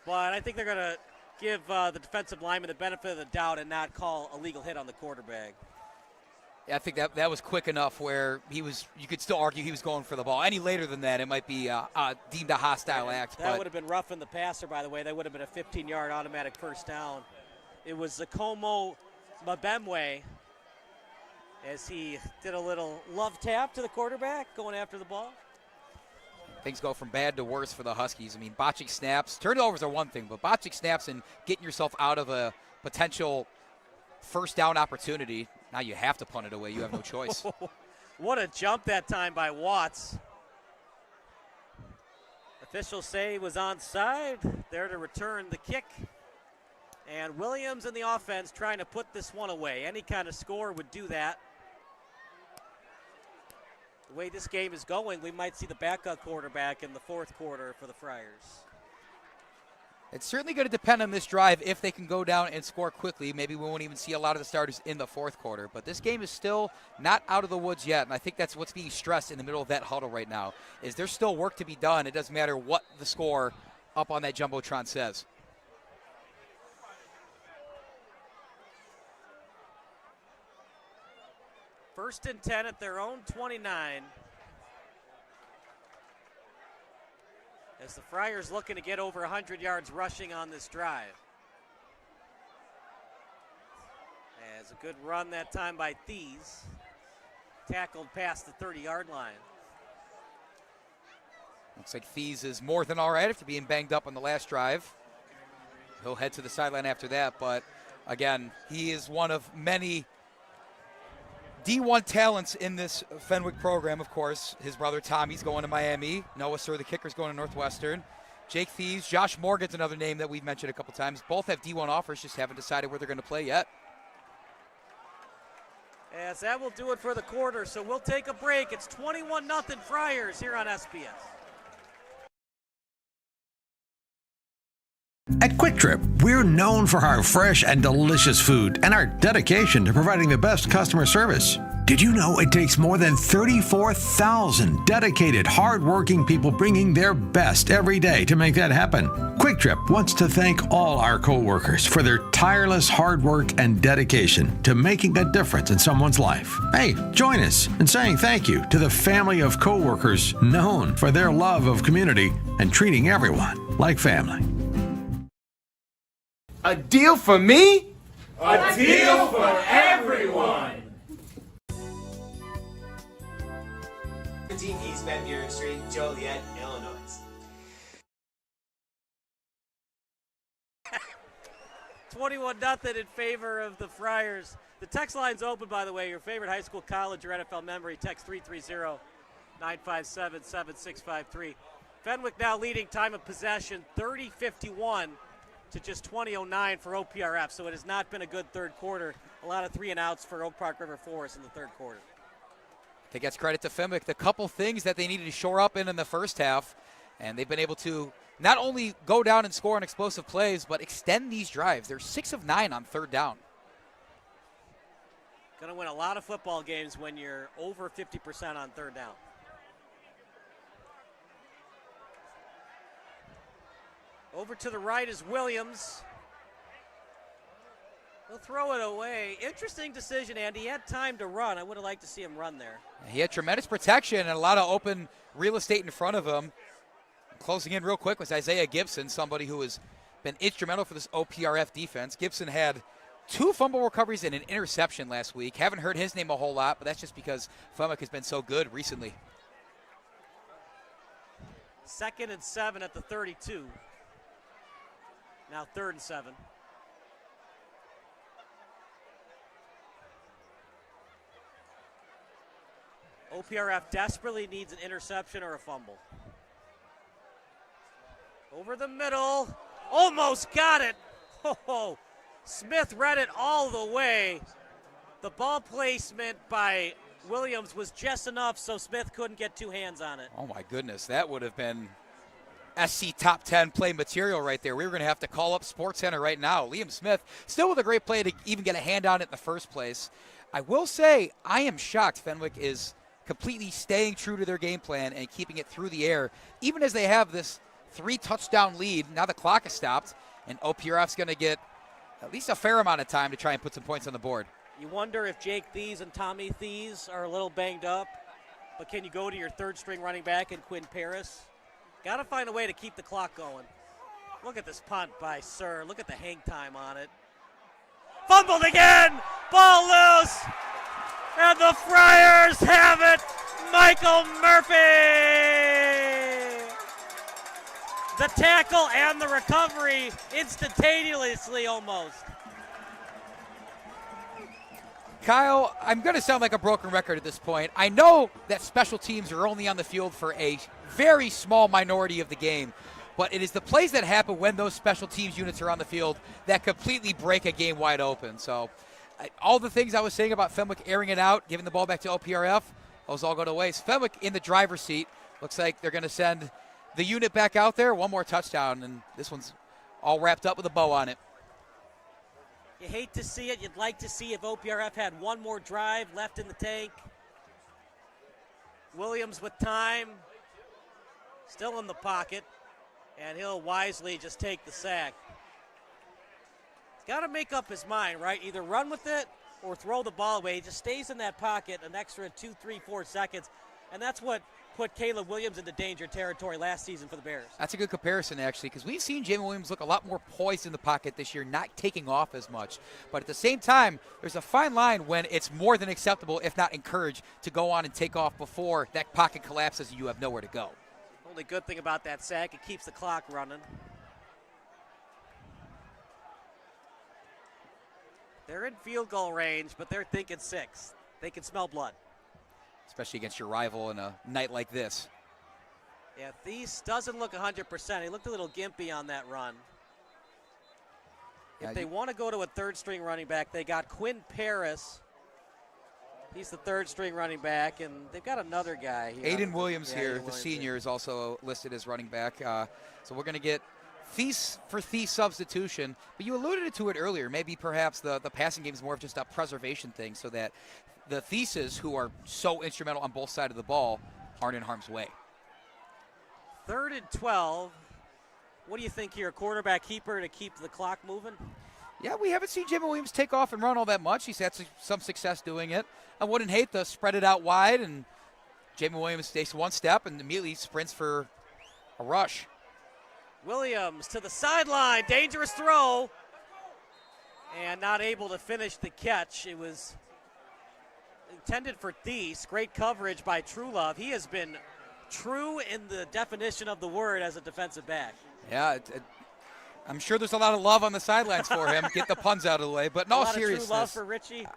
But I think they're going to give the defensive lineman the benefit of the doubt and not call a legal hit on the quarterback. Yeah, I think that was quick enough where you could still argue he was going for the ball. Any later than that, it might be deemed a hostile act. That would have been roughing the passer, by the way. That would have been a 15-yard automatic first down. It was Zakomo Mbemwe as he did a little love tap to the quarterback going after the ball. Things go from bad to worse for the Huskies. I mean, botching snaps, turnovers are one thing, but botching snaps and getting yourself out of a potential first down opportunity, now you have to punt it away. You have no choice. What a jump that time by Watts. Officials say he was onside, there to return the kick. And Williams in the offense trying to put this one away. Any kind of score would do that. The way this game is going, we might see the backup quarterback in the fourth quarter for the Friars. It's certainly going to depend on this drive if they can go down and score quickly. Maybe we won't even see a lot of the starters in the fourth quarter. But this game is still not out of the woods yet, and I think that's what's being stressed in the middle of that huddle right now, is there's still work to be done. It doesn't matter what the score up on that Jumbotron says. First and 10 at their own 29. As the Friars looking to get over 100 yards rushing on this drive. As a good run that time by Thies. Tackled past the 30-yard line. Looks like Thies is more than all right after being banged up on the last drive. He'll head to the sideline after that, but again, he is one of many D1 talents in this Fenwick program, of course. His brother Tommy's going to Miami. Noah Sir, the kicker's going to Northwestern. Jake Thies, Josh Morgan's another name that we've mentioned a couple times. Both have D1 offers, just haven't decided where they're going to play yet. As that will do it for the quarter, so we'll take a break. It's 21-0 Friars here on SBS. At Quick Trip, we're known for our fresh and delicious food and our dedication to providing the best customer service. Did you know it takes more than 34,000 dedicated, hardworking people bringing their best every day to make that happen? Quick Trip wants to thank all our coworkers for their tireless hard work and dedication to making a difference in someone's life. Hey, join us in saying thank you to the family of coworkers known for their love of community and treating everyone like family. A deal for me? A deal for everyone! 17 East Van Buren Street, Joliet, Illinois. 21-0 in favor of the Friars. The text line's open, by the way. Your favorite high school, college, or NFL memory. Text 330-957-7653. Fenwick now leading time of possession 30-51 to just 20-09 for OPRF. So it has not been a good third quarter. A lot of 3-and-outs for Oak Park River Forest in the third quarter. I think that's credit to Fenwick. The couple things that they needed to shore up in the first half, and they've been able to not only go down and score on explosive plays, but extend these drives. They're 6 of 9 on third down. Going to win a lot of football games when you're over 50% on third down. Over to the right is Williams. He'll throw it away. Interesting decision, Andy. He had time to run. I would have liked to see him run there. He had tremendous protection and a lot of open real estate in front of him. Closing in real quick was Isaiah Gibson, somebody who has been instrumental for this OPRF defense. Gibson had 2 fumble recoveries and an interception last week. Haven't heard his name a whole lot, but that's just because Fenwick has been so good recently. 2nd and 7 at the 32. Now 3rd and 7. OPRF desperately needs an interception or a fumble. Over the middle. Almost got it. Oh, Smith read it all the way. The ball placement by Williams was just enough so Smith couldn't get 2 hands on it. Oh, my goodness. That would have been SC top 10 play material right there. We were going to have to call up SportsCenter right now. Liam Smith still with a great play to even get a hand on it in the first place. I will say I am shocked Fenwick is completely staying true to their game plan and keeping it through the air, even as they have this 3-touchdown lead. Now the clock is stopped, and OPRF's going to get at least a fair amount of time to try and put some points on the board. You wonder if Jake Thies and Tommy Thies are a little banged up, but can you go to your third-string running back in Quinn Paris? Got to find a way to keep the clock going. Look at this punt by Sir. Look at the hang time on it. Fumbled again! Ball loose! And the Friars have it! Michael Murphy! The tackle and the recovery instantaneously almost. Kyle, I'm going to sound like a broken record at this point. I know that special teams are only on the field for a very small minority of the game, but it is the plays that happen when those special teams units are on the field that completely break a game wide open. So all the things I was saying about Fenwick airing it out, giving the ball back to OPRF, those all go to waste. Fenwick in the driver's seat. Looks like they're going to send the unit back out there. One more touchdown, and this one's all wrapped up with a bow on it. You hate to see it. You'd like to see if OPRF had one more drive left in the tank. Williams with time. Still in the pocket. And he'll wisely just take the sack. He's got to make up his mind, right? Either run with it or throw the ball away. He just stays in that pocket an extra 2, 3, 4 seconds. And that's what put Caleb Williams into danger territory last season for the Bears. That's a good comparison, actually, because we've seen Jamie Williams look a lot more poised in the pocket this year, not taking off as much. But at the same time, there's a fine line when it's more than acceptable, if not encouraged, to go on and take off before that pocket collapses and you have nowhere to go. Only good thing about that sack, it keeps the clock running. They're in field goal range, but they're thinking 6. They can smell blood. Especially against your rival in a night like this. Yeah, Thies doesn't look 100%. He looked a little gimpy on that run. If they want to go to a third-string running back, they got Quinn Paris. He's the third-string running back, and they've got another guy here. Aiden Williams here, the senior, is also listed as running back. So we're going to get Thies for Thies substitution. But you alluded to it earlier. Maybe perhaps the passing game is more of just a preservation thing so that the Thieses, who are so instrumental on both sides of the ball, aren't in harm's way. 3rd and 12. What do you think here? A quarterback keeper to keep the clock moving? Yeah, we haven't seen Jimmy Williams take off and run all that much. He's had some success doing it. I wouldn't hate to spread it out wide, and Jamie Williams takes one step and immediately sprints for a rush. Williams to the sideline. Dangerous throw. And not able to finish the catch. It was intended for Thies. Great coverage by Trulove. He has been true in the definition of the word as a defensive back. Yeah, I'm sure there's a lot of love on the sidelines for him. Get the puns out of the way. But in all seriousness, true love for Richie.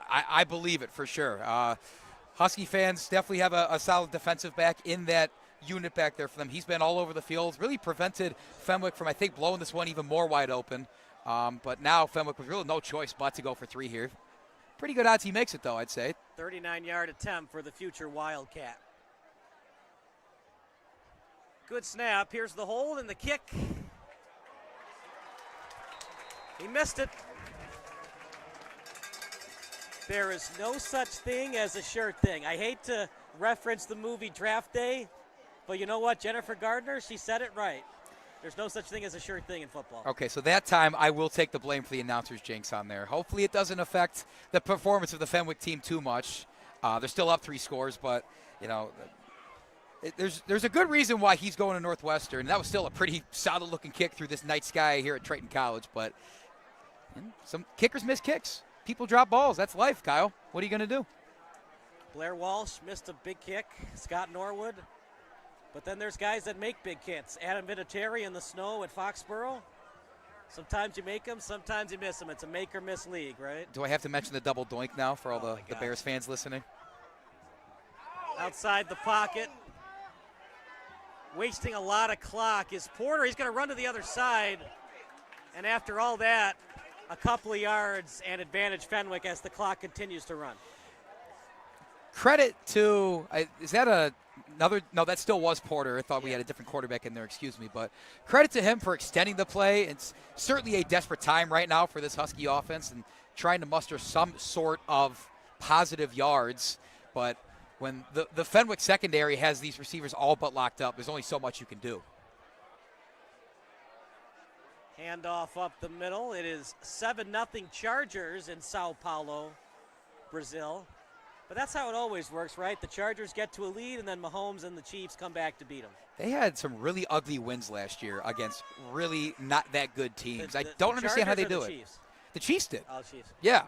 I believe it for sure. Husky fans definitely have a solid defensive back in that unit back there for them. He's been all over the field, really prevented Fenwick from, I think, blowing this one even more wide open. But now Fenwick with really no choice but to go for 3 here. Pretty good odds he makes it, though, I'd say. 39-yard attempt for the future Wildcat. Good snap. Here's the hold and the kick. He missed it. There is no such thing as a sure thing. I hate to reference the movie Draft Day, but you know what? Jennifer Gardner, she said it right. There's no such thing as a sure thing in football. Okay, so that time I will take the blame for the announcer's jinx on there. Hopefully it doesn't affect the performance of the Fenwick team too much. They're still up 3 scores, but, you know, there's a good reason why he's going to Northwestern. That was still a pretty solid-looking kick through this night sky here at Triton College, but some kickers miss kicks. People drop balls. That's life, Kyle. What are you going to do? Blair Walsh missed a big kick. Scott Norwood. But then there's guys that make big hits. Adam Vinatieri in the snow at Foxborough. Sometimes you make them, sometimes you miss them. It's a make or miss league, right? Do I have to mention the double doink now for all the Bears fans listening? Outside the pocket. Wasting a lot of clock is Porter. He's going to run to the other side. And after all that, a couple of yards and advantage Fenwick as the clock continues to run. Credit to, is that another? No, that still was Porter. I thought we had a different quarterback in there, excuse me. But credit to him for extending the play. It's certainly a desperate time right now for this Husky offense and trying to muster some sort of positive yards. But when the Fenwick secondary has these receivers all but locked up, there's only so much you can do. Handoff up the middle. It is 7-0 Chargers in Sao Paulo, Brazil. But that's how it always works, right? The Chargers get to a lead, and then Mahomes and the Chiefs come back to beat them. They had some really ugly wins last year against really not that good teams. I don't understand how they do it. Chiefs? The Chiefs did. Oh, Chiefs. Yeah.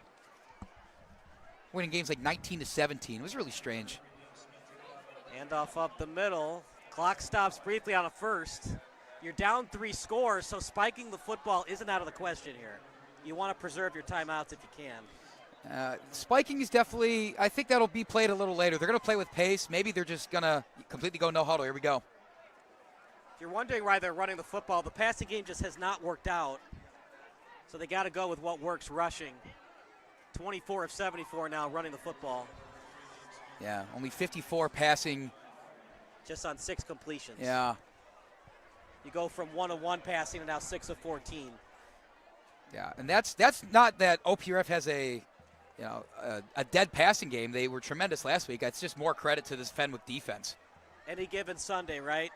Winning games like 19-17. It was really strange. Handoff up the middle. Clock stops briefly on a first. You're down 3 scores, so spiking the football isn't out of the question here. You want to preserve your timeouts if you can. Spiking is definitely, I think that'll be played a little later. They're going to play with pace. Maybe they're just going to completely go no huddle. Here we go. If you're wondering why they're running the football, the passing game just has not worked out. So they got to go with what works rushing. 24 of 74 now running the football. Yeah, only 54 passing. Just on 6 completions. Yeah. You go from 1 of 1 passing to now 6 of 14. Yeah, and that's not that OPRF has a dead passing game. They were tremendous last week. That's just more credit to this Fenwick defense. Any given Sunday, right?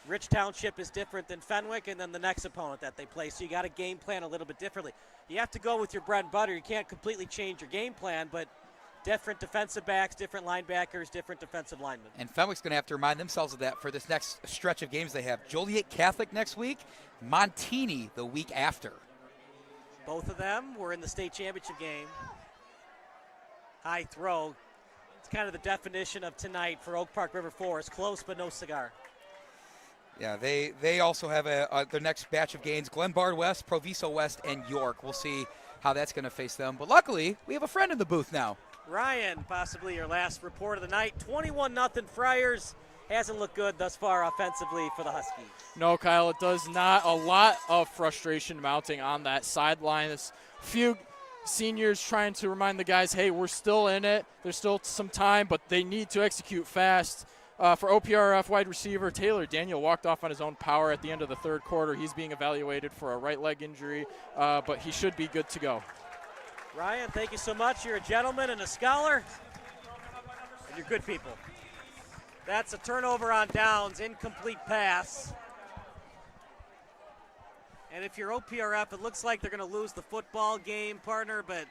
Rich Township is different than Fenwick and then the next opponent that they play, so you got to game plan a little bit differently. You have to go with your bread and butter. You can't completely change your game plan, but different defensive backs, different linebackers, different defensive linemen. And Fenwick's going to have to remind themselves of that for this next stretch of games they have. Joliet Catholic next week, Montini the week after. Both of them were in the state championship game. High throw. It's kind of the definition of tonight for Oak Park River Forest. Close but no cigar. Yeah, they also have their next batch of games. Glenbard West, Proviso West, and York. We'll see how that's going to face them. But luckily, we have a friend in the booth now. Ryan, possibly your last report of the night. 21-0 Friars. Hasn't looked good thus far offensively for the Huskies. No, Kyle, it does not. A lot of frustration mounting on that sideline. There's a few seniors trying to remind the guys, hey, we're still in it. There's still some time, but they need to execute fast. For OPRF wide receiver Taylor Daniel walked off on his own power at the end of the third quarter. He's being evaluated for a right leg injury, but he should be good to go. Ryan, thank you so much. You're a gentleman and a scholar, and you're good people. That's a turnover on downs, incomplete pass. And if you're OPRF, it looks like they're going to lose the football game, partner, but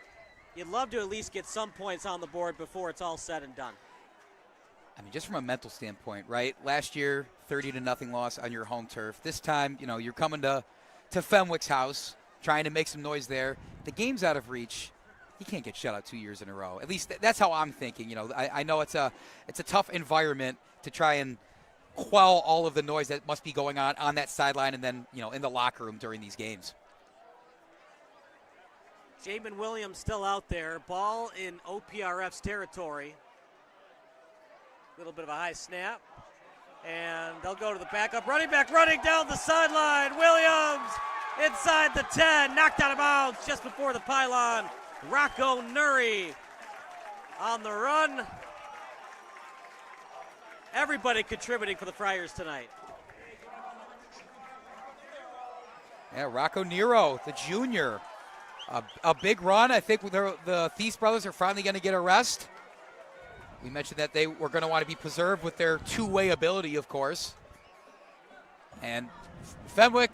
you'd love to at least get some points on the board before it's all said and done. I mean, just from a mental standpoint, right? Last year, 30-0 loss on your home turf. This time, you're coming to Fenwick's house, trying to make some noise there. The game's out of reach. You can't get shut out 2 years in a row. At least that's how I'm thinking. I know it's a tough environment to try and quell all of the noise that must be going on that sideline and then, in the locker room during these games. Jamin Williams still out there. Ball in OPRF's territory. A little bit of a high snap. And they'll go to the backup. Running back running down the sideline. Williams inside the 10. Knocked out of bounds just before the pylon. Rocco Nuri on the run. Everybody contributing for the Friars tonight. Yeah, Rocco Nero, the junior. A big run. I think the Thies brothers are finally going to get a rest. We mentioned that they were going to want to be preserved with their two-way ability, of course. And Fenwick,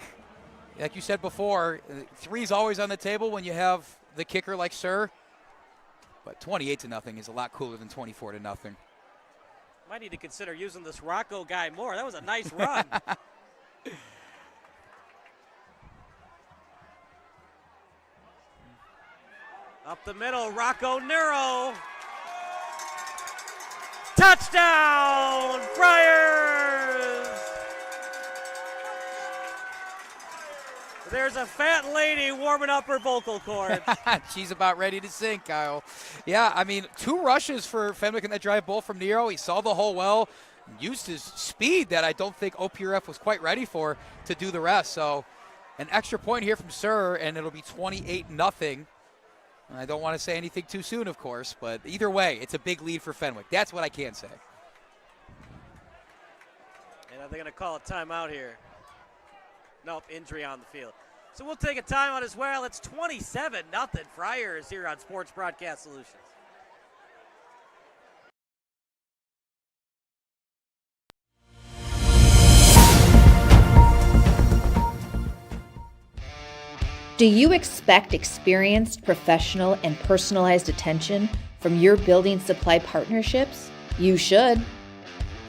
like you said before, 3 is always on the table when you have the kicker like Sir. But 28-0 is a lot cooler than 24-0. Might need to consider using this Rocco guy more. That was a nice run. Up the middle, Rocco Nero. Touchdown, Friars! There's a fat lady warming up her vocal cords. She's about ready to sing, Kyle. Yeah, I mean, 2 rushes for Fenwick in that drive, both from Nero. He saw the hole well, used his speed that I don't think OPRF was quite ready for to do the rest. So an extra point here from Sir, and it'll be 28-0. I don't want to say anything too soon, of course, but either way, it's a big lead for Fenwick. That's what I can say. And are they going to call a timeout here? Nope, injury on the field. So we'll take a timeout as well. It's 27-0 Friars here on Sports Broadcast Solutions. Do you expect experienced, professional, and personalized attention from your building supply partnerships? You should.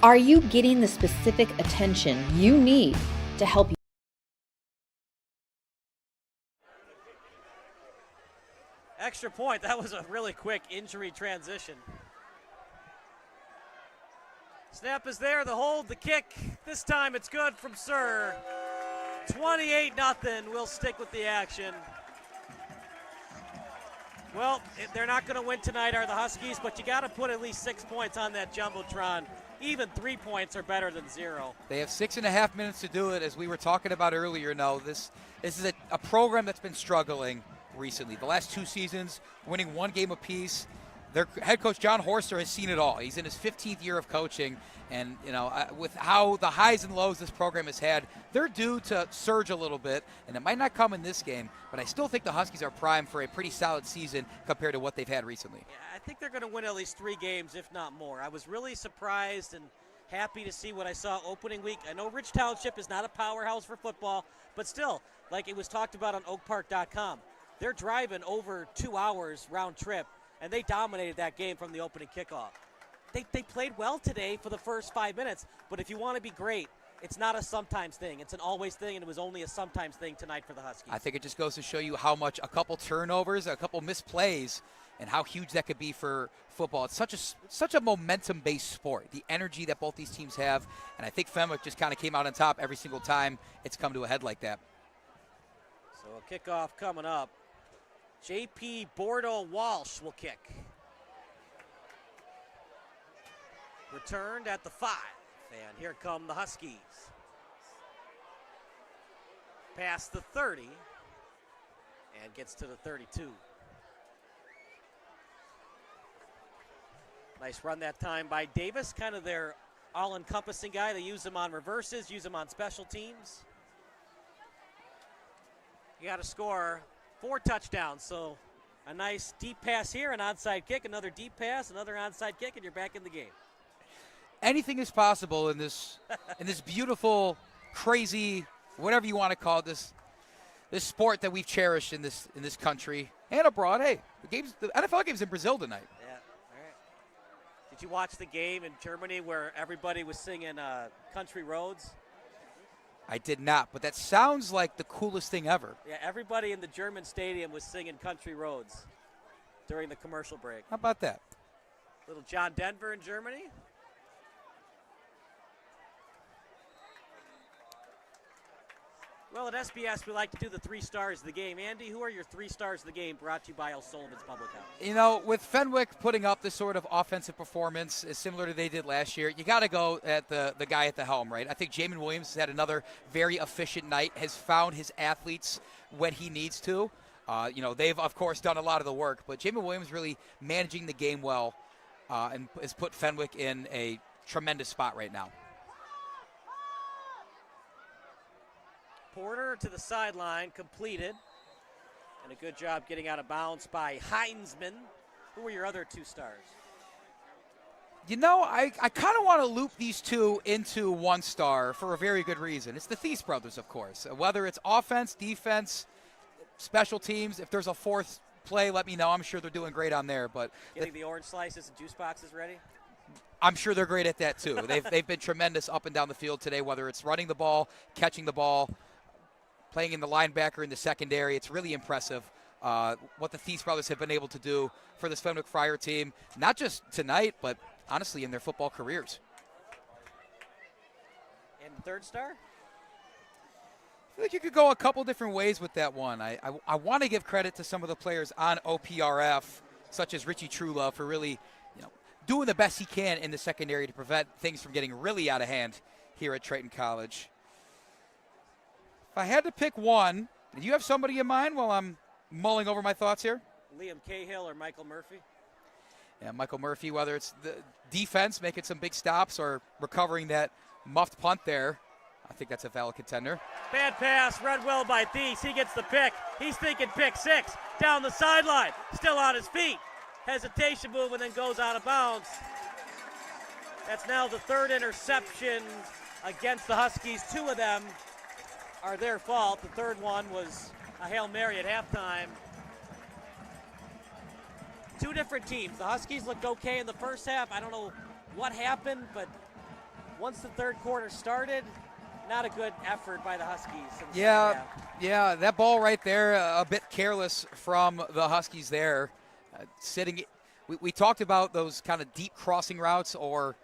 Are you getting the specific attention you need to help you? Extra point. That was a really quick injury transition. Snap is there, the hold, the kick. This time it's good from Sir. 28-0. We'll stick with the action. Well, they're not going to win tonight, are the Huskies, but you got to put at least 6 points on that Jumbotron. Even 3 points are better than 0. They have 6.5 minutes to do it, as we were talking about earlier. No, this is a program that's been struggling recently. The last 2 seasons, winning 1 game apiece. Their head coach, John Horster, has seen it all. He's in his 15th year of coaching, and with how the highs and lows this program has had, they're due to surge a little bit, and it might not come in this game, but I still think the Huskies are primed for a pretty solid season compared to what they've had recently. Yeah, I think they're going to win at least 3 games, if not more. I was really surprised and happy to see what I saw opening week. I know Rich Township is not a powerhouse for football, but still, like it was talked about on oakpark.com, they're driving over 2 hours round trip, and they dominated that game from the opening kickoff. They played well today for the first 5 minutes, but if you want to be great, it's not a sometimes thing. It's an always thing, and it was only a sometimes thing tonight for the Huskies. I think it just goes to show you how much a couple turnovers, a couple misplays, and how huge that could be for football. It's such a momentum-based sport, the energy that both these teams have, and I think Fenwick just kind of came out on top every single time it's come to a head like that. So a kickoff coming up. J.P. Bordeaux-Walsh will kick. Returned at the 5, and here come the Huskies. Past the 30, and gets to the 32. Nice run that time by Davis, kind of their all-encompassing guy. They use him on reverses, use him on special teams. You got to score 4 touchdowns, so a nice deep pass here, an onside kick, another deep pass, another onside kick, and you're back in the game. Anything is possible in this beautiful, crazy, whatever you want to call it, this sport that we've cherished in this country and abroad. Hey, the NFL game's in Brazil tonight. Yeah, all right. Did you watch the game in Germany where everybody was singing Country Roads? I did not, but that sounds like the coolest thing ever. Yeah, everybody in the German stadium was singing Country Roads during the commercial break. How about that? Little John Denver in Germany. Well, at SBS, we like to do the 3 stars of the game. Andy, who are your 3 stars of the game brought to you by O'Sullivan's Public House? You know, with Fenwick putting up this sort of offensive performance, similar to they did last year, you got to go at the guy at the helm, right? I think Jamin Williams has had another very efficient night, has found his athletes when he needs to. They've, of course, done a lot of the work, but Jamin Williams really managing the game well and has put Fenwick in a tremendous spot right now. Porter to the sideline, completed. And a good job getting out of bounds by Heinzman. Who were your other 2 stars? You know, I kind of want to loop these 2 into 1 star for a very good reason. It's the Thies brothers, of course. Whether it's offense, defense, special teams, if there's a 4th play, let me know. I'm sure they're doing great on there. But getting the orange slices and juice boxes ready? I'm sure they're great at that, too. They've been tremendous up and down the field today, whether it's running the ball, catching the ball, playing in the linebacker in the secondary. It's really impressive what the Thies brothers have been able to do for this Fenwick Friar team, not just tonight, but honestly in their football careers. And 3rd star? I feel like you could go a couple different ways with that one. I want to give credit to some of the players on OPRF, such as Richie Trulove, for really doing the best he can in the secondary to prevent things from getting really out of hand here at Triton College. If I had to pick one, do you have somebody in mind while I'm mulling over my thoughts here? Liam Cahill or Michael Murphy? Yeah, Michael Murphy, whether it's the defense making some big stops or recovering that muffed punt there, I think that's a valid contender. Bad pass, read well by Thies. He gets the pick. He's thinking pick 6. Down the sideline, still on his feet. Hesitation move and then goes out of bounds. That's now the 3rd interception against the Huskies. 2 of them are their fault. The 3rd one was a Hail Mary at halftime. Two different teams. The Huskies looked okay in the first half. I don't know what happened, but once the third quarter started, not a good effort by the Huskies. Yeah, that ball right there, a bit careless from the Huskies there. Sitting, we talked about those kind of deep crossing routes or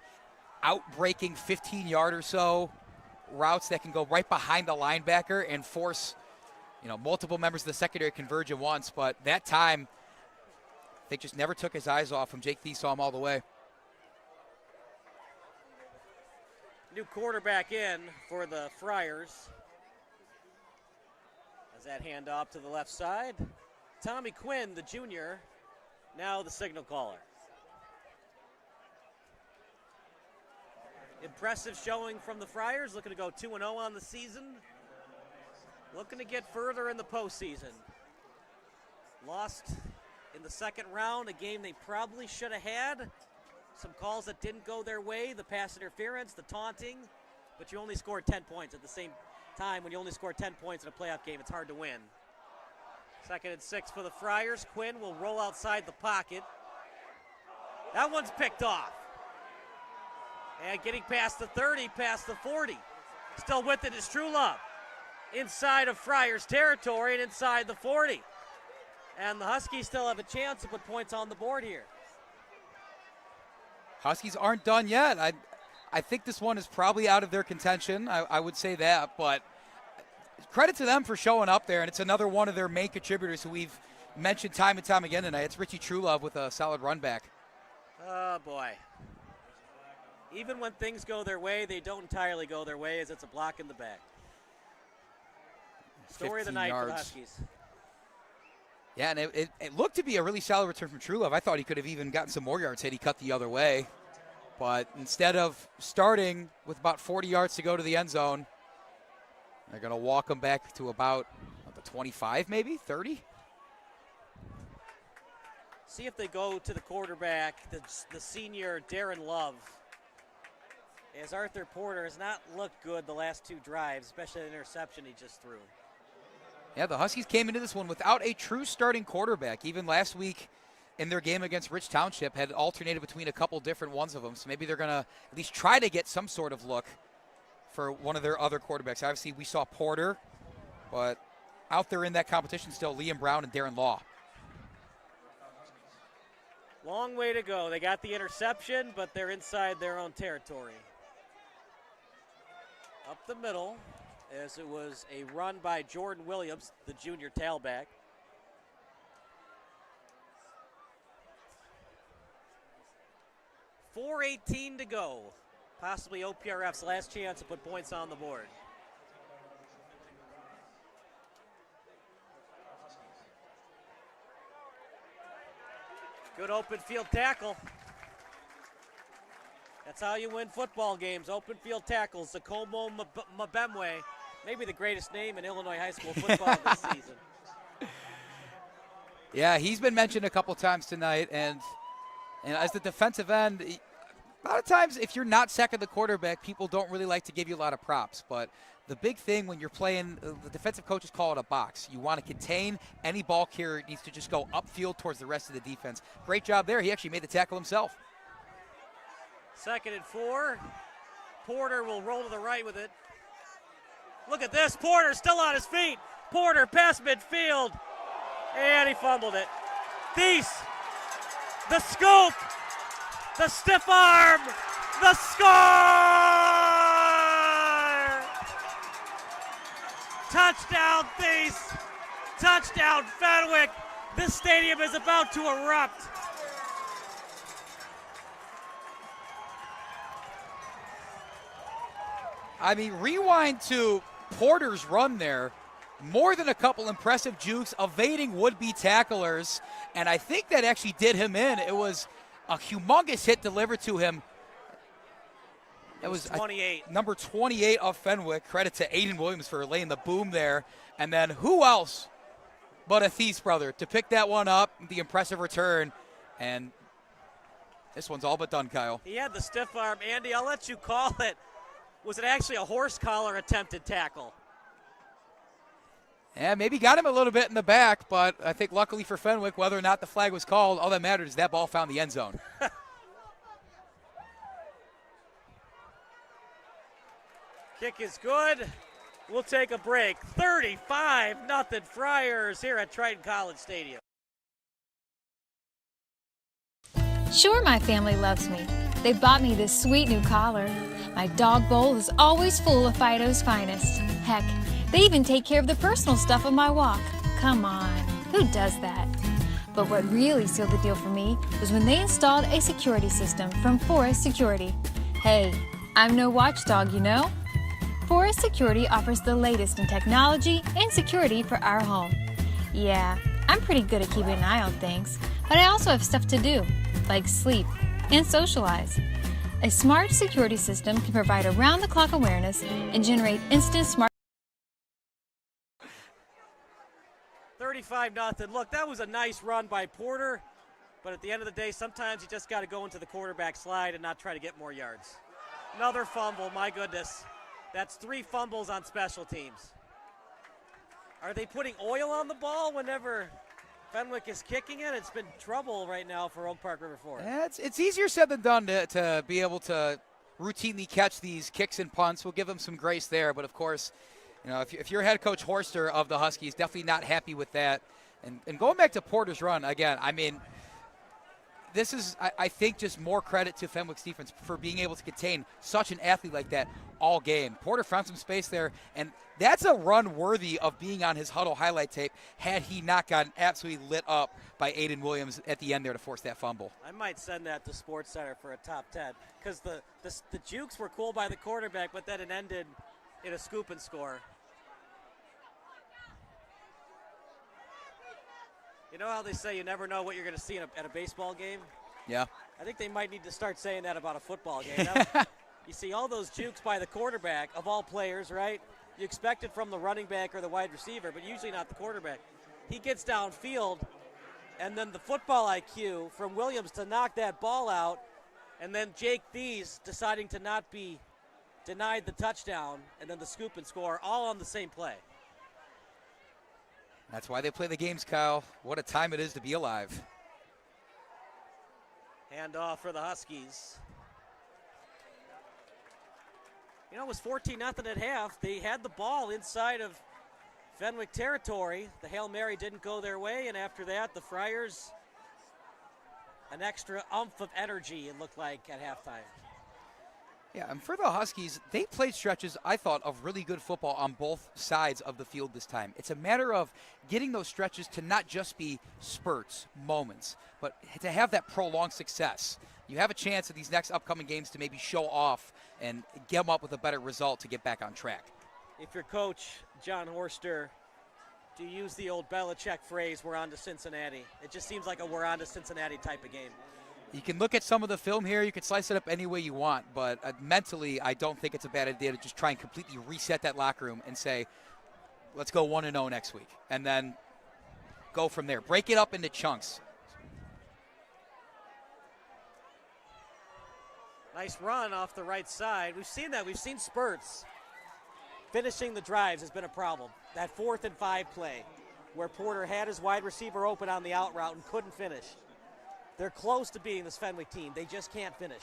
outbreaking 15-yard or so routes that can go right behind the linebacker and force, multiple members of the secondary converge at once. But that time, I think just never took his eyes off him. Jake Thies saw him all the way. New quarterback in for the Friars. As that handoff to the left side. Tommy Quinn, the junior, now the signal caller. Impressive showing from the Friars, looking to go 2-0 on the season. Looking to get further in the postseason. Lost in the second round, a game they probably should have had. Some calls that didn't go their way, the pass interference, the taunting, but you only scored 10 points. At the same time, when you only score 10 points in a playoff game, it's hard to win. 2nd and 6 for the Friars. Quinn will roll outside the pocket. That one's picked off. And getting past the 30, past the 40. Still with it is Truelove. Inside of Friars territory and inside the 40. And the Huskies still have a chance to put points on the board here. Huskies aren't done yet. I think this one is probably out of their contention. I would say that, but credit to them for showing up there, and it's another one of their main contributors who we've mentioned time and time again tonight. It's Richie Truelove with a solid run back. Oh, boy. Even when things go their way, they don't entirely go their way as it's a block in the back. Story of the night for the Huskies. Yeah, and it looked to be a really solid return from Truelove. I thought he could have even gotten some more yards had he cut the other way. But instead of starting with about 40 yards to go to the end zone, they're going to walk him back to about the 25, maybe 30. See if they go to the quarterback, the senior Darren Love. As Arthur Porter has not looked good the last two drives, especially the interception he just threw. Yeah, the Huskies came into this one without a true starting quarterback. Even last week in their game against Rich Township had alternated between a couple different ones of them. So maybe they're going to at least try to get some sort of look for one of their other quarterbacks. Obviously, we saw Porter, but out there in that competition still Liam Brown and Darren Law. Long way to go. They got the interception, but they're inside their own territory. Up the middle, as it was a run by Jordan Williams, the junior tailback. .418 to go. Possibly OPRF's last chance to put points on the board. Good open field tackle. That's how you win football games, open field tackles. Zakomo Mbemwe, maybe the greatest name in Illinois high school football this season. Yeah, he's been mentioned a couple times tonight, and as the defensive end, a lot of times if you're not second the quarterback, people don't really like to give you a lot of props. But the big thing when you're playing, the defensive coaches call it a box. You want to contain any ball carrier. It needs to just go upfield towards the rest of the defense. Great job there. He actually made the tackle himself. 2nd and 4. Porter will roll to the right with it. Look at this. Porter still on his feet. Porter past midfield. And he fumbled it. Thies. The scoop. The stiff arm. The score. Touchdown Thies. Touchdown Fenwick. This stadium is about to erupt. I mean, rewind to Porter's run there. More than a couple impressive jukes, evading would-be tacklers, and I think that actually did him in. It was a humongous hit delivered to him. It was 28. Number 28 of Fenwick. Credit to Aiden Williams for laying the boom there. And then who else but a Thies brother to pick that one up, the impressive return. And this one's all but done, Kyle. He had the stiff arm. Andy, I'll let you call it. Was it actually a horse collar attempted tackle? Yeah, maybe got him a little bit in the back, but I think luckily for Fenwick, whether or not the flag was called, all that mattered is that ball found the end zone. Kick is good. We'll take a break. 35-0 Friars here at Triton College Stadium. Sure, my family loves me. They bought me this sweet new collar. My dog bowl is always full of Fido's finest. Heck, they even take care of the personal stuff of my walk. Come on, who does that? But what really sealed the deal for me was when they installed a security system from Forest Security. Hey, I'm no watchdog, you know? Forest Security offers the latest in technology and security for our home. Yeah, I'm pretty good at keeping an eye on things, but I also have stuff to do, like sleep and socialize. A smart security system can provide around-the-clock awareness and generate instant smart 35-0. Look, that was a nice run by Porter, but at the end of the day, sometimes you just got to go into the quarterback slide and not try to get more yards. Another fumble, my goodness. That's 3 fumbles on special teams. Are they putting oil on the ball whenever Fenwick is kicking it? It's been trouble right now for Oak Park River Forest. Yeah, it's easier said than done to be able to routinely catch these kicks and punts. We'll give them some grace there, but of course, you know, if you're head coach Horster of the Huskies, definitely not happy with that. And going back to Porter's run, again, I mean, this is, I think, just more credit to Fenwick's defense for being able to contain such an athlete like that all game. Porter found some space there, and that's a run worthy of being on his huddle highlight tape had he not gotten absolutely lit up by Aiden Williams at the end there to force that fumble. I might send that to Sports Center for a top 10 because the jukes were cool by the quarterback, but then it ended in a scoop and score. You know how they say you never know what you're going to see at a baseball game? Yeah. I think they might need to start saying that about a football game. You see all those jukes by the quarterback, of all players, right? You expect it from the running back or the wide receiver, but usually not the quarterback. He gets downfield, and then the football IQ from Williams to knock that ball out, and then Jake Thies deciding to not be denied the touchdown, and then the scoop and score, all on the same play. That's why they play the games, Kyle. What a time it is to be alive. Hand off for the Huskies. You know, it was 14-0 at half. They had the ball inside of Fenwick territory. The Hail Mary didn't go their way, and after that, the Friars, an extra oomph of energy, it looked like, at halftime. Yeah, and for the Huskies, they played stretches, I thought, of really good football on both sides of the field this time. It's a matter of getting those stretches to not just be spurts, moments, but to have that prolonged success. You have a chance in these next upcoming games to maybe show off and get them up with a better result to get back on track. If you're coach John Horster, to use the old Belichick phrase, we're on to Cincinnati. It just seems like a we're on to Cincinnati type of game. You can look at some of the film here. You can slice it up any way you want, but mentally, I don't think it's a bad idea to just try and completely reset that locker room and say, let's go 1-0 next week, and then go from there. Break it up into chunks. Nice run off the right side. We've seen that. We've seen spurts. Finishing the drives has been a problem. That 4th and 5 play where Porter had his wide receiver open on the out route and couldn't finish. They're close to being this Fenwick team. They just can't finish.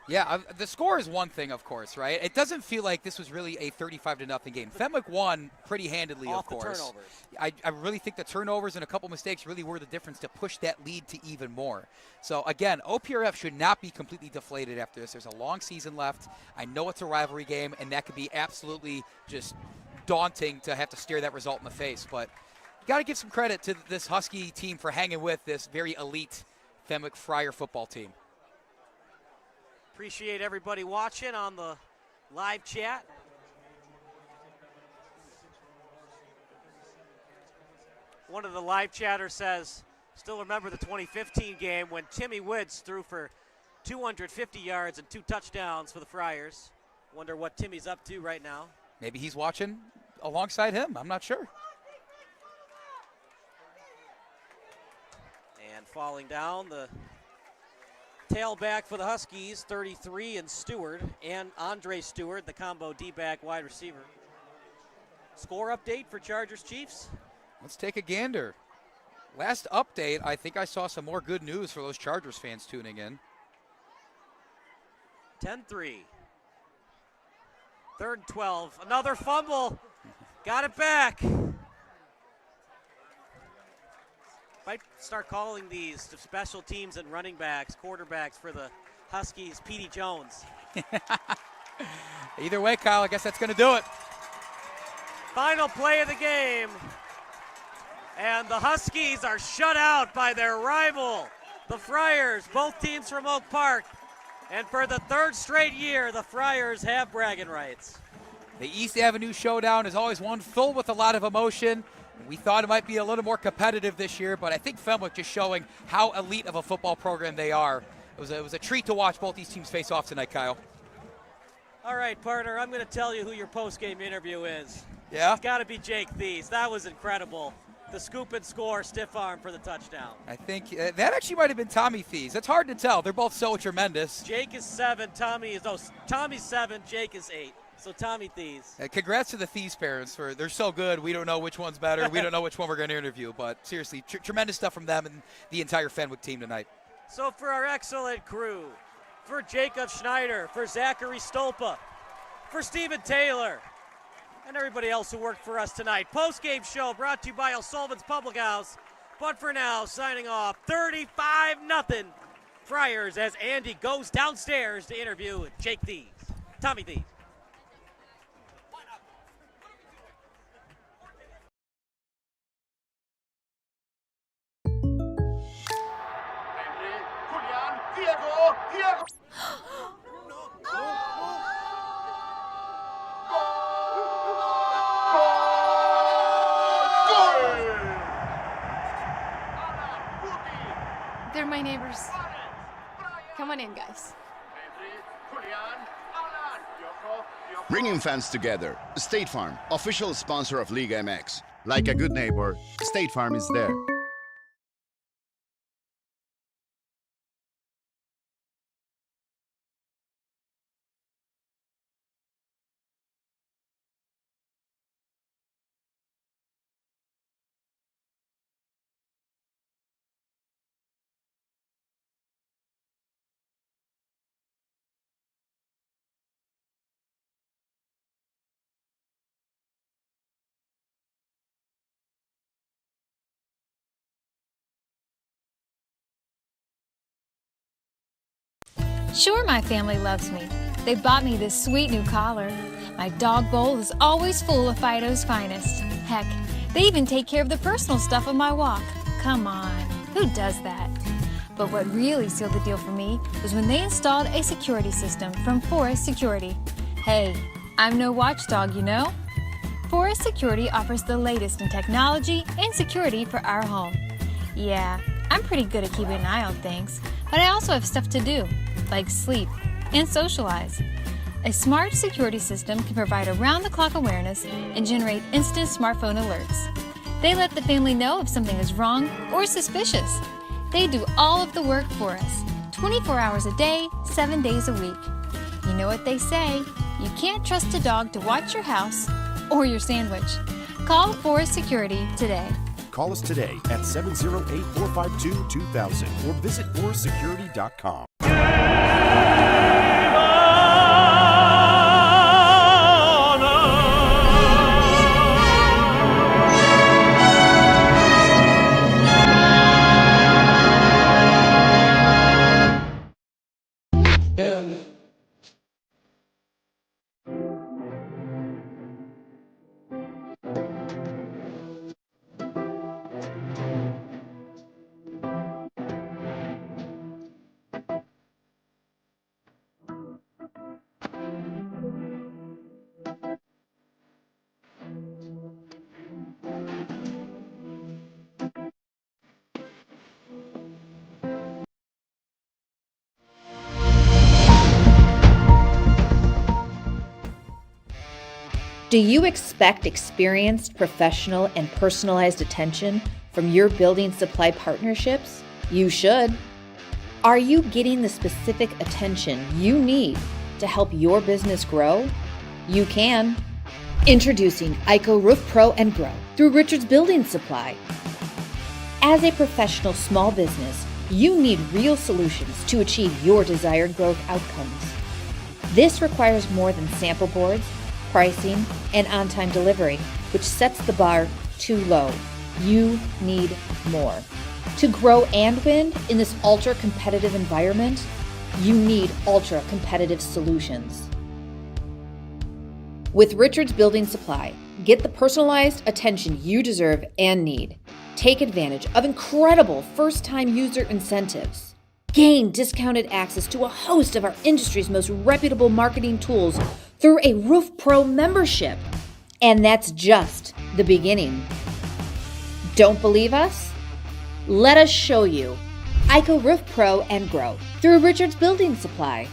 Yeah, the score is one thing, of course, right? It doesn't feel like this was really a 35-0 game. Fenwick won pretty handedly, of course. Off the turnovers. I really think the turnovers and a couple mistakes really were the difference to push that lead to even more. So, again, OPRF should not be completely deflated after this. There's a long season left. I know it's a rivalry game, and that could be absolutely just daunting to have to stare that result in the face. But you got to give some credit to this Husky team for hanging with this very elite Fenwick Friar football team. Appreciate everybody watching on the live chat. One of the live chatters says, still remember the 2015 game when Timmy Woods threw for 250 yards and 2 touchdowns for the Friars. Wonder what Timmy's up to right now. Maybe he's watching alongside him. I'm not sure. And falling down, the tailback for the Huskies, 33, and Stewart, and Andre Stewart, the combo D-back wide receiver. Score update for Chargers Chiefs. Let's take a gander. Last update, I think I saw some more good news for those Chargers fans tuning in. 10-3. 3rd and 12. Another fumble. Got it back. Might start calling these special teams and running backs, quarterbacks for the Huskies, Petey Jones. Either way, Kyle, I guess that's going to do it. Final play of the game. And the Huskies are shut out by their rival, the Friars, both teams from Oak Park. And for the 3rd straight year, the Friars have bragging rights. The East Avenue Showdown is always one filled with a lot of emotion. We thought it might be a little more competitive this year, but I think Fenwick just showing how elite of a football program they are. It was a treat to watch both these teams face off tonight, Kyle. All right, partner, I'm going to tell you who your post-game interview is. Yeah? It's got to be Jake Thies. That was incredible. The scoop and score, stiff arm for the touchdown. I think that actually might have been Tommy Thies. It's hard to tell. They're both so tremendous. Jake is 7, Tommy's 7, Jake is 8. So Tommy Thies. Congrats to the Thies parents. They're so good. We don't know which one's better. We don't know which one we're going to interview. But seriously, tremendous stuff from them and the entire Fenwick team tonight. So for our excellent crew, for Jacob Schneider, for Zachary Stolpa, for Stephen Taylor, and everybody else who worked for us tonight. Post-game show brought to you by O'Sullivan's Public House. But for now, signing off, 35-0 Friars as Andy goes downstairs to interview Jake Thies. Tommy Thies. They're my neighbors. Come on in, guys. Bringing fans together. State Farm, official sponsor of Liga MX. Like a good neighbor, State Farm is there. Sure, my family loves me. They bought me this sweet new collar. My dog bowl is always full of Fido's finest. Heck, they even take care of the personal stuff of my walk. Come on, who does that? But what really sealed the deal for me was when they installed a security system from Forest Security. Hey, I'm no watchdog, you know? Forest Security offers the latest in technology and security for our home. Yeah, I'm pretty good at keeping an eye on things, but I also have stuff to do, like sleep and socialize. A smart security system can provide around-the-clock awareness and generate instant smartphone alerts. They let the family know if something is wrong or suspicious. They do all of the work for us, 24 hours a day, 7 days a week. You know what they say, you can't trust a dog to watch your house or your sandwich. Call Forest Security today. Call us today at 708-452-2000 or visit forestsecurity.com. Do you expect experienced, professional, and personalized attention from your building supply partnerships? You should. Are you getting the specific attention you need to help your business grow? You can. Introducing IHSA Roof Pro and Grow through Richards Building Supply. As a professional small business, you need real solutions to achieve your desired growth outcomes. This requires more than sample boards, pricing, and on-time delivery, which sets the bar too low. You need more. To grow and win in this ultra-competitive environment, you need ultra-competitive solutions. With Richards Building Supply, get the personalized attention you deserve and need. Take advantage of incredible first-time user incentives. Gain discounted access to a host of our industry's most reputable marketing tools through a Roof Pro membership. And that's just the beginning. Don't believe us? Let us show you. IHSA Roof Pro and Grow through Richards Building Supply.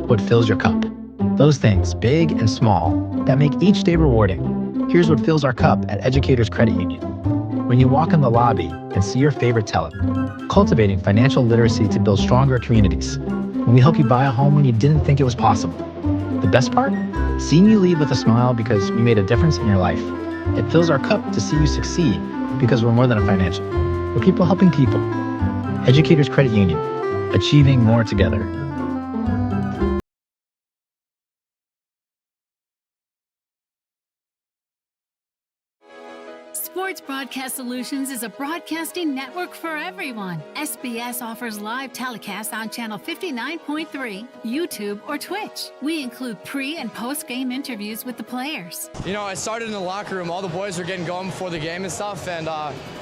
What fills your cup. Those things, big and small, that make each day rewarding. Here's what fills our cup at Educators Credit Union. When you walk in the lobby and see your favorite teller, cultivating financial literacy to build stronger communities. When we help you buy a home when you didn't think it was possible. The best part? Seeing you leave with a smile because we made a difference in your life. It fills our cup to see you succeed because we're more than a financial. We're people helping people. Educators Credit Union, achieving more together. Sports Broadcast Solutions is a broadcasting network for everyone. SBS offers live telecasts on Channel 59.3, YouTube, or Twitch. We include pre- and post-game interviews with the players. You know, I started in the locker room. All the boys were getting going before the game and stuff, and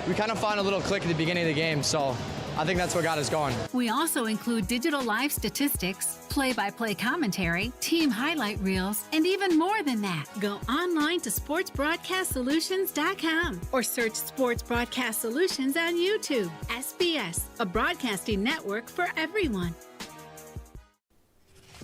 we kind of found a little click at the beginning of the game, so I think that's what got us going. We also include digital live statistics, play-by-play commentary, team highlight reels, and even more than that. Go online to sportsbroadcastsolutions.com or search Sports Broadcast Solutions on YouTube. SBS, a broadcasting network for everyone.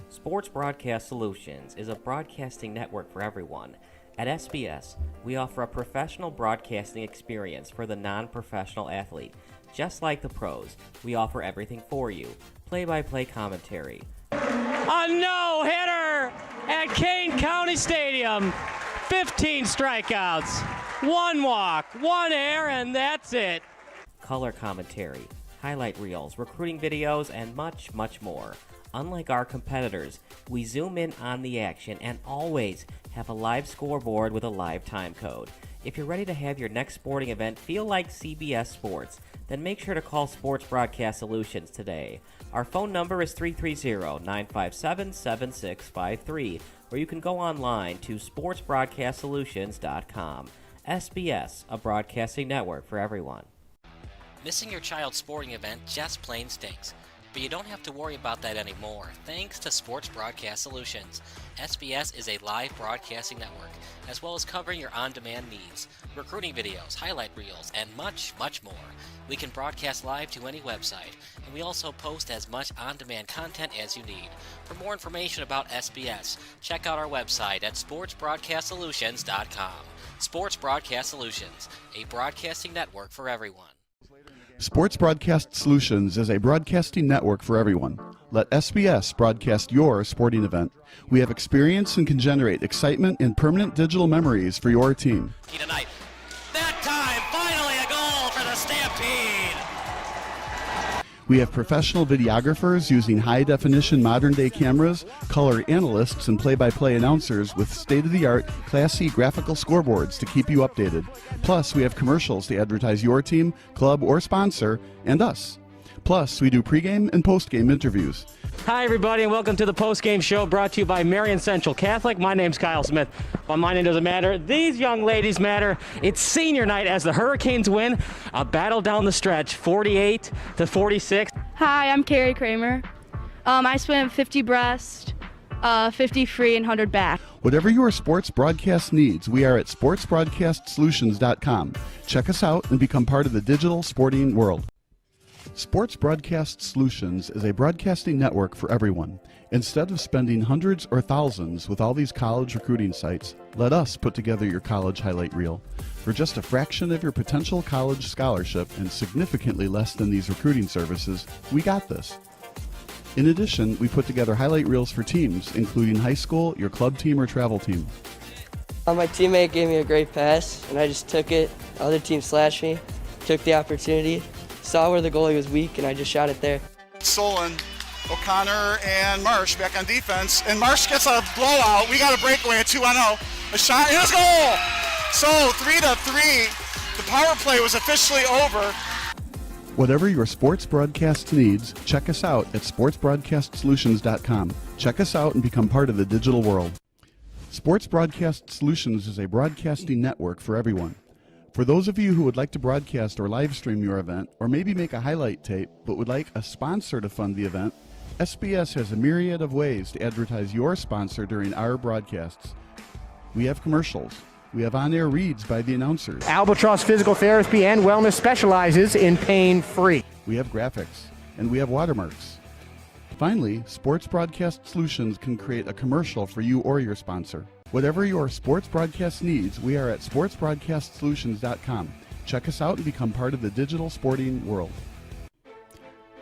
Sports Broadcast Solutions is a broadcasting network for everyone. At SBS, we offer a professional broadcasting experience for the non-professional athlete. Just like the pros, we offer everything for you. Play-by-play commentary. A no-hitter at Kane County Stadium. 15 strikeouts, 1 walk, 1 error, and that's it. Color commentary, highlight reels, recruiting videos, and much, much more. Unlike our competitors, we zoom in on the action and always have a live scoreboard with a live time code. If you're ready to have your next sporting event feel like CBS Sports, then make sure to call Sports Broadcast Solutions today. Our phone number is 330-957-7653, or you can go online to sportsbroadcastsolutions.com. SBS, a broadcasting network for everyone. Missing your child's sporting event just plain stinks. But you don't have to worry about that anymore, thanks to Sports Broadcast Solutions. SBS is a live broadcasting network, as well as covering your on-demand needs, recruiting videos, highlight reels, and much, much more. We can broadcast live to any website, and we also post as much on-demand content as you need. For more information about SBS, check out our website at sportsbroadcastsolutions.com. Sports Broadcast Solutions, a broadcasting network for everyone. Sports Broadcast Solutions is a broadcasting network for everyone. Let SBS broadcast your sporting event. We have experience and can generate excitement and permanent digital memories for your team. Tonight. That time, finally a goal for the Stampede! We have professional videographers using high-definition modern-day cameras, color analysts, and play-by-play announcers with state-of-the-art, classy graphical scoreboards to keep you updated. Plus, we have commercials to advertise your team, club, or sponsor, and us. Plus, we do pregame and postgame interviews. Hi, everybody, and welcome to the postgame show brought to you by Marion Central Catholic. My name's Kyle Smith. Well, my name doesn't matter. These young ladies matter. It's senior night as the Hurricanes win a battle down the stretch, 48-46. Hi, I'm Carrie Kramer. I swim 50 breast, 50 free, and 100 back. Whatever your sports broadcast needs, we are at sportsbroadcastsolutions.com. Check us out and become part of the digital sporting world. Sports Broadcast Solutions is a broadcasting network for everyone. Instead of spending hundreds or thousands with all these college recruiting sites, let us put together your college highlight reel. For just a fraction of your potential college scholarship and significantly less than these recruiting services, we got this. In addition, we put together highlight reels for teams, including high school, your club team, or travel team. My teammate gave me a great pass, and I just took it. The other team slashed me, took the opportunity, saw where the goalie was weak, and I just shot it there. Solon, O'Connor, and Marsh back on defense, and Marsh gets a blowout. We got a breakaway at 2-0. A shot, and a goal! So 3-3. The power play was officially over. Whatever your sports broadcast needs, check us out at sportsbroadcastsolutions.com. Check us out and become part of the digital world. Sports Broadcast Solutions is a broadcasting network for everyone. For those of you who would like to broadcast or live stream your event, or maybe make a highlight tape but would like a sponsor to fund the event, SBS has a myriad of ways to advertise your sponsor during our broadcasts. We have commercials. We have on-air reads by the announcers. Albatross Physical Therapy and Wellness specializes in pain-free. We have graphics, and we have watermarks. Finally, Sports Broadcast Solutions can create a commercial for you or your sponsor. Whatever your sports broadcast needs, we are at sportsbroadcastsolutions.com. Check us out and become part of the digital sporting world.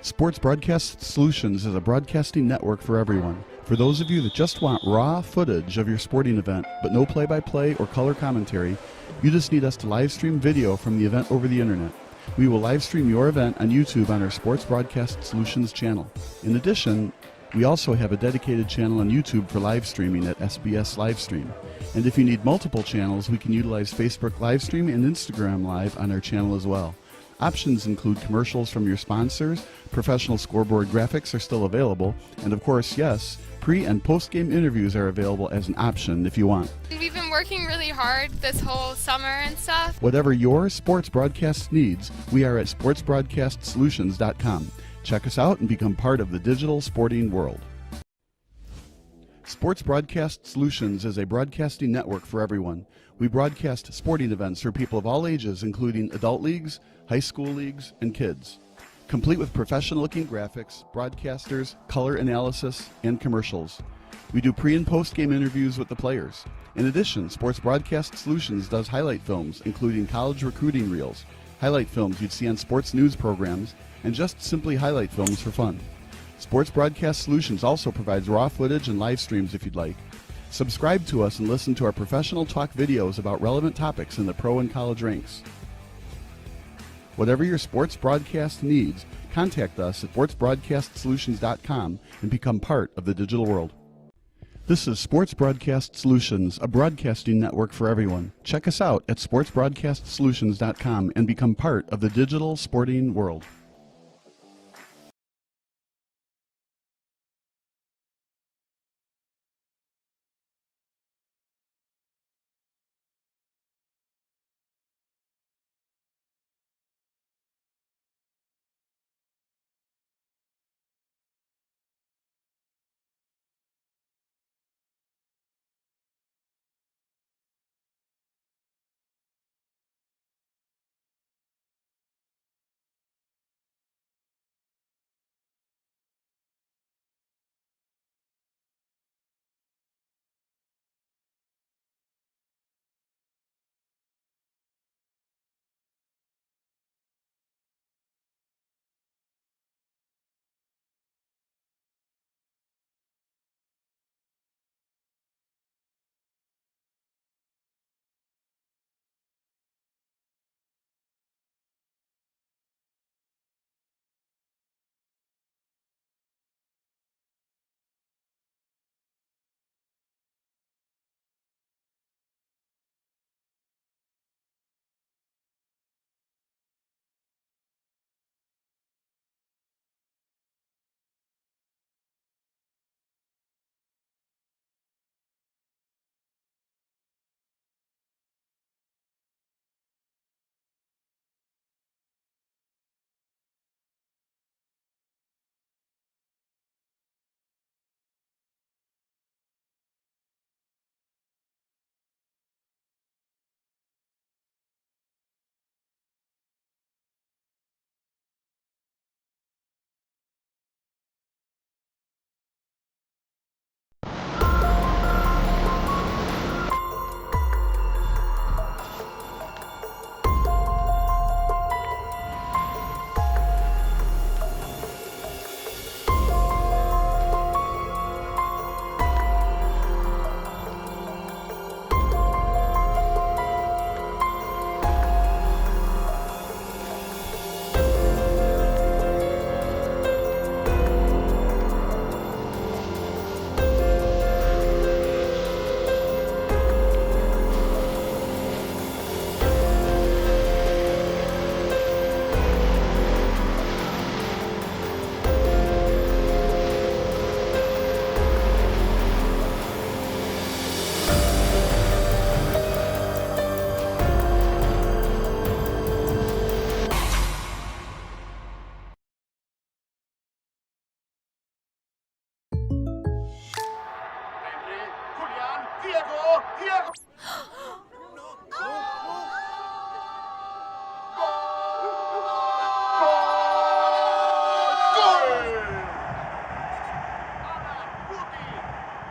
Sports Broadcast Solutions is a broadcasting network for everyone. For those of you that just want raw footage of your sporting event, but no play-by-play or color commentary, you just need us to live stream video from the event over the internet. We will live stream your event on YouTube on our Sports Broadcast Solutions channel. In addition, we also have a dedicated channel on YouTube for live streaming at SBS Livestream. And if you need multiple channels, we can utilize Facebook Livestream and Instagram Live on our channel as well. Options include commercials from your sponsors, professional scoreboard graphics are still available, and of course, yes, pre- and post-game interviews are available as an option if you want. We've been working really hard this whole summer and stuff. Whatever your sports broadcast needs, we are at sportsbroadcastsolutions.com. Check us out and become part of the digital sporting world. Sports Broadcast Solutions is a broadcasting network for everyone. We broadcast sporting events for people of all ages, including adult leagues, high school leagues, and kids. Complete with professional-looking graphics, broadcasters, color analysis, and commercials. We do pre- and post-game interviews with the players. In addition, Sports Broadcast Solutions does highlight films, including college recruiting reels, highlight films you'd see on sports news programs, and just simply highlight films for fun. Sports Broadcast Solutions also provides raw footage and live streams if you'd like. Subscribe to us and listen to our professional talk videos about relevant topics in the pro and college ranks. Whatever your sports broadcast needs, contact us at sportsbroadcastsolutions.com and become part of the digital world. This is Sports Broadcast Solutions, a broadcasting network for everyone. Check us out at sportsbroadcastsolutions.com and become part of the digital sporting world.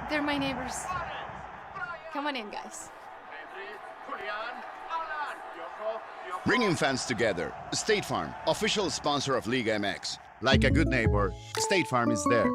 They're my neighbors. Come on in, guys. Bringing fans together. State Farm, official sponsor of Liga MX. Like a good neighbor, State Farm is there.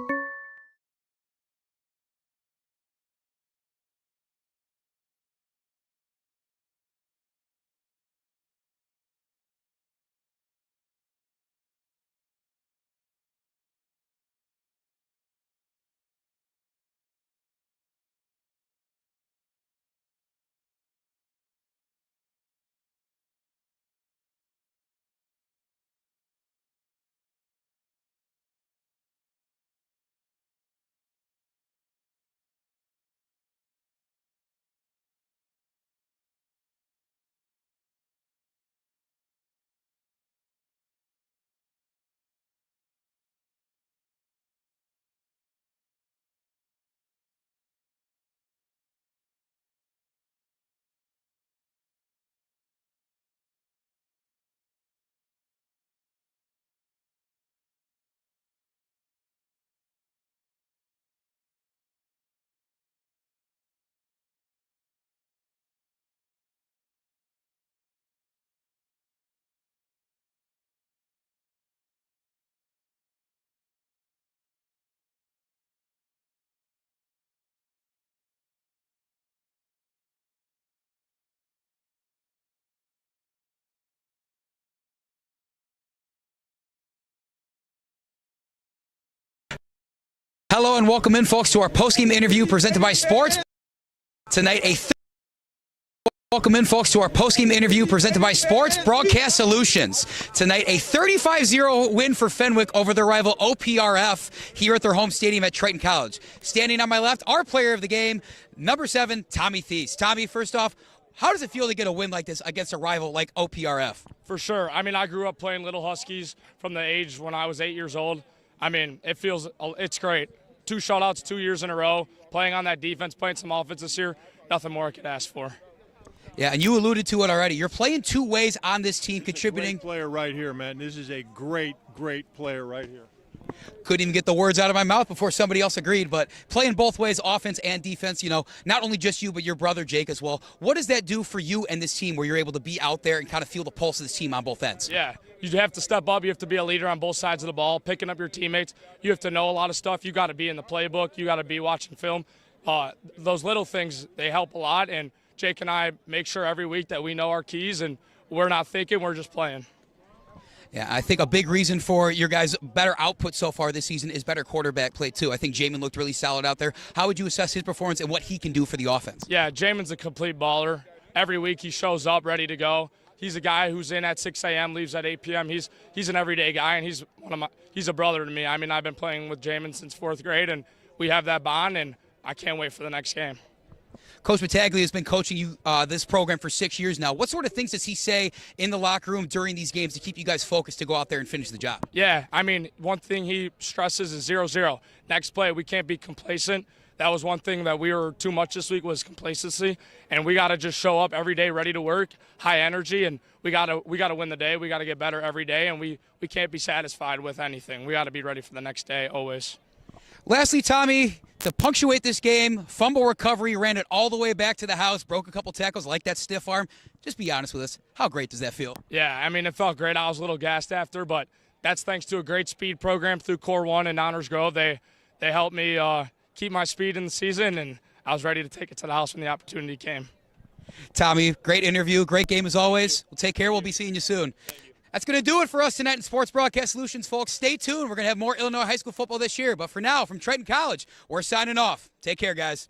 Hello and welcome in, folks, to our postgame interview presented by Sports. Tonight, welcome in, folks, to our postgame interview presented by Sports Broadcast Solutions. Tonight, a 35-0 win for Fenwick over their rival OPRF here at their home stadium at Triton College. Standing on my left, our player of the game, number 7, Tommy Thies. Tommy, first off, how does it feel to get a win like this against a rival like OPRF? For sure. I mean, I grew up playing Little Huskies from the age when I was 8 years old. I mean, it's great. 2 shutouts 2 years in a row, playing on that defense, playing some offense this year. Nothing more I could ask for. Yeah, and you alluded to it already. You're playing 2 ways on this team, contributing. Great player right here, man. This is a great player right here. Couldn't even get the words out of my mouth before somebody else agreed, but playing both ways, offense and defense, you know, not only just you, but your brother Jake as well. What does that do for you and this team where you're able to be out there and kind of feel the pulse of this team on both ends? Yeah, you have to step up. You have to be a leader on both sides of the ball, picking up your teammates. You have to know a lot of stuff. You got to be in the playbook. You got to be watching film. Those little things, they help a lot, and Jake and I make sure every week that we know our keys, and we're not thinking, we're just playing. Yeah, I think a big reason for your guys' better output so far this season is better quarterback play, too. I think Jamin looked really solid out there. How would you assess his performance and what he can do for the offense? Yeah, Jamin's a complete baller. Every week he shows up ready to go. He's a guy who's in at 6 a.m., leaves at 8 p.m. He's an everyday guy, and he's a brother to me. I mean, I've been playing with Jamin since 4th grade, and we have that bond, and I can't wait for the next game. Coach Battaglia has been coaching you this program for 6 years now. What sort of things does he say in the locker room during these games to keep you guys focused to go out there and finish the job? Yeah, I mean, one thing he stresses is 0-0. Next play, we can't be complacent. That was one thing that we were too much this week was complacency, and we got to just show up every day ready to work, high energy, and we got to win the day. We got to get better every day, and we can't be satisfied with anything. We got to be ready for the next day always. Lastly, Tommy, to punctuate this game, fumble recovery, ran it all the way back to the house, broke a couple tackles, like that stiff arm. Just be honest with us. How great does that feel? Yeah, I mean, it felt great. I was a little gassed after, but that's thanks to a great speed program through Core 1 and Honors Grove. They helped me keep my speed in the season, and I was ready to take it to the house when the opportunity came. Tommy, great interview, great game as always. We'll take care. We'll be seeing you soon. That's going to do it for us tonight in Sports Broadcast Solutions, folks. Stay tuned. We're going to have more Illinois high school football this year. But for now, from Triton College, we're signing off. Take care, guys.